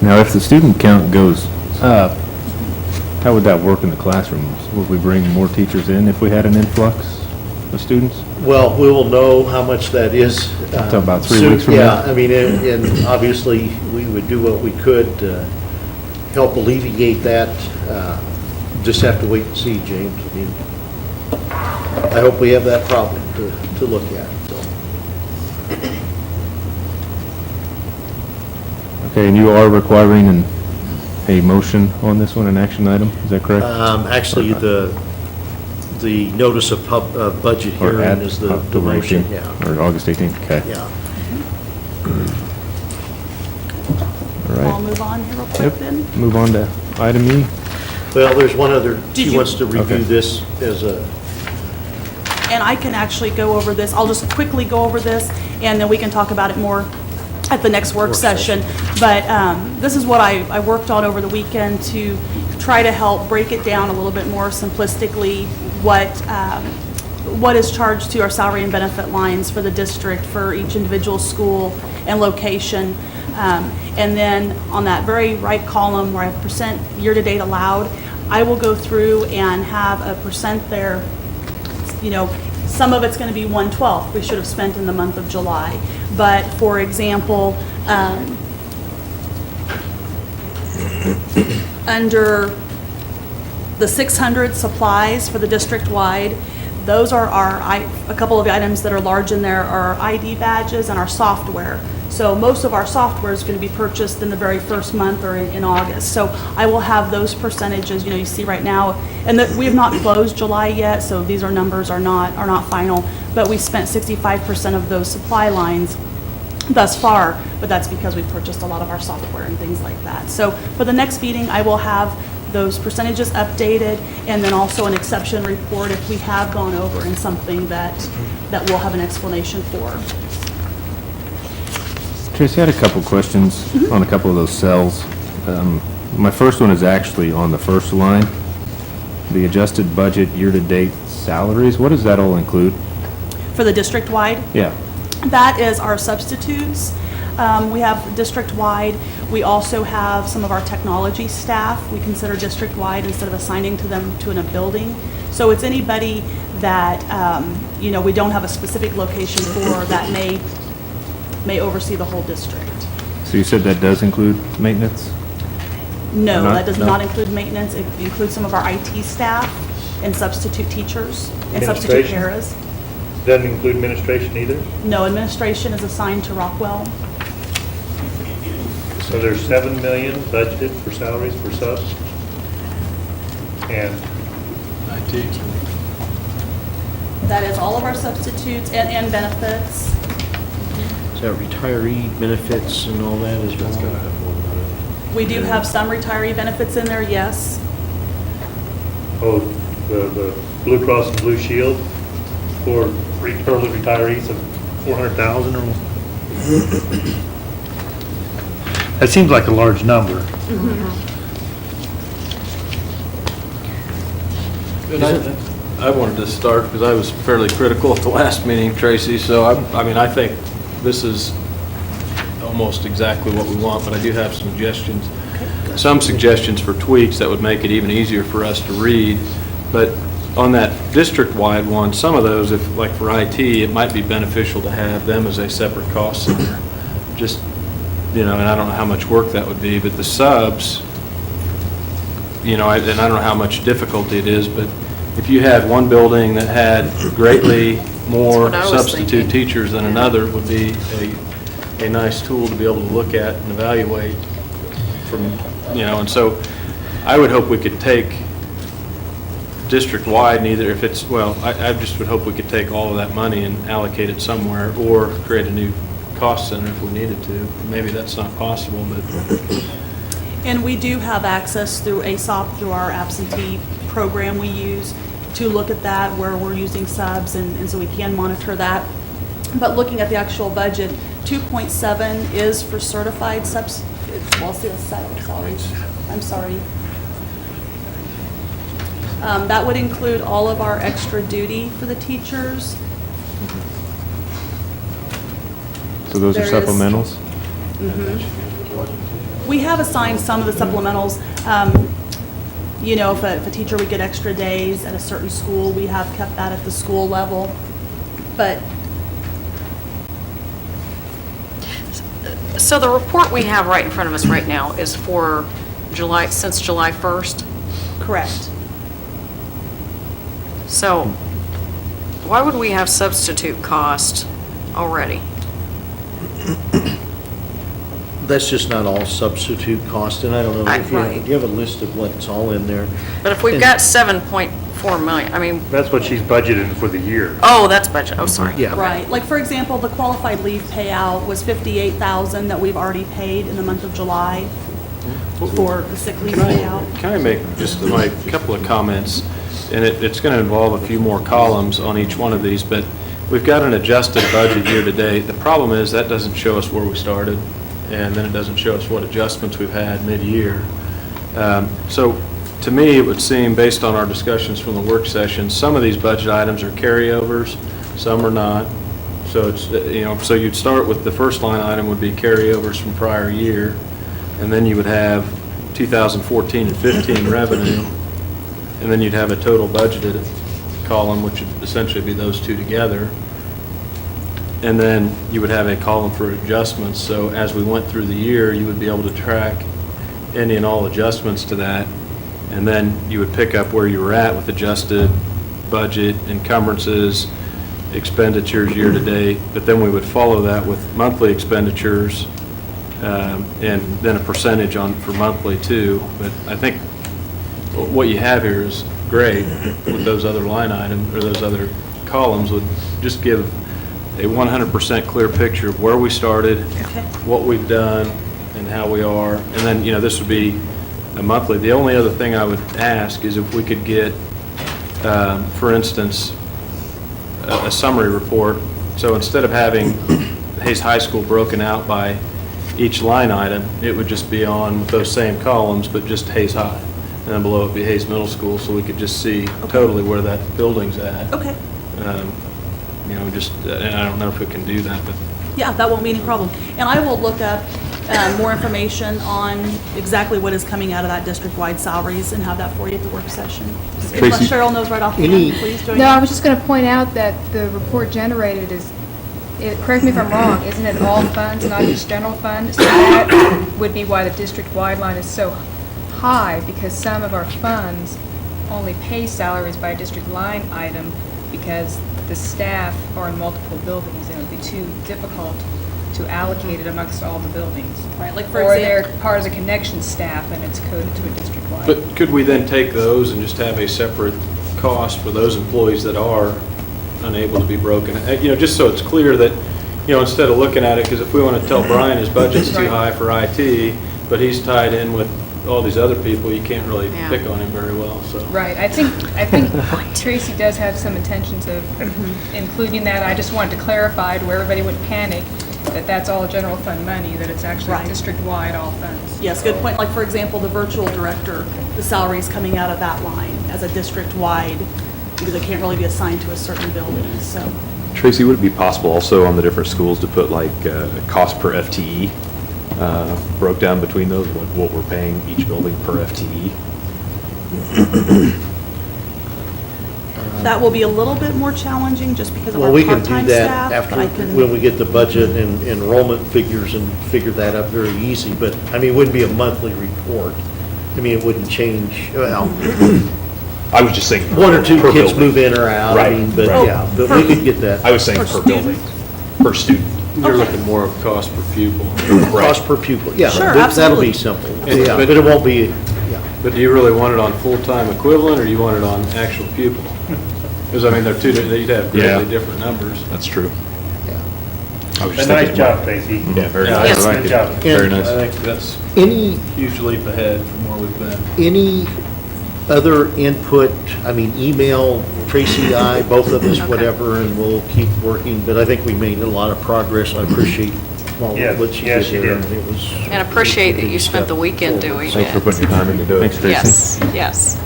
Now, if the student count goes up, how would that work in the classrooms? Would we bring more teachers in if we had an influx? of students? Well, we will know how much that is. Talk about 3 soon. weeks from Yeah, now? I mean, and obviously, we would do what we could to help alleviate that. Just have to wait and see, James. I mean, I hope we have that problem to look at, so. Okay, and you are requiring a motion on this one, an action item, is that correct? Actually, the notice of budget Or hearing at is the October motion, 18th, yeah. Or August 18th, okay. Yeah. All right. I'll move on here real quick then. Move on to item E. Well, there's one other, Did she you- wants to review Okay. this as a, And I can actually go over this, I'll just quickly go over this, and then we can talk about it more at the next work session. But this is what I worked on over the weekend to try to help break it down a little bit more simplistically, what is charged to our salary and benefit lines for the district for each individual school and location. And then on that very right column where I have percent year-to-date allowed, I will go through and have a percent there. You know, some of it's going to be 1/12 we should have spent in the month of July. But for example, under the 600 supplies for the district-wide, those are a couple of items that are large in there are our ID badges and our software. So most of our software is going to be purchased in the very first month or in August. So I will have those percentages, you see right now, and we have not closed July yet, so these numbers are not final, but we spent 65% of those supply lines thus far, but that's because we purchased a lot of our software and things like that. So for the next meeting, I will have those percentages updated, and then also an exception report if we have gone over in something that we'll have an explanation for. Tracy, I had a couple questions on a couple of those cells. My first one is actually on the first line, the adjusted budget year-to-date salaries. What does that all include? For the district-wide, Yeah. that is our substitutes. We have district-wide. We also have some of our technology staff. We consider district-wide instead of assigning to them to a building. So it's anybody that, we don't have a specific location for that may oversee the whole district. So you said that does include maintenance? No, Or not? that does No. not include maintenance. It includes some of our IT staff and substitute teachers and substitute Administration? paras. Doesn't include administration either? No, administration is assigned to Rockwell. So there's 7 million budgeted for salaries for subs? And IT. That is all of our substitutes and benefits. is that retiree benefits and all that as well? That's gotta have one on it. We do have some retiree benefits in there, yes. oh, the Blue Cross and Blue Shield for early retirees of 400,000 or more? That seems like a large number. And I wanted to start, because I was fairly critical at the last meeting, Tracy, so I think this is almost exactly what we want, but I do have some suggestions for tweaks that would make it even easier for us to read. But on that district-wide one, some of those, if, like for IT, it might be beneficial to have them as a separate cost center. Just, and I don't know how much work that would be, but the subs, and I don't know how much difficulty it is, but if you had one building that had greatly more That's what I was substitute thinking. teachers than another, would be a nice tool to be able to look at and evaluate from, and so I would hope we could take district-wide, I just would hope we could take all of that money and allocate it somewhere, or create a new cost center if we needed to. Maybe that's not possible, but And we do have access through ASOP, through our absentee program we use, to look at that, where we're using subs, and so we can monitor that. But looking at the actual budget, 2.7 is for certified subs, well, I'm sorry. That would include all of our extra duty for the teachers. So those are There is- supplementals? We have assigned some of the supplementals. You know, if a teacher would get extra days at a certain school, we have kept that at the school level. But So the report we have right in front of us right now is for July, since July 1st? correct. So why would we have substitute cost already? That's just not all substitute cost, and I don't know if you Right. have a list of what's all in there. But if we've got 7.4 million, I mean, That's what she's budgeted for the year. oh, that's budget, oh, sorry. Yeah. Right, like, for example, the qualified leave payout was $58,000 that we've already paid in the month of July for the sick leave payout. Can I make just a couple of comments? And it's going to involve a few more columns on each one of these, but we've got an adjusted budget year to date. The problem is that doesn't show us where we started, and then it doesn't show us what adjustments we've had mid-year. So to me, it would seem, based on our discussions from the work session, some of these budget items are carryovers, some are not. So it's, so you'd start with the first line item would be carryovers from prior year, and then you would have 2014 and 15 revenue, and then you'd have a total budgeted column, which would essentially be those two together. And then you would have a column for adjustments. So as we went through the year, you would be able to track any and all adjustments to that. And then you would pick up where you were at with adjusted budget, encumbrances, expenditures year to date. But then we would follow that with monthly expenditures, and then a percentage for monthly too. But I think what you have here is great with those other line items, or those other columns would just give a 100% clear picture of where we started, what we've done, and how we are. And then, this would be a monthly. The only other thing I would ask is if we could get, for instance, a summary report. So instead of having Hayes High School broken out by each line item, it would just be on those same columns, but just Hayes High. And then below it would be Hayes Middle School, so we could just see totally where that building's at. Okay. And I don't know if we can do that, but Yeah, that won't be any problem. And I will look up more information on exactly what is coming out of that district-wide salaries and have that for you at the work session. Unless Cheryl knows right off the hand, please join No, I me. was just going to point out that the report generated is, correct me if I'm wrong, isn't it all funds, not just general fund? So that would be why the district-wide line is so high, because some of our funds only pay salaries by district line item because the staff are in multiple buildings, and it would be too difficult to allocate it amongst all the buildings. Right, like for Or example. they're part of the connection staff and it's coded to a district-wide. But could we then take those and just have a separate cost for those employees that are unable to be broken? Just so it's clear that, instead of looking at it, because if we want to tell Brian his budget's too high for IT, but he's tied in with all these other people, you can't really pick on him very well, so. Right, I think Tracy does have some intentions of including that. I just wanted to clarify to where everybody wouldn't panic that that's all general fund money, that it's actually Right. district-wide, all funds. Yes, good point. Like, for example, the virtual director, the salary is coming out of that line as a district-wide, because it can't really be assigned to a certain building, so. Tracy, would it be possible also on the different schools to put like cost per FTE broke down between those, what we're paying each building per FTE? That will be a little bit more challenging just because of Well, our we can do part-time that staff. after, I can- when we get the budget and enrollment figures and figure that up very easy, but, it wouldn't be a monthly report. It wouldn't change, well, I was just saying. one or two per kids building. move in or out, Right, but right. yeah, but we could get that. I was saying per building, per student. You're looking more of cost per pupil. Cost per pupil, yeah, Sure, that'll absolutely. be simple, And- yeah, but- but it won't be, yeah. But do you really want it on full-time equivalent, or do you want it on actual pupil? Because, they're two, you'd have Yeah. really different numbers. That's true. I was A just nice thinking job, more- Tracy. Yeah, very Yeah, nice. yes. I like Good it. job. Very nice. I think that's Any, a huge leap ahead from where we've been. any other input, email Tracy, both of us, whatever, and we'll keep working, but I think we made a lot of progress. I appreciate all Yeah, what she yes, did you there. did. It was. And appreciate that you spent the weekend doing it. Thanks for putting your time into doing it. Yes, yes.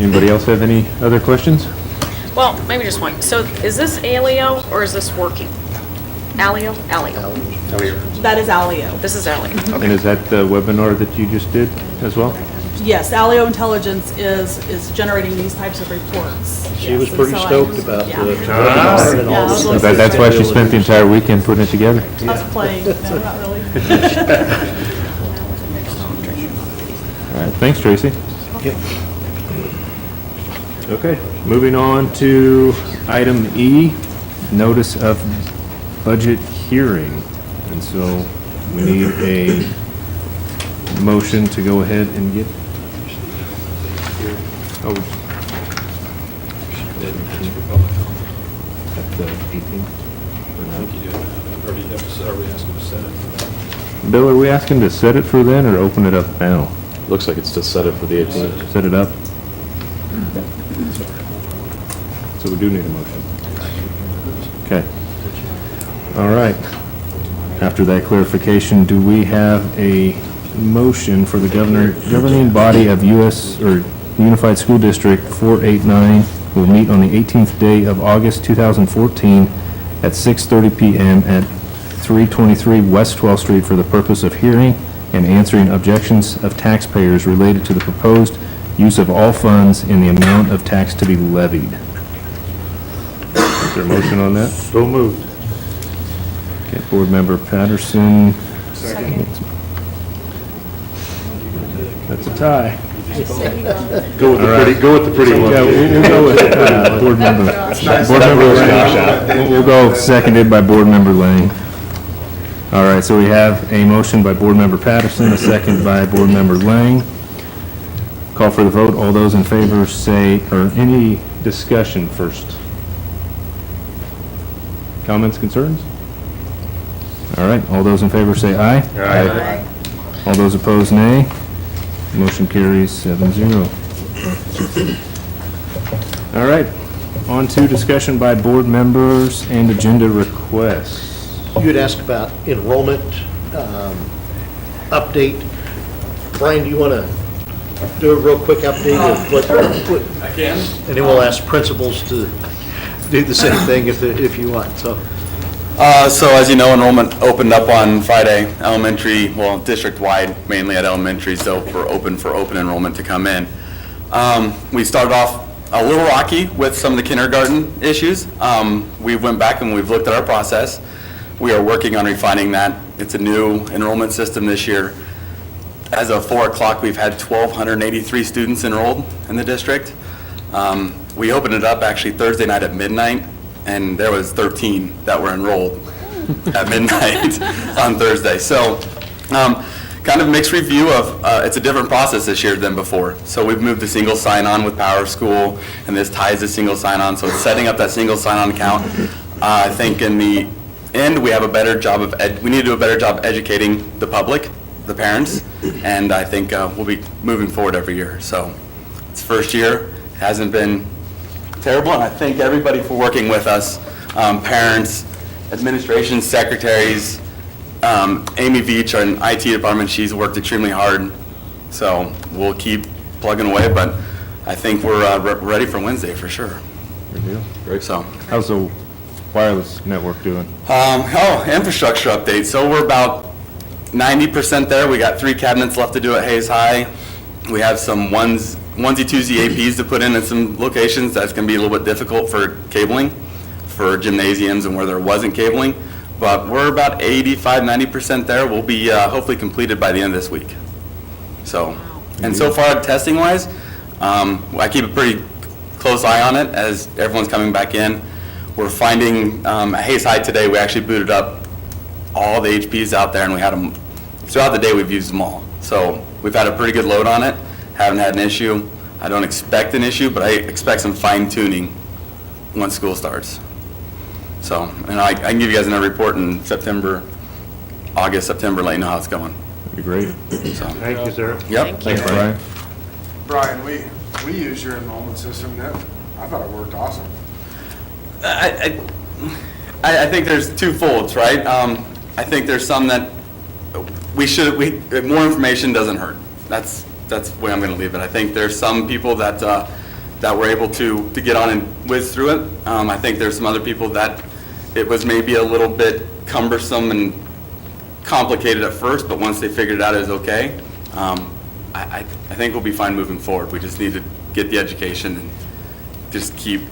Anybody else have any other questions? Well, maybe just one. So is this Alio or is this working? Alio? Alio. That is Alio. This is Alio. And is that the webinar that you just did as well? Yes, Alio Intelligence is generating these types of reports. She Yes, was and pretty so I- stoked about yeah. the webinar and all the stuff. That's why she spent the entire weekend putting it together. I was playing, no, not really. All right, thanks, Tracy. Okay, moving on to item E, notice of budget hearing. And so we need a motion to go ahead and get. Oh. At the 18th? Are we asking to set it? Bill, are we asking to set it for then or open it up now? Looks like it's to set it for the 18th. Set it up? So we do need a motion. Okay. All right. After that clarification, do we have a motion for the governing body of US, or Unified School District 489 will meet on the 18th day of August 2014 at 6:30 PM at 323 West 12th Street for the purpose of hearing and answering objections of taxpayers related to the proposed use of all funds in the amount of tax to be levied? Is there a motion on that? So moved. Okay, Board Member Patterson. Second. That's a tie. Go with the pretty, go with the pretty one. Yeah, we'll go with Board Member. Board Member Lang. We'll go seconded by Board Member Lang. All right, so we have a motion by Board Member Patterson, a second by Board Member Lang. Call for the vote. All those in favor say, or any discussion first? Comments, concerns? All right, all those in favor say aye. Aye. All those opposed, nay. Motion carries 7-0. All right, on to discussion by board members and agenda requests. You had asked about enrollment update. Brian, do you want to do a real quick update of what? I can. And then we'll ask principals to do the same thing if you want, so. So as you know, enrollment opened up on Friday, elementary, well, district-wide, mainly at elementary, so we're open for open enrollment to come in. We started off a little rocky with some of the kindergarten issues. We went back and we've looked at our process. We are working on refining that. It's a new enrollment system this year. As of 4 o'clock, we've had 1,283 students enrolled in the district. We opened it up actually Thursday night at midnight, and there was 13 that were enrolled at midnight on Thursday. So kind of mixed review of, it's a different process this year than before. So we've moved to single sign-on with Power School, and this ties to single sign-on. So it's setting up that single sign-on account. I think in the end, we have a better job of, we need to do a better job educating the public, the parents, and I think we'll be moving forward every year. So it's first year, it hasn't been terrible, and I thank everybody for working with us, parents, administration, secretaries, Amy Veach, our IT department, she's worked extremely hard, so we'll keep plugging away, but I think we're ready for Wednesday for sure. Good deal. Great. So, how's the wireless network doing? Infrastructure update. So we're about 90% there. We got 3 cabinets left to do at Hayes High. We have some onesie-twosie APs to put in some locations. That's going to be a little bit difficult for cabling, for gymnasiums and where there wasn't cabling. But we're about 85-90% there. We'll be hopefully completed by the end of this week. So, and so far testing-wise, I keep a pretty close eye on it as everyone's coming back in. We're finding at Hayes High today, we actually booted up all the HPs out there, and we had them throughout the day. We've used them all, so we've had a pretty good load on it. Haven't had an issue. I don't expect an issue, but I expect some fine tuning once school starts. So, and I can give you guys another report in September, August, September, let you know how it's going. That'd be great. So, Thank you, sir. Yep. Thanks, Brian. Brian, we use your enrollment system now. I thought it worked awesome. I think there's two folds, right? I think there's some that more information doesn't hurt. That's the way I'm going to leave it. I think there's some people that were able to get on and whiz through it. I think there's some other people that it was maybe a little bit cumbersome and complicated at first, but once they figured it out, it was okay. I think we'll be fine moving forward. We just need to get the education and just keep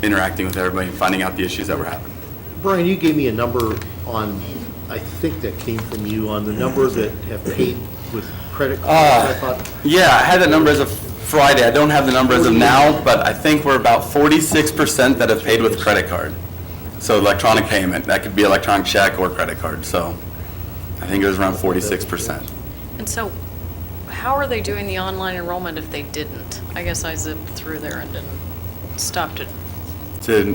interacting with everybody and finding out the issues that were happening. Brian, you gave me a number on, I think that came from you, on the number that have paid with credit cards. I thought, Yeah, I had that number as of Friday. I don't have the number as of now, but I think we're about 46% that have paid with credit card. So electronic payment, that could be electronic check or credit card, so I think it was around 46%. And so, how are they doing the online enrollment if they didn't? I guess I zipped through there and didn't stop to,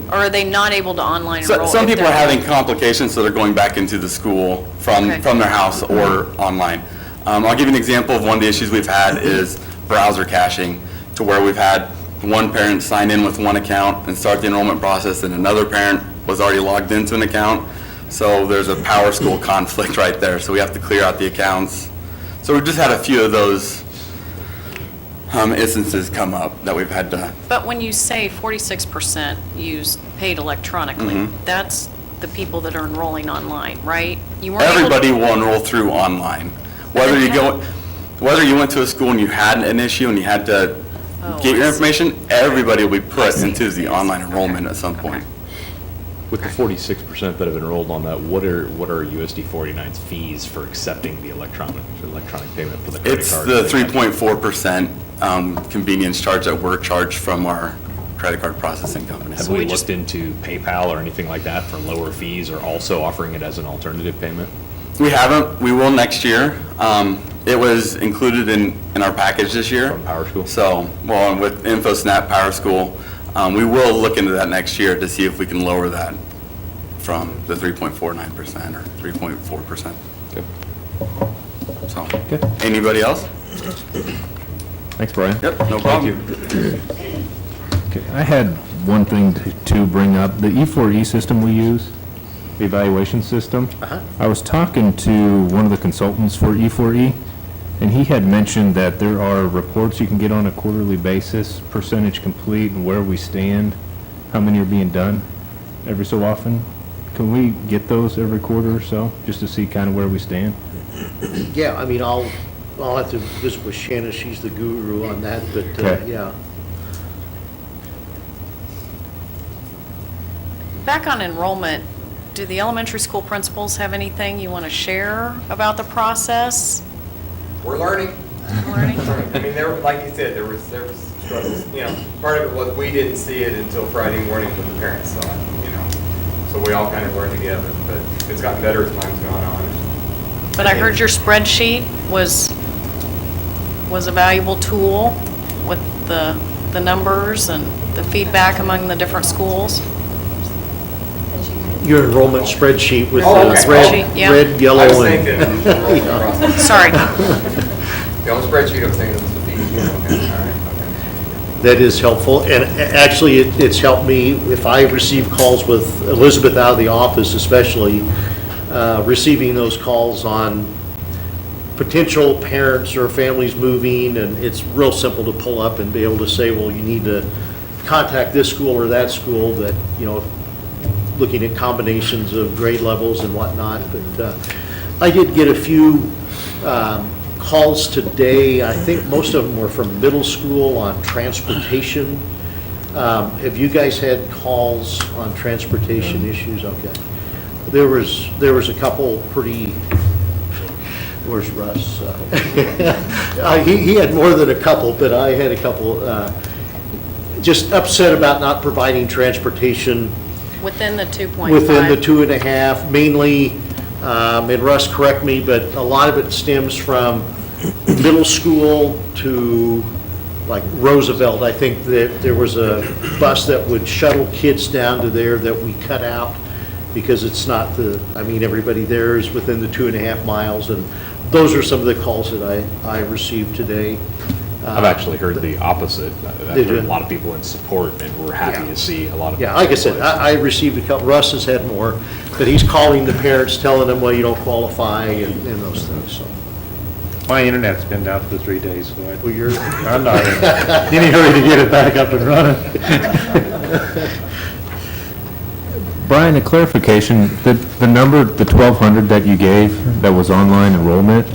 or are they not able to online enroll? Some if people are they're- having complications, so they're going back into the school from their house or online. I'll give you an example of one of the issues we've had is browser caching, to where we've had one parent sign in with one account and start the enrollment process, and another parent was already logged into an account. So there's a power school conflict right there, so we have to clear out the accounts. So we've just had a few of those instances come up that we've had to. But when you say 46% paid electronically, Mhm. that's the people that are enrolling online, right? You weren't able to- Everybody will enroll through online. Whether you went to a school and you had an issue and you had to get your information, everybody will be put into the online enrollment at some point. With the 46% that have enrolled on that, what are USD 49's fees for accepting the electronic payment for the credit It's card? the 3.4% convenience charge that we're charged from our credit card processing company. Have we looked into PayPal or anything like that for lower fees, or also offering it as an alternative payment? We haven't. We will next year. It was included in our package this year. From Power School? So, well, with InfoSnap Power School, we will look into that next year to see if we can lower that from the 3.49% or 3.4%. Okay. So, anybody else? Thanks, Brian. Yep, no problem. Okay, I had one thing to bring up. The E4E system we use, the evaluation system, I was talking to one of the consultants for E4E, and he had mentioned that there are reports you can get on a quarterly basis, percentage complete, and where we stand, how many are being done every so often. Can we get those every quarter or so, just to see kind of where we stand? yeah, I mean, I'll have to visit with Shanna, she's the guru on that, but, Okay. yeah. Back on enrollment, do the elementary school principals have anything you want to share about the process? We're learning. Learning? I mean, like you said, there was struggles, part of it was we didn't see it until Friday morning when the parents saw it, So we all kind of learned together, but it's gotten better as time's gone on. But I heard your spreadsheet was a valuable tool with the numbers and the feedback among the different schools. Your enrollment spreadsheet with Oh, the okay. red, Yeah. red, yellow, I was and... thinking enrollment process. Sorry. The old spreadsheet, I was thinking it was the fees. Okay, all right, okay. That is helpful, and actually, it's helped me, if I receive calls with Elizabeth out of the office especially, receiving those calls on potential parents or families moving, and it's real simple to pull up and be able to say, well, you need to contact this school or that school, that, looking at combinations of grade levels and whatnot. But I did get a few calls today. I think most of them were from middle school on transportation. Have you guys had calls on transportation issues? Okay. There was a couple pretty, where's Russ? He had more than a couple, but I had a couple just upset about not providing transportation Within the 2.5? within the 2.5, mainly, and Russ, correct me, but a lot of it stems from middle school to like Roosevelt. I think that there was a bus that would shuttle kids down to there that we cut out because it's not everybody there is within the 2.5 miles, and those are some of the calls that I received today. I've actually heard the opposite. I've Did heard you? a lot of people in support, and we're happy Yeah. to see a lot of. Yeah, like I said, I received a couple, Russ has had more, but he's calling the parents, telling them, well, you don't qualify, and those things, so. My internet's been down for 3 days, so Well, you're. I'm not in any hurry to get it back up and running. Brian, a clarification, the number, the 1,200 that you gave that was online enrollment,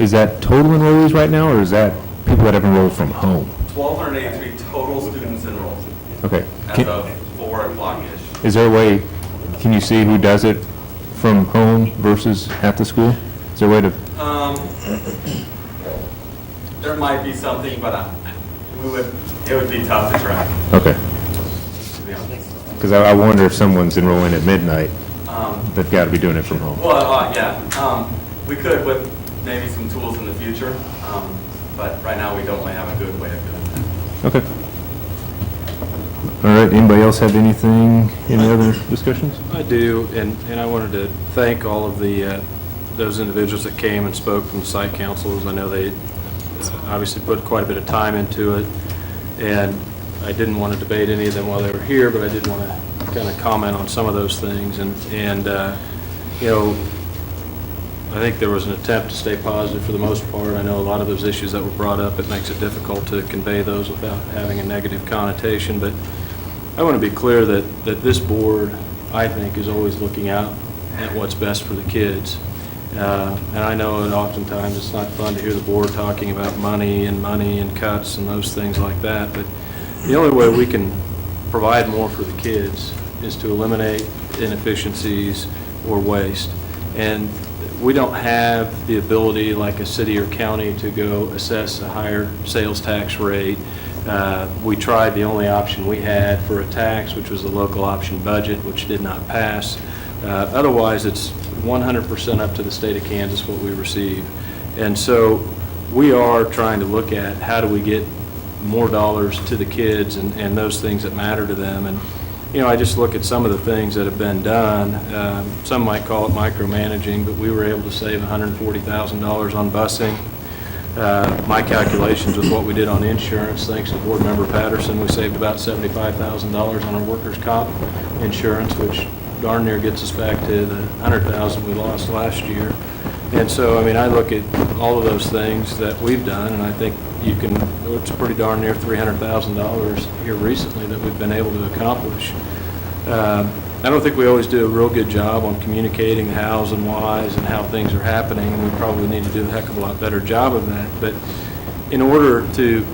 is that total enrollees right now, or is that people that have enrolled from home? 1,283 total students enrolled Okay. as of 4 o'clock-ish. Is there a way, can you see who does it from home versus at the school? Is there a way to, There might be something, but it would be tough to track, okay. to be honest. Because I wonder if someone's enrolling at midnight, they've got to be doing it from home. Well, yeah, we could with maybe some tools in the future, but right now we don't really have a good way of doing that. Okay. All right, anybody else have anything, any other discussions? I do, and I wanted to thank all of those individuals that came and spoke from the site councils. I know they obviously put quite a bit of time into it, and I didn't want to debate any of them while they were here, but I did want to kind of comment on some of those things. And you know, I think there was an attempt to stay positive for the most part. I know a lot of those issues that were brought up, it makes it difficult to convey those without having a negative connotation. But I want to be clear that this board, I think, is always looking out at what's best for the kids. And I know that oftentimes it's not fun to hear the board talking about money and cuts and those things like that. But the only way we can provide more for the kids is to eliminate inefficiencies or waste. And we don't have the ability, like a city or county, to go assess a higher sales tax rate. We tried the only option we had for a tax, which was the local option budget, which did not pass. Otherwise, it's 100% up to the state of Kansas what we receive. And so we are trying to look at how do we get more dollars to the kids and those things that matter to them. And, you know, I just look at some of the things that have been done. Some might call it micromanaging, but we were able to save $140,000 on busing. My calculations with what we did on insurance, thanks to Board Member Patterson, we saved about $75,000 on our workers' comp insurance, which darn near gets us back to the $100,000 we lost last year. And so, I mean, I look at all of those things that we've done, and I think it's pretty darn near $300,000 here recently that we've been able to accomplish. I don't think we always do a real good job on communicating the hows and whys and how things are happening, and we probably need to do a heck of a lot better job of that. But in order to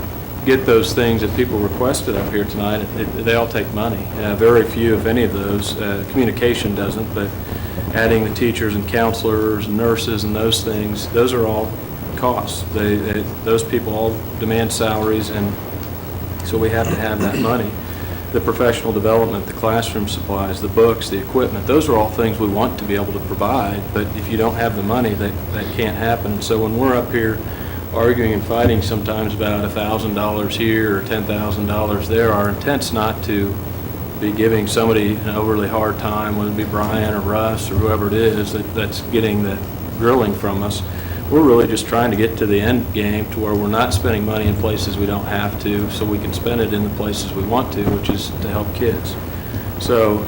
get those things that people requested up here tonight, they all take money. Very few, if any of those, communication doesn't, but adding the teachers and counselors and nurses and those things, those are all costs. Those people all demand salaries, and so we have to have that money. The professional development, the classroom supplies, the books, the equipment, those are all things we want to be able to provide, but if you don't have the money, that can't happen. And so when we're up here arguing and fighting sometimes about $1,000 here or $10,000 there, our intent's not to be giving somebody an overly hard time, whether it be Brian or Russ or whoever it is that's getting the grilling from us. We're really just trying to get to the end game to where we're not spending money in places we don't have to, so we can spend it in the places we want to, which is to help kids. So,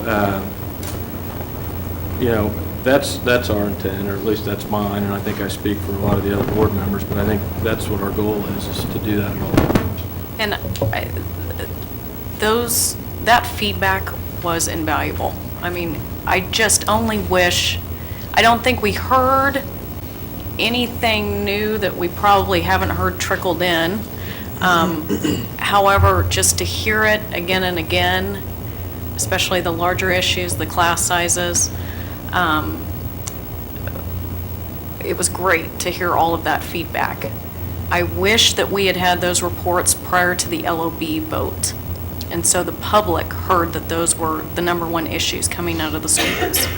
you know, that's our intent, or at least that's mine, and I think I speak for a lot of the other board members, but I think that's what our goal is to do that at all times. And that feedback was invaluable. I mean, I just only wish, I don't think we heard anything new that we probably haven't heard trickled in. However, just to hear it again and again, especially the larger issues, the class sizes, it was great to hear all of that feedback. I wish that we had had those reports prior to the LOB vote. And so the public heard that those were the number one issues coming out of the schools,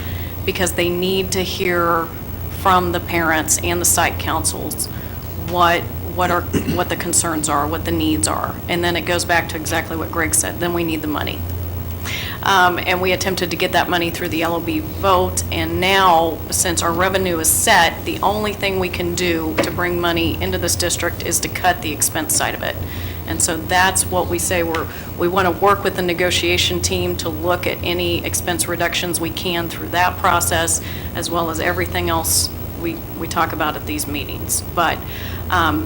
because they need to hear from the parents and the site councils what the concerns are, what the needs are. And then it goes back to exactly what Greg said, then we need the money. And we attempted to get that money through the LOB vote, and now, since our revenue is set, the only thing we can do to bring money into this district is to cut the expense side of it. And so that's what we say, we want to work with the negotiation team to look at any expense reductions we can through that process, as well as everything else we talk about at these meetings. But I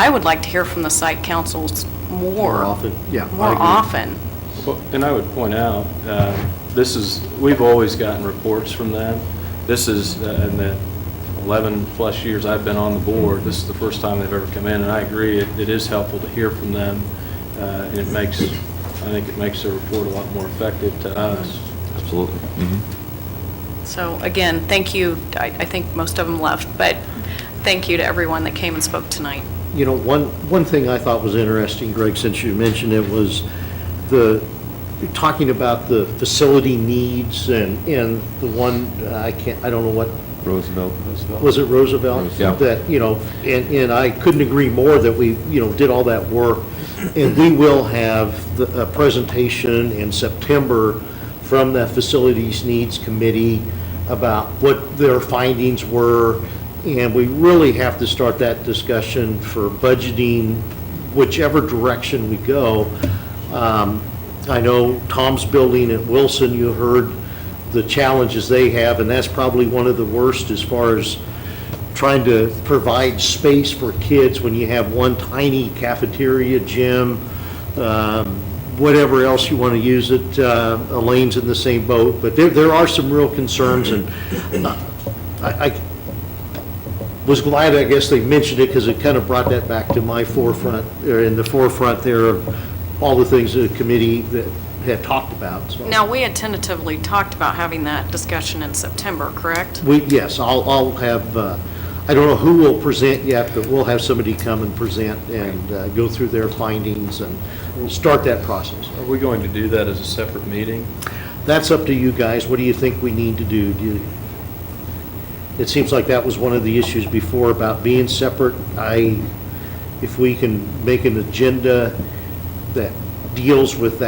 would like to hear from the site councils more often. Yeah, More often. Well, and I would point out, we've always gotten reports from them. This is, in the 11-plus years I've been on the board, this is the first time they've ever come in, and I agree, it is helpful to hear from them, and I think it makes the report a lot more effective to us. Absolutely. So again, thank you. I think most of them left, but thank you to everyone that came and spoke tonight. You know, one thing I thought was interesting, Greg, since you mentioned it, was talking about the facility needs and the one, I don't know what. Roosevelt. Was it Roosevelt? Yeah. That, and I couldn't agree more that we, did all that work. And we will have a presentation in September from the Facilities Needs Committee about what their findings were. And we really have to start that discussion for budgeting, whichever direction we go. I know Tom's building at Wilson, you heard the challenges they have, and that's probably one of the worst as far as trying to provide space for kids when you have one tiny cafeteria, gym, whatever else you want to use it. Elaine's in the same boat, but there are some real concerns, and I was glad, I guess, they mentioned it, because it kind of brought that back to my forefront, or in the forefront there of all the things the committee that had talked about. So Now, we had tentatively talked about having that discussion in September, correct? yes, I'll have, I don't know who will present yet, but we'll have somebody come and present and go through their findings and start that process. Are we going to do that as a separate meeting? That's up to you guys. What do you think we need to do? It seems like that was one of the issues before about being separate. If we can make an agenda that deals with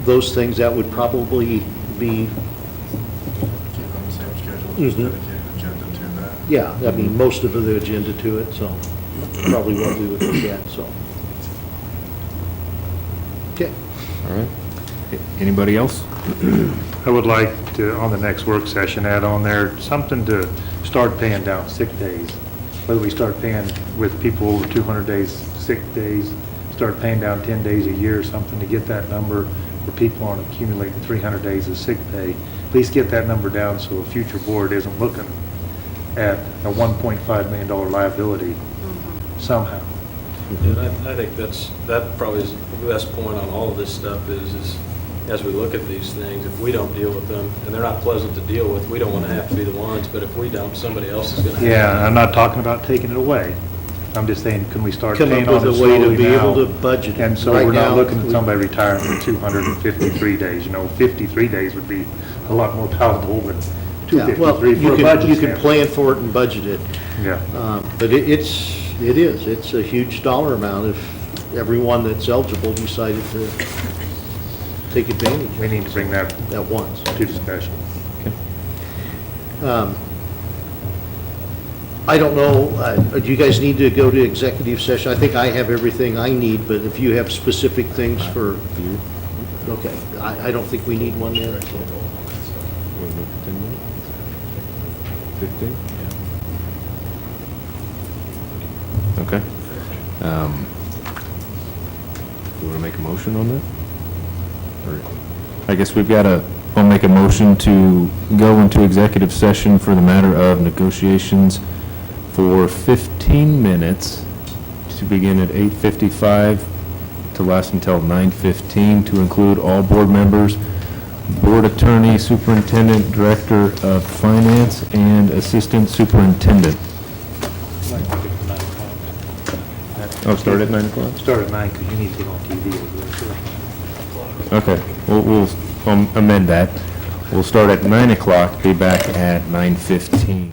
those things, that would probably be. Keep on the same schedule, Mhm. just dedicate an agenda to that. Yeah, I mean, most of the agenda to it, so probably what we would look at, so. Okay. All right. Anybody else? I would like to, on the next work session, add on there something to start paying down sick days. Whether we start paying with people over 200 days, sick days, start paying down 10 days a year or something to get that number where people aren't accumulating 300 days of sick pay. At least get that number down so a future board isn't looking at a $1.5 million liability somehow. And I think that probably is the best point on all of this stuff is as we look at these things, if we don't deal with them, and they're not pleasant to deal with, we don't want to have to be the ones, but if we don't, somebody else is going to have to. Yeah, I'm not talking about taking it away. I'm just saying, can we start Come paying up on it with a way to slowly be now? able to budget it. And so Right we're not now, looking at somebody retiring with 253 days. 53 days would be a lot more palatable than Yeah, well, 253 for a budget you can standpoint. plan for it and budget it. Yeah. But it's a huge dollar amount if everyone that's eligible decided to take advantage. We need to bring that at once to discussion. I don't know, do you guys need to go to executive session? I think I have everything I need, but if you have specific things for you, okay, I don't think we need one there. 15? Okay. You want to make a motion on that? Or, I guess I'll make a motion to go into executive session for the matter of negotiations for 15 minutes to begin at 8:55 to last until 9:15, to include all board members, board attorney, superintendent, director of finance, and assistant superintendent. Oh, start at 9 o'clock? Start at 9 because you need to get on TV. Okay, we'll amend that. We'll start at 9 o'clock, be back at 9:15.